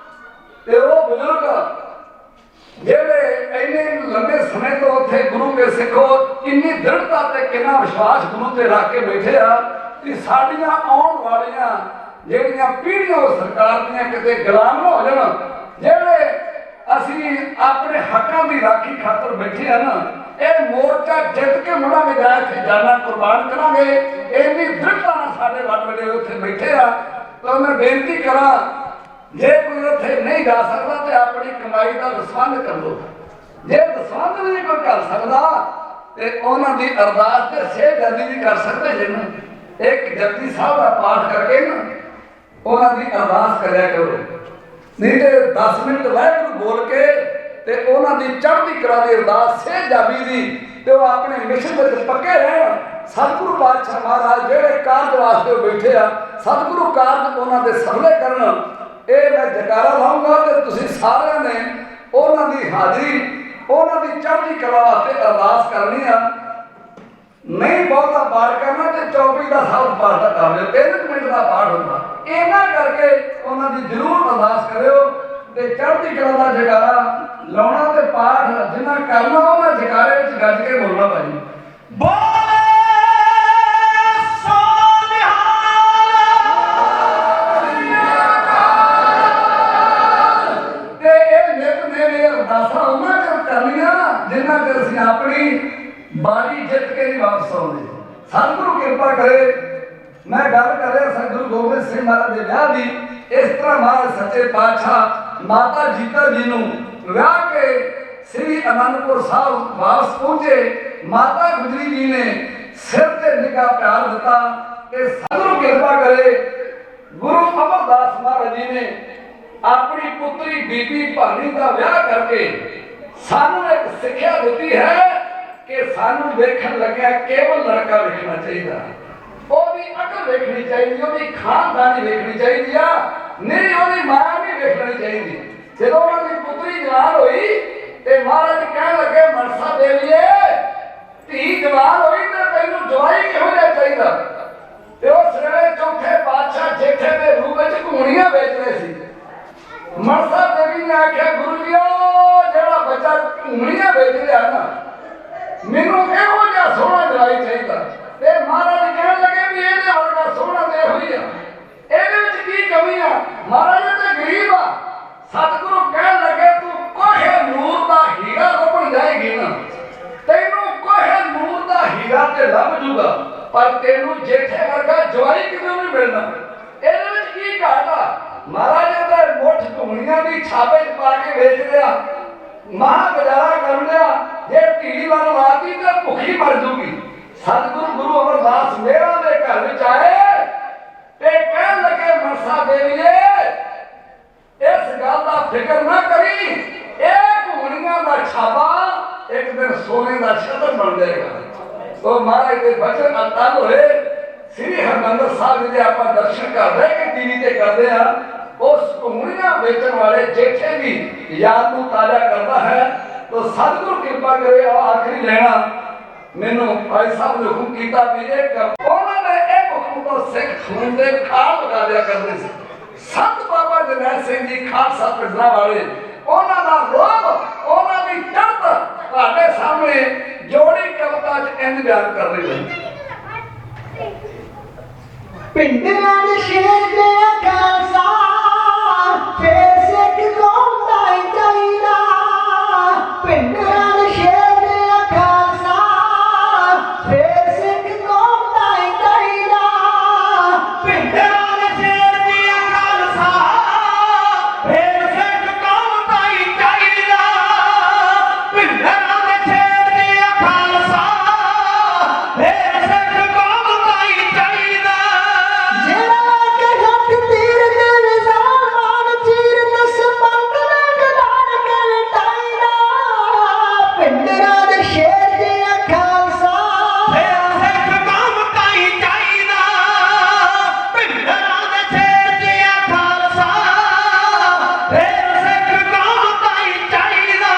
ਤੇ ਉਹ ਬਜ਼ੁਰਗ ਜਿਹੜੇ ਇੰਨੇ ਲੰਬੇ ਸਮੇਂ ਤੋਂ ਉੱਥੇ ਗੁਰੂ ਕੇ ਸਿੱਖੋ ਕਿੰਨੀ ਦ੍ਰਿੜਤਾ ਤੇ ਕਿੰਨਾ ਵਿਸ਼ਵਾਸ ਗੁਰੂ ਤੇ ਰੱਖ ਕੇ ਬੈਠੇ ਆ ਕਿ ਸਾਡੀਆਂ ਆਉਣ ਵਾਲੀਆਂ ਜਿਹੜੀਆਂ ਪੀੜ੍ਹੀਆਂ ਉਹ ਸਰਕਾਰ ਦੀਆਂ ਕਿਤੇ ਗੁਲਾਮ ਨਾ ਹੋ ਜਾਣ। ਜਿਹੜੇ ਅਸੀਂ ਆਪਣੇ ਹੱਕਾਂ ਦੀ ਰਾਖੀ ਖਾਤਰ ਬੈਠੇ ਆ ਨਾ, ਇਹ ਮੋਰਚਾ ਜਿੱਤ ਕੇ ਮੁੜਾਂਗੇ, ਜਾ ਇੱਥੇ ਜਾਨਾਂ ਕੁਰਬਾਨ ਕਰਾਂਗੇ। ਇੰਨੀ ਦ੍ਰਿੜਤਾ ਨਾਲ ਸਾਡੇ ਵੱਡੇ ਉੱਥੇ ਬੈਠੇ ਆ। ਤਾਂ ਮੈਂ ਬੇਨਤੀ ਕਰਾਂ, ਜੇ ਕੋਈ ਉੱਥੇ ਨਹੀਂ ਜਾ ਸਕਦਾ ਤੇ ਆਪਣੀ ਕਮਾਈ ਦਾ ਦਸਵੰਧ ਕਰ ਲਓ। ਜੇ ਦਸਵੰਧ ਨਹੀਂ ਕੋਈ ਕਰ ਸਕਦਾ ਤੇ ਉਹਨਾਂ ਦੀ ਅਰਦਾਸ ਤੇ ਸੇਧਗੰਦੀ ਵੀ ਕਰ ਸਕਦੇ ਜੇ ਨਾ। ਇੱਕ ਜਪਜੀ ਸਾਹਿਬ ਦਾ ਪਾਠ ਕਰਕੇ ਨਾ ਉਹਨਾਂ ਦੀ ਅਰਦਾਸ ਕਰਿਆ ਕਰੋ, ਨਹੀਂ ਤੇ 10 ਮਿੰਟ ਵਾਹਿਗੁਰੂ ਬੋਲ ਕੇ ਤੇ ਉਹਨਾਂ ਦੀ ਚੜ੍ਹਦੀ ਕਲਾ ਦੀ ਅਰਦਾਸ ਸੇਧਜਾਬੀ ਦੀ, ਤੇ ਉਹ ਆਪਣੇ ਮਿਸ਼ਨ ਵਿੱਚ ਪੱਕੇ ਰਹਿਣ। ਸਤਿਗੁਰੂ ਪਾਤਸ਼ਾਹ ਮਹਾਰਾਜ ਜਿਹੜੇ ਕਾਰਜ ਵਾਸਤੇ ਬੈਠੇ ਆ, ਸਤਿਗੁਰੂ ਕਾਰਜ ਉਹਨਾਂ ਦੇ ਸਫਲੇ ਕਰਨ। ਇਹ ਮੈਂ ਜਕਾਰਾ ਲਾਉਂਗਾ ਤੇ ਤੁਸੀਂ ਸਾਰਿਆਂ ਨੇ ਉਹਨਾਂ ਦੀ ਹਾਜ਼ਰੀ, ਉਹਨਾਂ ਦੀ ਚੜ੍ਹਦੀ ਕਲਾ ਵਾਸਤੇ ਅਰਦਾਸ ਕਰਨੀ ਆ। ਨਹੀਂ ਬਹੁਤਾ ਪਾਠ ਕਰਨਾ ਤੇ ਚੌਪਈ ਦਾ ਸਾਹਿਬ ਪਾਠ ਦਾ ਕਰ ਲਿਓ, 3 ਮਿੰਟ ਦਾ ਪਾਠ ਹੁੰਦਾ। ਇਹਨਾਂ ਕਰਕੇ ਉਹਨਾਂ ਦੀ ਜ਼ਰੂਰ ਅਰਦਾਸ ਕਰਿਓ ਤੇ ਚੜ੍ਹਦੀ ਕਲਾ ਦਾ ਜਕਾਰਾ ਲਾਉਣਾ ਤੇ ਪਾਠ ਜਿੰਨਾ ਕਰਨਾ ਉਹਨਾਂ ਜਕਾਰੇ ਵਿੱਚ ਗੱਜ ਕੇ ਬੋਲਣਾ ਭਾਈ। ਬੋਲੇ ਜਿੰਨਾ ਚਿਰ ਅਸੀਂ ਆਪਣੀ ਬਾਣੀ ਜਿੱਤ ਕੇ ਨਹੀਂ ਵਾਪਸ ਆਉਂਦੇ। ਸਤਿਗੁਰੂ ਕਿਰਪਾ ਕਰੇ। ਮੈਂ ਗੱਲ ਕਰ ਰਿਹਾ ਸਤਿਗੁਰੂ ਗੋਬਿੰਦ ਸਿੰਘ ਮਹਾਰਾਜ ਦੇ ਵਿਆਹ ਦੀ। ਇਸ ਤਰ੍ਹਾਂ ਮਹਾਰਾਜ ਸੱਚੇ ਪਾਤਸ਼ਾਹ ਮਾਤਾ ਜੀਤਾ ਜੀ ਨੂੰ ਵਿਆਹ ਕੇ ਸ੍ਰੀ ਅਨੰਦਪੁਰ ਸਾਹਿਬ ਵਾਪਸ ਪਹੁੰਚੇ। ਮਾਤਾ ਗੁਜਰੀ ਜੀ ਨੇ ਸਿਰ ਤੇ ਨਿੱਘਾ ਪਿਆਰ ਦਿੱਤਾ ਕਿ ਸਤਿਗੁਰੂ ਕਿਰਪਾ ਕਰੇ। ਗੁਰੂ ਅਮਰਦਾਸ ਮਹਾਰਾਜ ਜੀ ਨੇ ਆਪਣੀ ਪੁੱਤਰੀ ਬੀਬੀ ਭਾਨੀ ਦਾ ਵਿਆਹ ਕਰਕੇ ਸਾਨੂੰ ਇੱਕ ਸਿੱਖਿਆ ਦਿੱਤੀ ਹੈ ਕਿ ਸਾਨੂੰ ਵੇਖਣ ਲੱਗਿਆ ਕੇਵਲ ਲੜਕਾ ਵੇਖਣਾ ਚਾਹੀਦਾ, ਉਹਦੀ ਅਕਲ ਵੇਖਣੀ ਚਾਹੀਦੀ, ਉਹਦੀ ਖਾਨਦਾਨੀ ਵੇਖਣੀ ਚਾਹੀਦੀ ਆ, ਨਹੀਂ ਉਹਦੀ ਮਾਂ ਨਹੀਂ ਵੇਖਣੀ ਚਾਹੀਦੀ। ਜਦੋਂ ਉਹਨਾਂ ਦੀ ਪੁੱਤਰੀ ਜਵਾਨ ਹੋਈ ਤੇ ਮਹਾਰਾਜ ਕਹਿਣ ਲੱਗੇ ਮਨਸਾ ਦੇਵੀਏ ਧੀ ਜਵਾਨ ਹੋਈ ਤੇ ਤੈਨੂੰ ਜਵਾਈ ਕਿਹੋ ਜਿਹਾ ਚਾਹੀਦਾ? ਤੇ ਉਸ ਵੇਲੇ ਚੌਥੇ ਪਾਤਸ਼ਾਹ ਜੇਠੇ ਦੇ ਰੂਪ ਵਿੱਚ ਘੂਣੀਆਂ ਵੇਚ ਰਹੇ ਸੀ। ਮਨਸਾ ਦੇਵੀ ਨੇ ਆਖਿਆ ਗੁਰੂ ਜੀ ਉਹ ਜਿਹੜਾ ਬੱਚਾ ਘੂਣੀਆਂ ਵੇਚ ਰਿਹਾ ਨਾ ਮੈਨੂੰ ਇਹੋ ਜਿਹਾ ਸੋਹਣਾ ਜਵਾਈ ਚਾਹੀਦਾ। ਤੇ ਮਹਾਰਾਜ ਕਹਿਣ ਲੱਗੇ ਵੀ ਇਹਦੇ ਵਰਗਾ ਸੋਹਣਾ ਤੇ ਇਹੋ ਹੀ ਆ, ਇਹਦੇ ਵਿੱਚ ਕੀ ਕਮੀ ਆ? ਮਹਾਰਾਜ ਤੇ ਗਰੀਬ ਆ। ਸਤਿਗੁਰੂ ਕਹਿਣ ਲੱਗੇ ਤੂੰ ਕੋਹੇ ਨੂਰ ਦਾ ਹੀਰਾ ਲੱਭਣ ਜਾਏਗੀ ਨਾ, ਤੈਨੂੰ ਕੋਹੇ ਨੂਰ ਦਾ ਹੀਰਾ ਤੇ ਲੱਭ ਜੂਗਾ, ਪਰ ਤੈਨੂੰ ਜੇਠੇ ਵਰਗਾ ਜਵਾਈ ਕਿਉਂ ਨਹੀਂ ਮਿਲਣਾ। ਇਹਦੇ ਵਿੱਚ ਕੀ ਘਾਟ ਆ? ਮਹਾਰਾਜ ਦੇ ਮੁੱਠ ਧੂਣੀਆਂ ਦੀ ਛਾਪੇ 'ਚ ਪਾ ਕੇ ਵੇਚ ਲਿਆ, ਮਹਾ ਗੁਜ਼ਾਰਾ ਕਰ ਲਿਆ। ਜੇ ਧੀ ਵੱਲ ਲਾਤੀ ਤੇ ਭੁੱਖੀ ਮਰ ਜੂਗੀ। ਸਤਿਗੁਰੂ ਗੁਰੂ ਅਮਰਦਾਸ ਮੇਰਾ ਦੇ ਘਰ ਵਿੱਚ ਆਏ ਤੇ ਕਹਿਣ ਲੱਗੇ ਮਨਸਾ ਦੇਵੀਏ ਇਸ ਗੱਲ ਦਾ ਫਿਕਰ ਨਾ ਕਰੀ, ਇਹ ਘੂਣੀਆਂ ਦਾ ਛਾਪਾ ਇੱਕ ਦਿਨ ਸੋਨੇ ਦਾ ਛਤਰ ਬਣ ਜਾਏਗਾ। ਉਹ ਮਹਾਰਾਜ ਦੇ ਬਚਨ ਅਟਲ ਹੋਏ। ਸ੍ਰੀ ਹਰਿਮੰਦਰ ਸਾਹਿਬ ਜੀ ਦੇ ਆਪਾਂ ਦਰਸ਼ਨ ਕਰਦੇ ਕਿ ਟੀਵੀ ਤੇ ਕਰਦੇ ਆ, ਉਸ ਘੂਣੀਆਂ ਵੇਚਣ ਵਾਲੇ ਜੇਠੇ ਦੀ ਯਾਦ ਨੂੰ ਤਾਜ਼ਾ ਕਰਦਾ ਹੈ। तो सतगुरु कृपा करे आखिरी लेना मैनू भाई साहब ने हुक्म किया भी उन्होंने एक हुक्म तो सिख खून दे खाल लगा दिया करते थे। संत बाबा जरनैल सिंह जी खालसा पिंडा वाले उन्हों का रोब उन्हों की चढ़त ਤੁਹਾਡੇ सामने जोड़ी कविता च इंज बयान कर रही है। पिंडियां दे शेर दे खालसा फिर सिख कौम दा चाहीदा। पिंडियां दे शेर दे खालसा फिर सिख कौम दा चाहीदा। ਪਿੰਡਾਂ ਦੇ ਸ਼ੇਰ ਦੀਆਂ ਖਾਲਸਾ ਫੇਰ ਸਿੱਖ ਕੌਮ ਦਾ ਹੀ ਚਾਹੀਦਾ। ਪਿੰਡਾਂ ਦੇ ਸ਼ੇਰ ਦੀਆਂ ਖਾਲਸਾ ਫੇਰ ਸਿੱਖ ਕੌਮ ਦਾ ਹੀ ਚਾਹੀਦਾ। ਜਿਹੜਾ ਕਿ ਹੱਥ ਤੀਰ ਦੇ ਵਿਸਾਲ ਚੀਰ ਦਸ ਪੰਡ ਗਦਾਰ ਕੇ ਲਟਾਈਦਾ। ਪਿੰਡਾਂ ਦੇ ਸ਼ੇਰ ਦੀਆਂ ਖਾਲਸਾ ਫੇਰ ਸਿੱਖ ਕੌਮ ਦਾ ਹੀ ਚਾਹੀਦਾ। ਪਿੰਡਾਂ ਦੇ ਸ਼ੇਰ ਦੀਆਂ ਖਾਲਸਾ ਫੇਰ ਸਿੱਖ ਕੌਮ ਦਾ ਹੀ ਚਾਹੀਦਾ।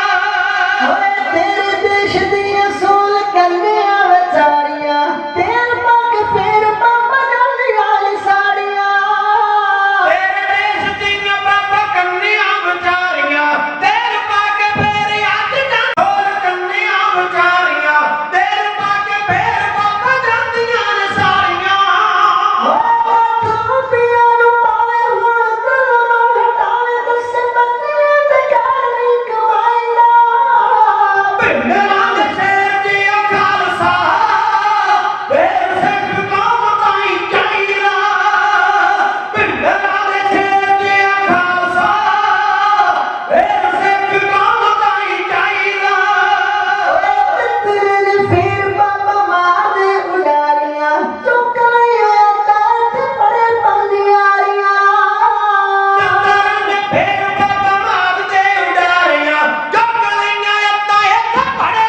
ਹੋਏ ਤੇਰੇ ਦੇਸ਼ ਦੀਆਂ ਸੋਲ ਕੰਨਿਆਂ ਵਿਚਾਰੀਆਂ ਤੇਲ ਪੱਕ ਫੇਰ ਬਾਬਾ ਜਾਂਦੀ ਵਾਲੀ ਸਾੜੀਆਂ। ਤੇਰੇ ਦੇਸ਼ ਦੀਆਂ ਬਾਬਾ ਕੰਨਿਆਂ ਵਿਚਾਰੀਆਂ ਤੇਲ ਪਾ ਕੇ ਫੇਰ ਅੱਜ ਢੋਲ ਕੰਨਿਆਂ ਵਿਚਾਰੀਆਂ ਤੇਲ ਪਾ ਕੇ ਫੇਰ ਬਾਬਾ ਜਾਂਦੀਆਂ ਨੇ ਸਾਰੀਆਂ। ਖੂਬੀਆਂ ਨੂੰ ਪਾਵੇ ਹੁਣ ਦਿਲ ਨੂੰ ਹਟਾਵੇ ਦਸ ਬੰਦਿਆਂ ਤੇ ਘਰ ਨਹੀਂ ਕਮਾਈਦਾ। ਪਿੰਡਾਂ ਦੇ ਸ਼ੇਰ ਦੀਆਂ ਖਾਲਸਾ ਫੇਰ ਸਿੱਖ ਕੌਮ ਦਾ ਹੀ ਚਾਹੀਦਾ। ਪਿੰਡਾਂ ਦੇ ਸ਼ੇਰ ਦੀਆਂ ਖਾਲਸਾ ਫੇਰ ਸਿੱਖ ਕੌਮ ਦਾ ਹੀ ਚਾਹੀਦਾ। ਤੇਰੇ ਫੇਰ ਬਾਬਾ ਮਾਰਦੇ ਉਡਾਰੀਆਂ ਚੁੱਕ ਲਈਆਂ ਤਾਟ ਪੜੇ ਪੰਨਿਆਰੀਆਂ। ਚੱਕਰਾਂ ਨੇ ਫੇਰ ਬਾਬਾ ਮਾਰਦੇ ਉਡਾਰੀਆਂ ਚੁੱਕ ਲਈਆਂ ਅੱਤਾਂ ਇੱਕ ਫੜੇ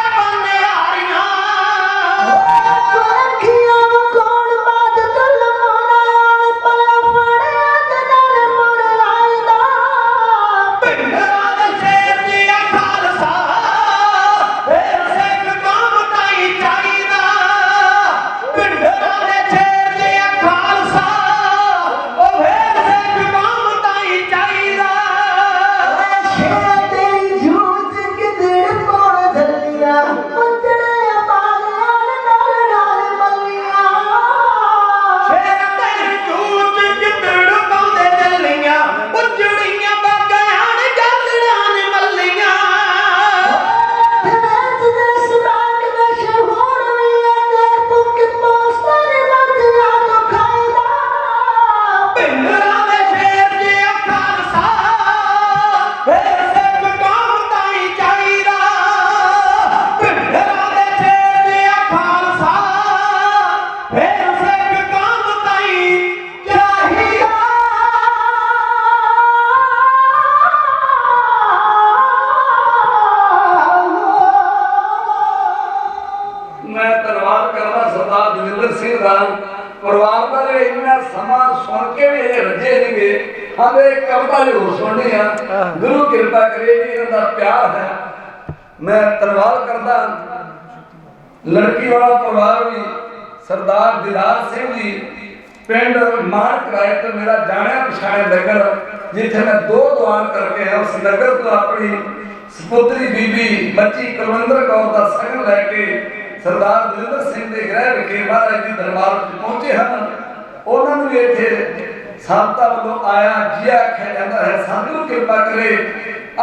सकता परिवार वाले इन्ना समा सुन के भी रजे नहीं गए हम एक कविता जो सुननी है गुरु कृपा करे जी इनका प्यार है मैं धन्यवाद करता लड़की वाला परिवार भी सरदार दिलार सिंह जी पिंड मार कराए तो मेरा जाने पछाने नगर जिथे मैं 2 द्वार करके है उस नगर तो अपनी सपुत्री बीबी बच्ची कुलविंदर कौर का संग लैके सरदार दलिंदर सिंह के गृह विखे महाराज जी दरबार पहुंचे हैं उन्होंने भी इतने संतां वालों आया जी आख्या जाता है सतगुरु कृपा करे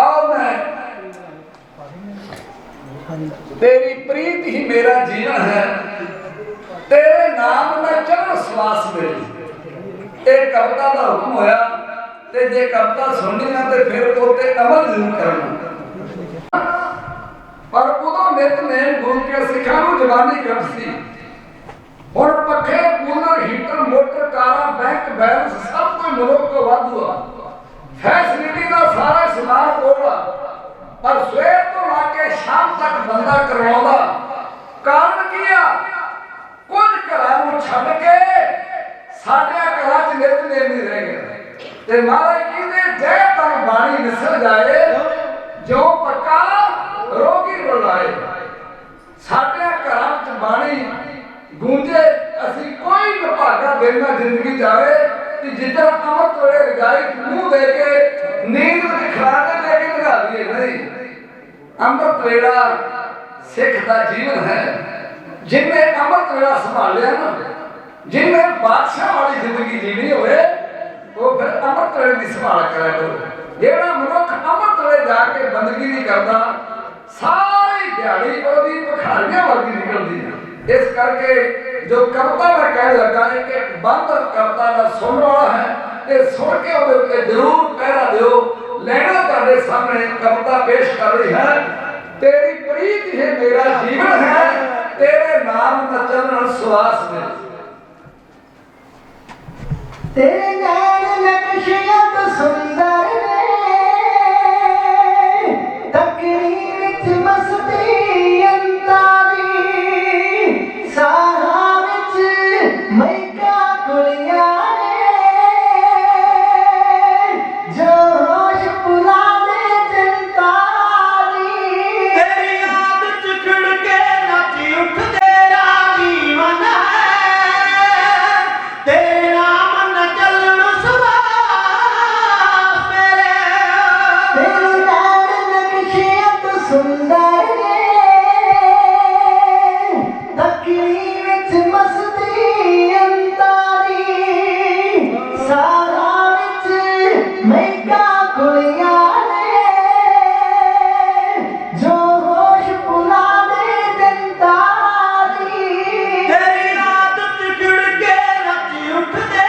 आओ मैं तेरी प्रीत ही मेरा जीवन है तेरे नाम में चरण श्वास मिली एक कविता का हुक्म होया ते जे कविता सुननी है तो फिर उते अमल जरूर करना पर उदों नितनेम गुरु के सिखां नूं जवानी कब सी हुण पखे कूलर हीटर मोटर कारां बैंक बैलेंस सब कोई मनुख तो वाधू आ फैसिलिटी का सारा समान कोल आ पर सवेर तो लाके शाम तक बंदा करवाउंदा कारण की आ कुछ घरां नूं छड्ड के साडे घरां च नितनेम नहीं रह गए ते महाराज कहंदे जै तन बाणी विसर जाए जो पक्का रोगी बुलाए साडे घरां च बाणी गूंजे असी कोई विभागा देना जिंदगी जावे कि जिधर अमृत वेले रजाई मुंह दे के नींद में खिलाने लेके लगा दिए नहीं अमृत वेला सिख का जीवन है जिन्हें अमृत वेला संभालिया ना जिन्हें बादशाह वाली जिंदगी जीनी होवे वो फिर अमृत वेले की संभाल करा करो जेड़ा मनुख अमृत वेले जाके बंदगी नहीं करता सारी दिहाड़ी ओदी पखाड़ियां वर्गी निकलती है इस करके जो कविता मैं कह लगा है कि बंद कविता का सुन वाला है ये सुन के उसे जरूर पहरा दो लेना तेरे सामने कविता पेश कर रही है तेरी प्रीत ही मेरा जीवन है तेरे नाम न चलन श्वास में तेरे नैन नक्शियां तो सुंदर ने तकरीर विच मस्ती अंतारी साहा विच मैका कुड़ियां ने जो होश भुला दे जनता दी तेरी याद च खिड़के नच उठ तेरा जीवन है तेरे नाम न चलन श्वास मेरे तेरे नैन नक्शियां तो सुंदर ने तकरीर विच मस्ती अंतारी सारा विच मैका कुड़ियां ने जो होश भुला दे जनता दी तेरी याद च खिड़के नच उठ दे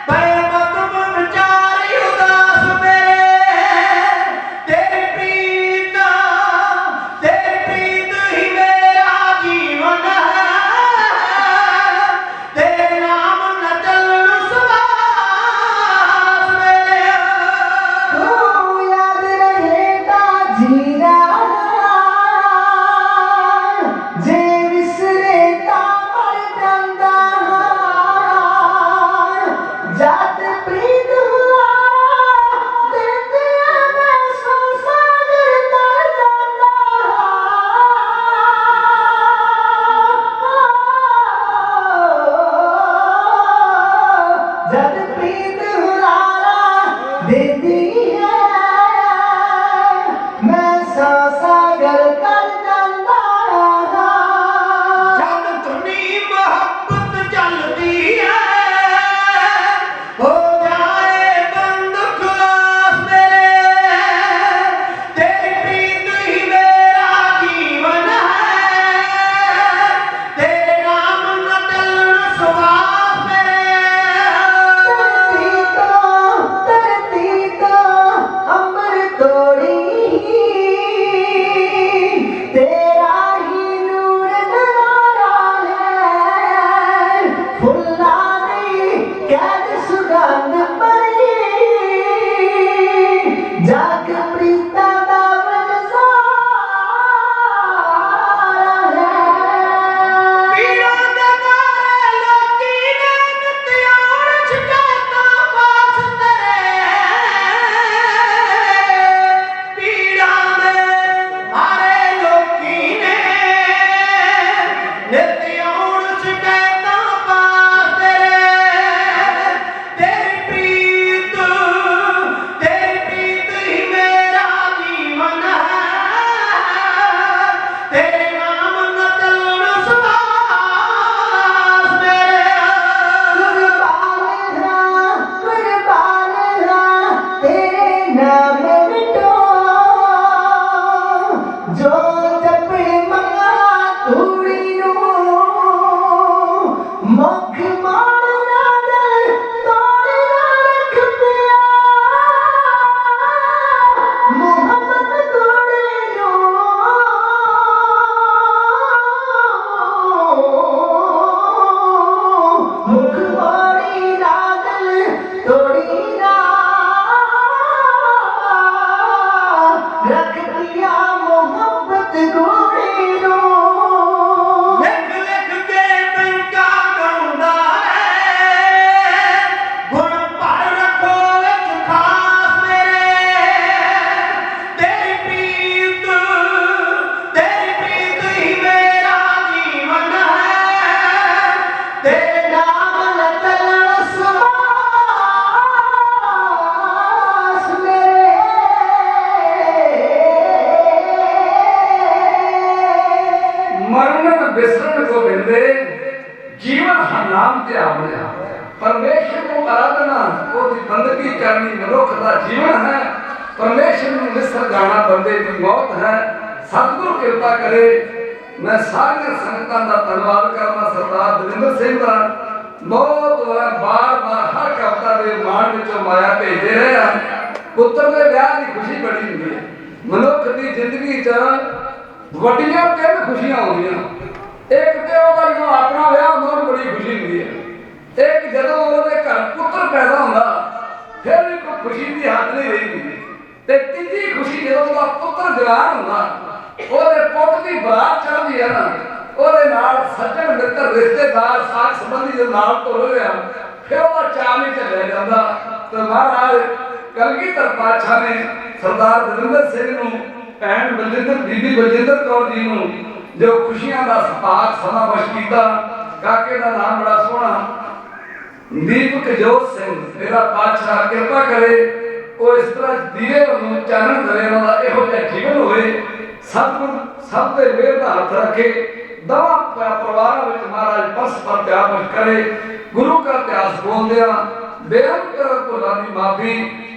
पे मगम विचारी उदास मेरे तेरी प्रीत ही मेरा जीवन है तेरे नाम न चलन श्वास मेरे तू याद रहेगा जीना जे विसरे ता मर जांदा जात प्रीत हुआरा देते मैं संसार तर जांदा जद प्रीत हुआरा देती है मैं सागर कर जांदा जब धुनी मोहब्बत चलती है हो जाए बंद खुलास मेरे तेरी प्रीत ही मेरा जीवन है तेरे नाम न चलन श्वास मेरे तरती तो अमर तोड़ी बिसरन गोबिंदे जीवन हा नाम ते आवड़िया। परमेश्वर को आराधना ओदी बंदगी करनी मनुख का जीवन है। परमेश्वर को विसर जाना बंदे की मौत है। सतगुरु कृपा करे। मैं सारी संगतां दा धन्नवाद करना सरदार दविंदर सिंह दा बहुत बार बार हर कविता के मान विचों माया भेजते रहे हैं। पुत्र के विआह की खुशी बड़ी हुंदी है। मनुख की जिंदगी च वड्डियां तीन खुशियां होंदियां। एक ते ओहदा जो अपना विआह होना बड़ी खुशी हुंदी है। एक जदों ओहदे घर पुत्र पैदा होंदा फिर भी कोई खुशी की हद नहीं रही। ते तीजी खुशी जदों ओहदा पुत्र जवान होंदा ओहदे पुੱਤ की बरात चढ़दी है ना ਉਹਦੇ ਨਾਲ ਸੱਜਣ ਮਿੱਤਰ ਰਿਸ਼ਤੇਦਾਰ ਸਾਥ ਸੰਬੰਧੀ ਦੇ ਨਾਲ ਤੁਰ ਰਿਹਾ ਫਿਰ ਉਹਦਾ ਚਾਅ ਨਹੀਂ ਚੱਲਿਆ ਜਾਂਦਾ। ਤੇ ਮਹਾਰਾਜ ਕਲਗੀਧਰ ਪਾਤਸ਼ਾਹ ਨੇ ਸਰਦਾਰ ਦਵਿੰਦਰ ਸਿੰਘ ਨੂੰ ਭੈਣ ਬੀਬੀ ਬਲਜਿੰਦਰ ਕੌਰ ਜੀ ਨੂੰ ਜੋ ਖੁਸ਼ੀਆਂ ਦਾ ਸਪਾਕ ਸਮਾਵਸ਼ ਕੀਤਾ। ਕਾਕੇ ਦਾ ਨਾਮ ਬੜਾ ਸੋਹਣਾ ਦੀਪਕ ਜੋਤ ਸਿੰਘ। ਮੇਰਾ ਪਾਤਸ਼ਾਹ ਕਿਰਪਾ ਕਰੇ ਉਹ ਇਸ ਤਰ੍ਹਾਂ ਦੀਵੇ ਨੂੰ ਚਾਨਣ ਕਰੇ ਉਹਨਾਂ ਦਾ ਇਹੋ ਜਿਹਾ ਜੀਵਨ ਹੋਏ। ਸਤਿਗੁਰ ਸਭ ਤੇ ਮਿਹਰ ਦਾ ਹੱਥ ਰੱਖੇ। दवा परिवार में महाराज परस्पर प्यार करे। गुरु का इतिहास बोल दिया बेअंत भुलां दी माफी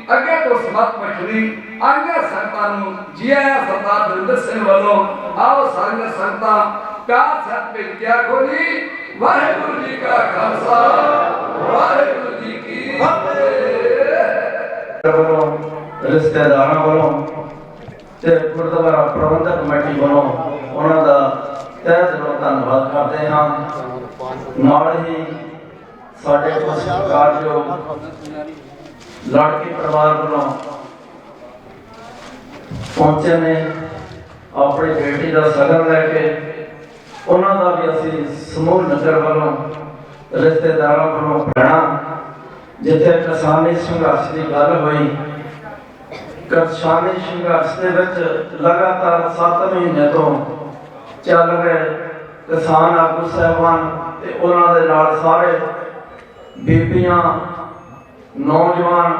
अगे तो समत मछली आगे संतां जी आया सरदार दविंदर सिंह वालों आओ सारे संतां प्यार साथ में क्या खोली। वाहिगुरु जी का खालसा वाहिगुरु जी की फतेह। रिश्तेदारां वालों ते गुरुद्वारा प्रबंधक कमेटी वालों उन्हां दा तहे दिलों धन्नवाद करते हैं। नाल ही साडे सत्कारयोग लाड़की परिवार वालों पहुंचे ने अपनी बेटी का सगन लैके उन्हां दा भी असीं समूह नगर वालों रिश्तेदारों वालों भैणां जिथे किसानी संघर्ष की गल हुई किसानी संघर्ष के लगातार 7 महीने तो चल रहे किसान आगू साहबान ते उन्हां दे नाल सारे बीबियां नौजवान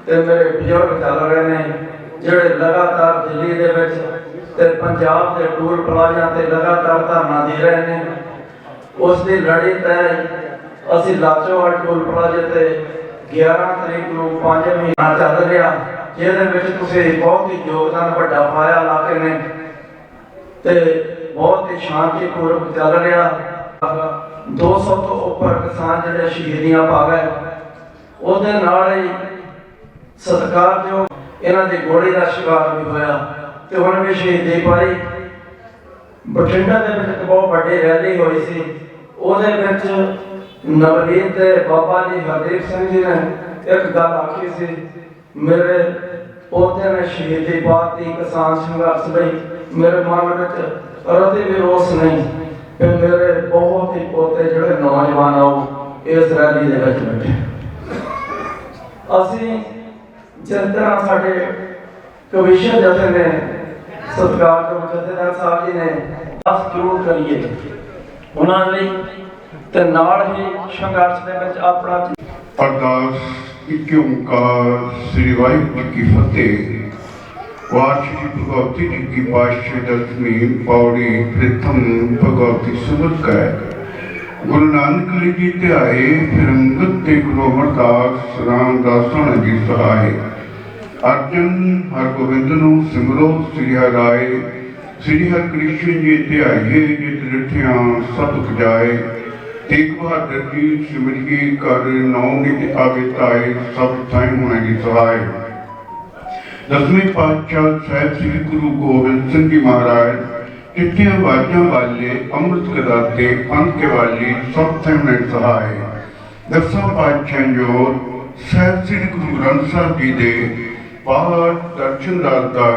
ते मेरे बुजुर्ग चल रहे ने जिहड़े लगातार दिल्ली दे विच ते पंजाब के टूल प्लाजा ते लगातार धरना दे रहे ने। उस दी लड़ी तय असीं लाचोवाल टूल प्लाजे ते 11 तरीक नूं 5 महीना चल रहा जिहदे विच तुसीं बहुत ही योगदान वड्डा पाया इलाके ने ते बहुत ही शांतिपूर्वक चल रहा। 200 तो ऊपर किसान जिहड़े शहीदियां पा गए उहदे नाल ही सत्कारयोग इन्हां दी गोली का शिकार भी होया ते हुण भी शहीदी पाई। बठिंडा दे विच एक बहुत वड्डी रैली होई सी उहदे विच नवनीत ते बाबा जी हरदीप सिंह जी ने एक गल आखी सी मेरे पोते ने शहीदी पाती किसान संघर्ष लई मेरे मन में रति भी रोस नहीं फिर मेरे बहुत ही पोते जिहड़े नौजवान आओ इस रैली दे विच बैठे। असीं जिस तरह साडे कविशर जथे ने सत्कारयोग जथेदार साहब जी ने दस जरूर करिए उन्हां लई ते नाल ही संघर्ष दे विच अपना अरदास एक ओंकार श्री वाहिगुरू जी की फतेह। वार श्री भगवती जी की पातशाही दसवीं पौड़ी प्रथम भगवती सुबह का गुरु नानक देव जी ते आए फिर अंगद ते गुरु अमरदास रामदास सोहना जी सहाय। अर्जन हरगोबिंद नूं सिमरो श्री हराए श्री हरकृष्ण जी ते आइए जित रिठियां सब जाए। तेग बहादुर जी सिमरिए कर नौ नित आगे ताए सब थाई होने की सहाय। 10वें पातशाह साहिब श्री गुरु गोबिंद सिंह जी महाराज चिट्ठियां बाजां वाले अमृत कदाते पंथ के वाली सब थे में सहाय। 10वां पातशाह जो साहिब श्री गुरु ग्रंथ साहब जी दे पाठ दर्शन दाता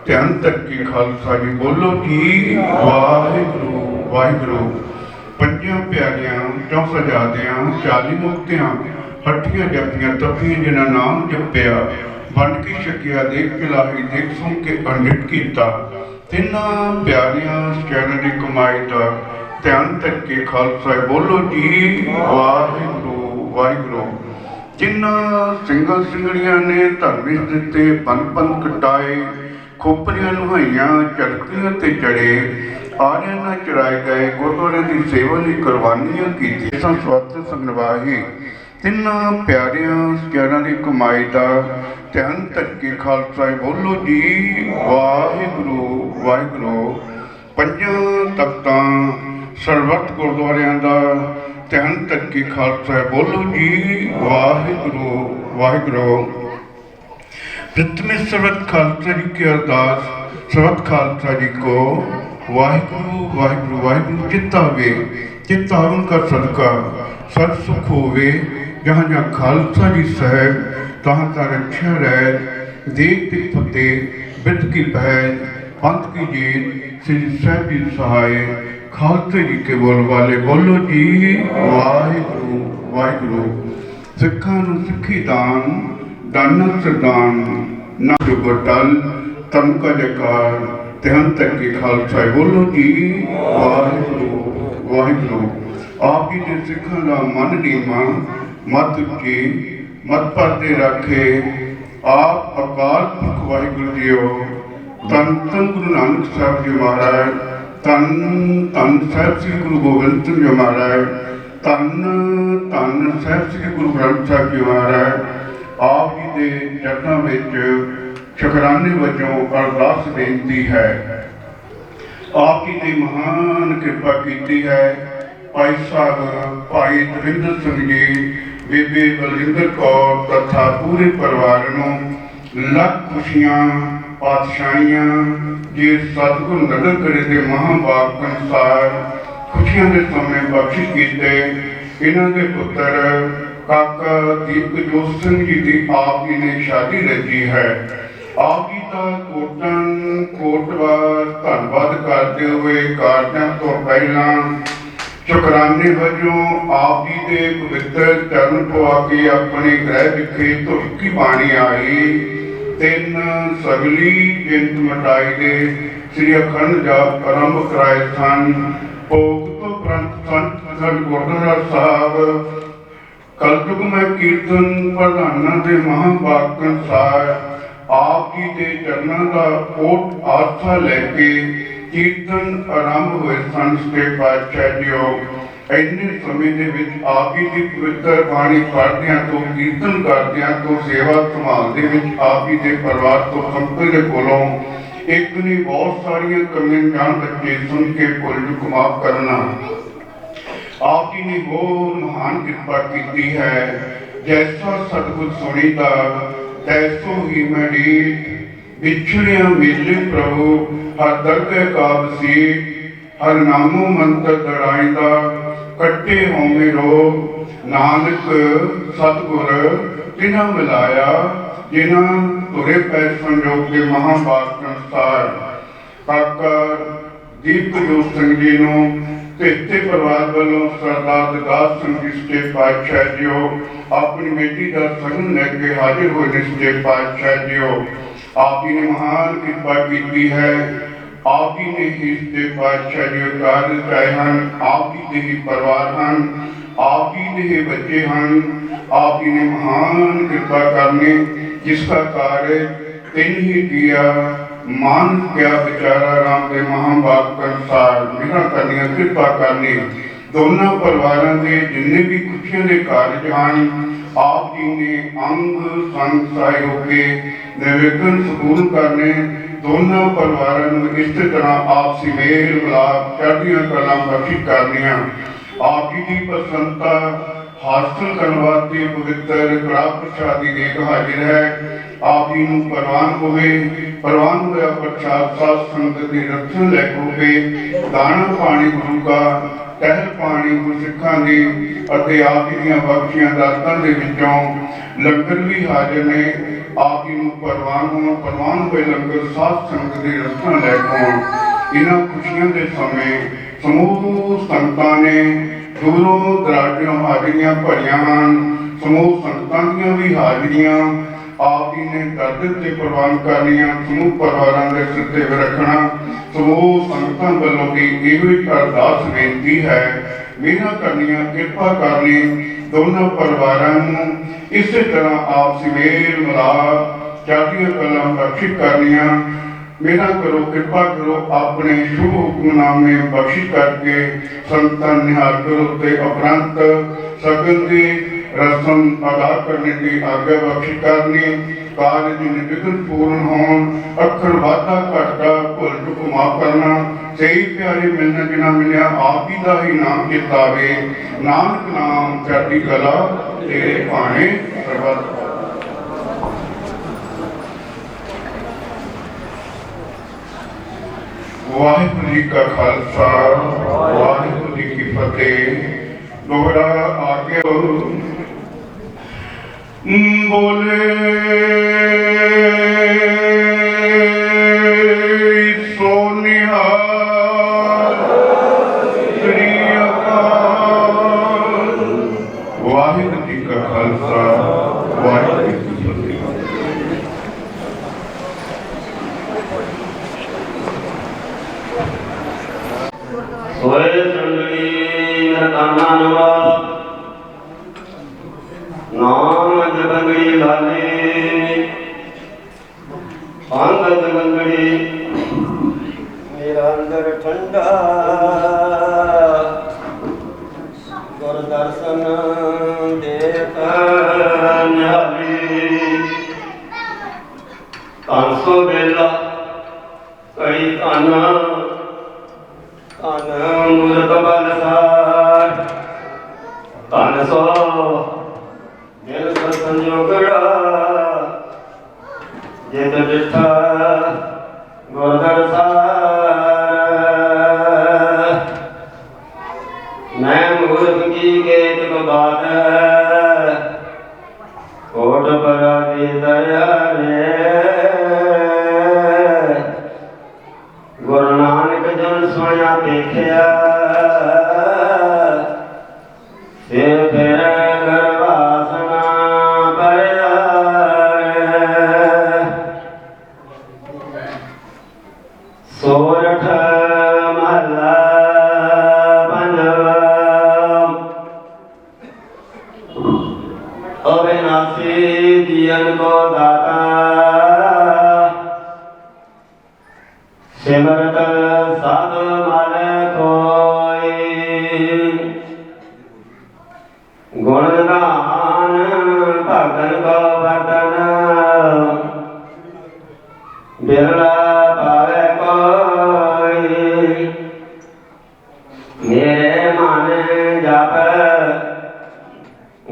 ध्यान तक की खालसा जी बोलो जी वाहिगुरू वाहिगुरू। पंजां प्यारियां 4 जादियां 40 मुक्तियां हट्ठियां जपियां तपियां जिन्हां नाम जपिया वंड की शकिया देख के लाही देख सुन के पंडित कीता। तिन्हां प्यारियां चैन दी कमाई दा ध्यान तक के खालसा बोलो जी वाहिगुरू वाहिगुरू। जिन्हां सिंघां सिंघड़ियां ने धर्म दिते पन पन कटाए खोपरियां नुहाइयां चरखियां ते चढ़े ਆਰਿਆਂ ਨਾਲ ਚੜਾਏ ਗਏ ਗੁਰਦੁਆਰਿਆਂ ਦੀ ਸੇਵਾ ਲਈ ਕੁਰਬਾਨੀਆਂ ਕੀਤੀਆਂ। ਸਵਾਗਤ ਸੰਗਵਾਹੀ ਤਿੰਨਾਂ ਪਿਆਰਿਆਂ ਸਿਆਰਾਂ ਦੀ ਕਮਾਈ ਦਾ ਧਿਆਨ ਧਰਕੇ ਖਾਲਸਾ ਬੋਲੋ ਜੀ ਵਾਹਿਗੁਰੂ ਵਾਹਿਗੁਰੂ। ਪੰਜਾਂ ਤਖਤਾਂ ਸਰਬੱਤ ਗੁਰਦੁਆਰਿਆਂ ਦਾ ਧਿਆਨ ਧਰਕੇ ਖਾਲਸਾ ਬੋਲੋ ਜੀ ਵਾਹਿਗੁਰੂ ਵਾਹਿਗੁਰੂ। प्रथम सर्वत खालसा जी की अरदास सर्वत खालसा जी को वाहिगुरु वाहिगुरु वाहिगुरु चित्ता हवन का सदका सर सुख होवे। जहाँ जहाँ खालसा जी साहब तहाँ तहाँ रक्षा रह देख की फतेह बिद की पहल पंथ की जीत श्री साहब जी सहाय खालसा जी के बोल वाले बोलो जी वाहिगुरु वाहिगुरु। सिखा नूं सिखी दान दाना सरदान ना जो टल तम का जयकार ध्यान तक के खालसा बोलो जी वाहिगुरु वाहिगुरु। आप जी के सिखा का मन नीमा मत उच्ची मत परदे रखे आप अकाल पुरख वाहिगुरु जीओ। तन तन गुरु नानक साहब जी महाराज तन तन साहब श्री गुरु गोबिंद सिंह जी महाराज तन तन साहब श्री गुरु ग्रंथ साहब जी महाराज आप जी के चरणों में शुकराने वजों अरदास बेनती है। आप जी ने महान कृपा की है। भाई साहब भाई दविंदर सिंह जी बेबे बलजिंदर कौर तथा पूरे परिवार नूं लख खुशियां पातशाहियां जे सतगुरु नगर करे के महाभाग अनुसार खुशियां के समय बख्शिश कीते। इन्हां दे पुत्र काका दीप जोत सिंह जी की आप जी ने शादी रची है। आप जी का कोटन कोटवार धन्यवाद करते हुए कार्यों तो पहला शुकराने वजों आप जी के पवित्र चरण पवा के अपने गृह विखे धुरकी पानी आई। तीन सगली जिंद मिटाई दे श्री अखंड जाप आरंभ कराए सन। भोग तो उपरंत संत गुरद्वारा साहब कलयुग में कीर्तन प्रधाना के महाभाग अनुसार आप जी के चरणों का ओट आस्था लैके कीर्तन आरंभ हुए सन। सच्चे पातशाह जीओ इन्ने समय के विच आप जी की पवित्र बाणी पढ़दियां तो कीर्तन करदियां तो सेवा संभालदे विच आप जी के परिवार तो संपत्ति के कोलों एक नहीं बहुत सारिया कमियां जान बच्चे सुन के भुल चुक माफ करना। आप जी ने बहुत महान कृपा की है। जैसा सतगुर सुनीता तैसो ही मैं रीत बिछड़िया मेले प्रभु हर दरगह का बसीत हर नामो मंत्र दड़ाईदा कट्टे होमे रोग नानक सतगुर तिन्हां मिलाया जिन्हां तुरे पै संयोग के महाभाग अनुसार। काका दीप जोत सिंह जी नूं तेते परिवार वालों सरदार दरगाह सिंह जी सच्चे पातशाह जीओ अपनी बेटी का सगन लेके हाजिर हुए सच्चे पातशाह जीओ। आप जी ने महान कृपा की है। आप जी ने ही सच्चे पातशाह जी कार्य चाहे हैं। आप जी के ही परिवार हैं। आप जी के ही बच्चे हैं। आप जी ने महान कृपा करने जिसका कार्य तीन ही किया मान क्या बेचारा राम के महाभाग अनुसार मेरा करनी कृपा करनी। दोनों परिवारों के जिन्ने भी खुशियों के कार्य हैं आप जी ने अंग संग सहाय होके निर्विघ्न संपूर्ण करने। दोनों परिवारों को इस तरह आपसी मेल मिलाप चढ़दियां कलां बख्शिश करनियां। आप जी की प्रसन्नता हासिल करने वास्ते पवित्र कड़ा प्रसादी देख हाजिर है। आप जी नूं प्रवान होया प्रसाद साध संगत की रक्षण लैको पे दाना पानी गुरु का टहल पानी गुरसिखां दी अते आप जी दीयां बख्शियां दातां दे विचों लंगर भी हाजिर ने। आप जी नूं प्रवान हुए लंगर साध संगत की रक्षण लैको। इन्हां खुशियां दे समय समूह संगतां ने दूरों दराजों हाजिरियां भरियां हन। समूह संगतां दीयां भी हाजिरियां आप जी ने दर्द से प्रवान करनिया। समूह परिवारों के सिर ते रखना समूह संगतां वालों की इहो अरदास बेनती है। मेरा करनिया कृपा करनी दोनों परिवारों नूं इस तरह आपसी मेल मिलाप चढ़दियां कलां बख्शिश करनिया। मेरा करो कृपा करो अपने शुभ हुक्मनामे बख्शिश करके संतान निहार करो ते उपरंत सगन की रसम अदा करने की आज्ञा बख्शिश करनी कार्य निर्विघ्न पूर्ण होन अखर वाधा घाटा भुल चुक माफ करना सही प्यारे मिलना जिना मिलिया आप ही का ही नाम चितावे नानक नाम चढ़ती कला तेरे भाने सर्वत वाहिगुरू जी का खालसा वाहिगुरू जी की फतेह। दोहरा आगे बोले सो निहाल श्री अकाल। वाहिगुरू जी का खालसा वाहिगुरू जी की फतेह। होए संगली नतानवा नाम जगंगड़ी लाले अंगद गंगड़ी मेरा अंदर ठंडा गुर दर्शन देता निहाली 500 बेला कई ताना मूर्त बलसार तन सो दिल संजोगड़ा जित डिठा गुरदरसार मैं मूर्त की गेत को बात कोट परा दी दया रे गुरु नानक जन सुनिया देखिया फिर गर्भासना परया सोरठ महला पंजवा अविनाशी दियन को दाता सिमरत साध मन कोई गुणगान भगन को बदन बिरला पावे कोई मेरे मन जप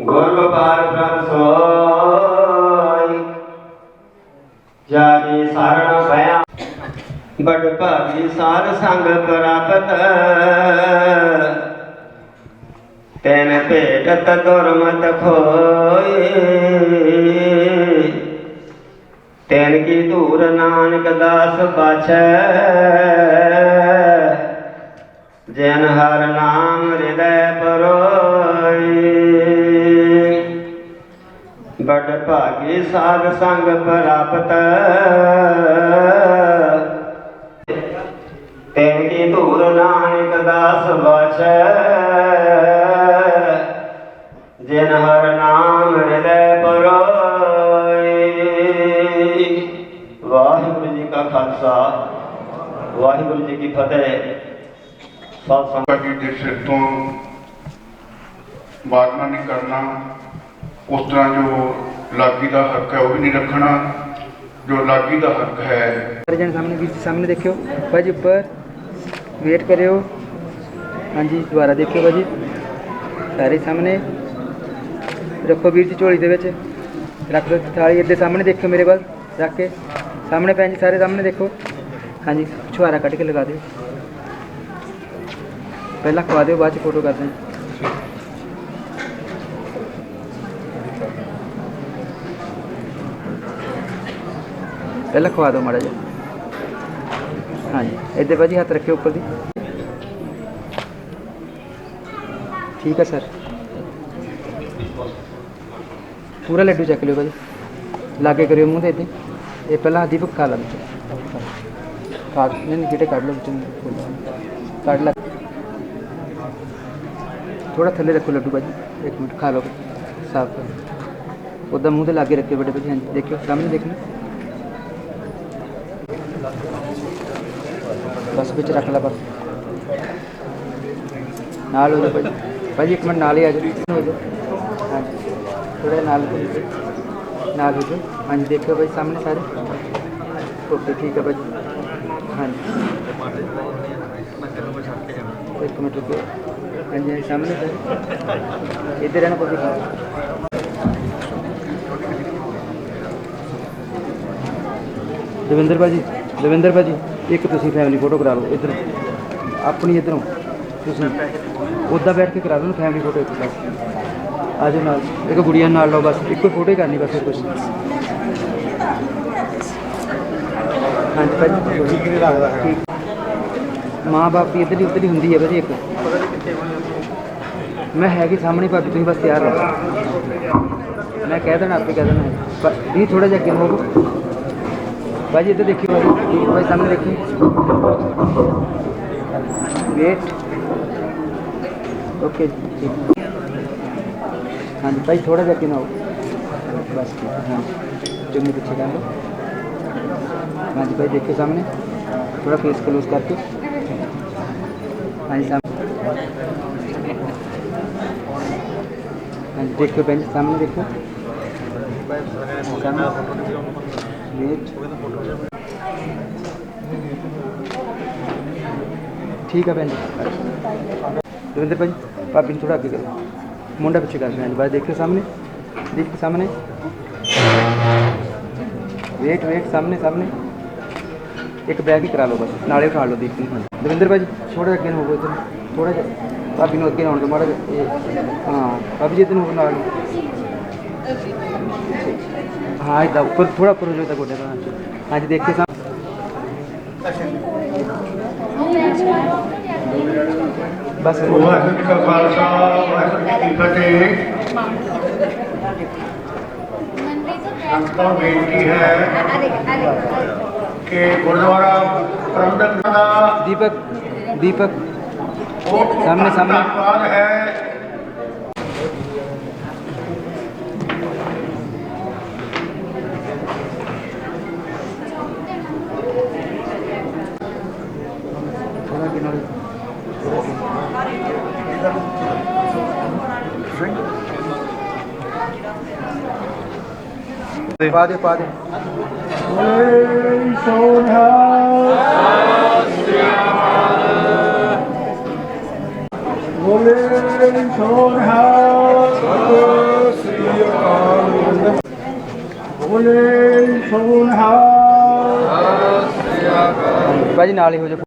गुर गोपाल प्रभ सोई जागी शरण भया बड़ भागी सार संग प्राप्त तेन भेटत दुर्मत खोए तेन की दूर नानक दास बाछै जैन हर नाम हृदय परोए बड़ भागी साध संग प्राप्त तेन की दूर नानक दास बाछै जिन हर नाम हृदय परोए। वाहिगुरू जी का खालसा वाहिगुरू जी की फतेह। साध संगत जी के सिर तो वारना नहीं करना उस तरह जो लागी का हक है वह भी नहीं रखना जो लागी का हक है। सामने वीर जी सामने देखियो भाजी ऊपर वेट करियो। हाँ जी दोबारा देखियो भाजी सारे सामने रखो वीर जी झोली दे विच रख दो थाली इधर सामने देखियो मेरे पास रख के सामने भैन जी सारे सामने देखो। हाँ जी छुहारा कट के लगा दो पहला खवा दो बाद फोटो कर दें। पहला खवा दो माड़ा जी। हाँ जी इधर भाजी हाथ रखे ऊपर दी ठीक है सर। पूरा लड्डू चक लियो भाजी लागे करियो मुँह दे ये पहला दीपक खा ला काट नहीं गिटे काट लो काट ला थोड़ा थले रखो लड्डू भाजी 1 मिनट खा लो साफ कर उधर मुँह से लागे रखियो बड़े भाजी। हाँ जी देखियो सामने देखना ਬਸ ਵਿੱਚ ਰੱਖ ਲਾ ਬਸ ਨਾਲ ਹੋ ਜਾ ਭਾਜੀ ਭਾਜੀ ਇੱਕ ਮਿੰਟ ਨਾਲ ਹੀ ਆ ਜਾਓ ਹੋ ਜਾਓ ਹਾਂਜੀ ਥੋੜ੍ਹਾ ਨਾਲ ਹੋ ਜਾਓ ਹਾਂਜੀ ਦੇਖਿਓ ਭਾਈ ਸਾਹਮਣੇ ਸਾਰੇ ਓਕੇ ਠੀਕ ਹੈ ਭਾਜੀ ਹਾਂਜੀ ਇੱਕ ਮਿੰਟ ਰੁਕੋ ਹਾਂਜੀ ਹਾਂਜੀ ਸਾਹਮਣੇ ਸਰ ਇੱਧਰ ਰਹਿਣਾ ਭਾਜੀ ਦਵਿੰਦਰ ਭਾਜੀ ਇੱਕ ਤੁਸੀਂ ਫੈਮਿਲੀ ਫੋਟੋ ਕਰਾ ਲਓ ਇੱਧਰ ਆਪਣੀ ਇੱਧਰੋਂ ਤੁਸੀਂ ਉੱਦਾਂ ਬੈਠ ਕੇ ਕਰਾ ਲਓ ਨਾ ਫੈਮਿਲੀ ਫੋਟੋ ਇੱਕ ਬਸ ਆ ਜਾਓ ਨਾਲ ਇੱਕ ਗੁੜੀਆ ਨਾਲ ਲਓ ਬਸ ਇੱਕੋ ਫੋਟੋ ਹੀ ਕਰਨੀ ਬਸ ਫਿਰ ਕੁਛ ਹਾਂਜੀ ਭਾਜੀ ਠੀਕ ਨਹੀਂ ਲੱਗਦਾ ਠੀਕ ਮਾਂ ਬਾਪ ਦੀ ਇੱਧਰ ਹੀ ਹੁੰਦੀ ਹੈ ਭਾਜੀ ਇੱਕ ਮੈਂ ਹੈਗੀ ਸਾਹਮਣੇ ਭਾਬੀ ਤੁਸੀਂ ਬਸ ਤਿਆਰ ਰਹੋ ਮੈਂ ਕਹਿ ਦੇਣਾ ਆਪੇ ਕਹਿ ਦੇਣਾ ਪਰ ਵੀ ਥੋੜਾ ਜਿਹਾ ਅੱਗੇ ਹੋਵੋ भाजी इधर देखिए भाई सामने देखिए वेट ओके ठीक हाँ जी भाई थोड़ा जगह ना हो बस हाँ चुन्नी पीछे कर लो हाँ जी भाई देखिए सामने थोड़ा फेस क्लोज करके हाँ जी सामने हाँ जी देखिए बेंच सामने देखो सामने वेट ठीक है भैन जी दविंदर भाई भाभी ने थोड़ा आगे करो मुंडा पीछे कर भैन भाई देखिए सामने वेट सामने एक बैग ही करा लो बस नाले उठा लो देखिए दविंदर भाई थोड़ा अगे हो इधर थोड़ा भाभी अगे आने दो माड़ा हाँ भाभी जी इधर हो नाल हाँ इतना ऊपर थोड़ा ऊपर हो जाता गोडे का हाँ जी देखिए सामने बस ਵਾਹਿਗੁਰੂ ਜੀ ਕਾ ਖਾਲਸਾ ਵਾਹਿਗੁਰੂ ਜੀ ਕੀ ਫਤਿਹ ਸੰਤਾਂ ਬੇਨਤੀ ਹੈ ਕਿ ਗੁਰਦੁਆਰਾ ਪ੍ਰਬੰਧਕ ਦਾ दीपक सामने ਧੰਨਵਾਦ ਹੈ पा दे भाजी नाल ही हो जाओ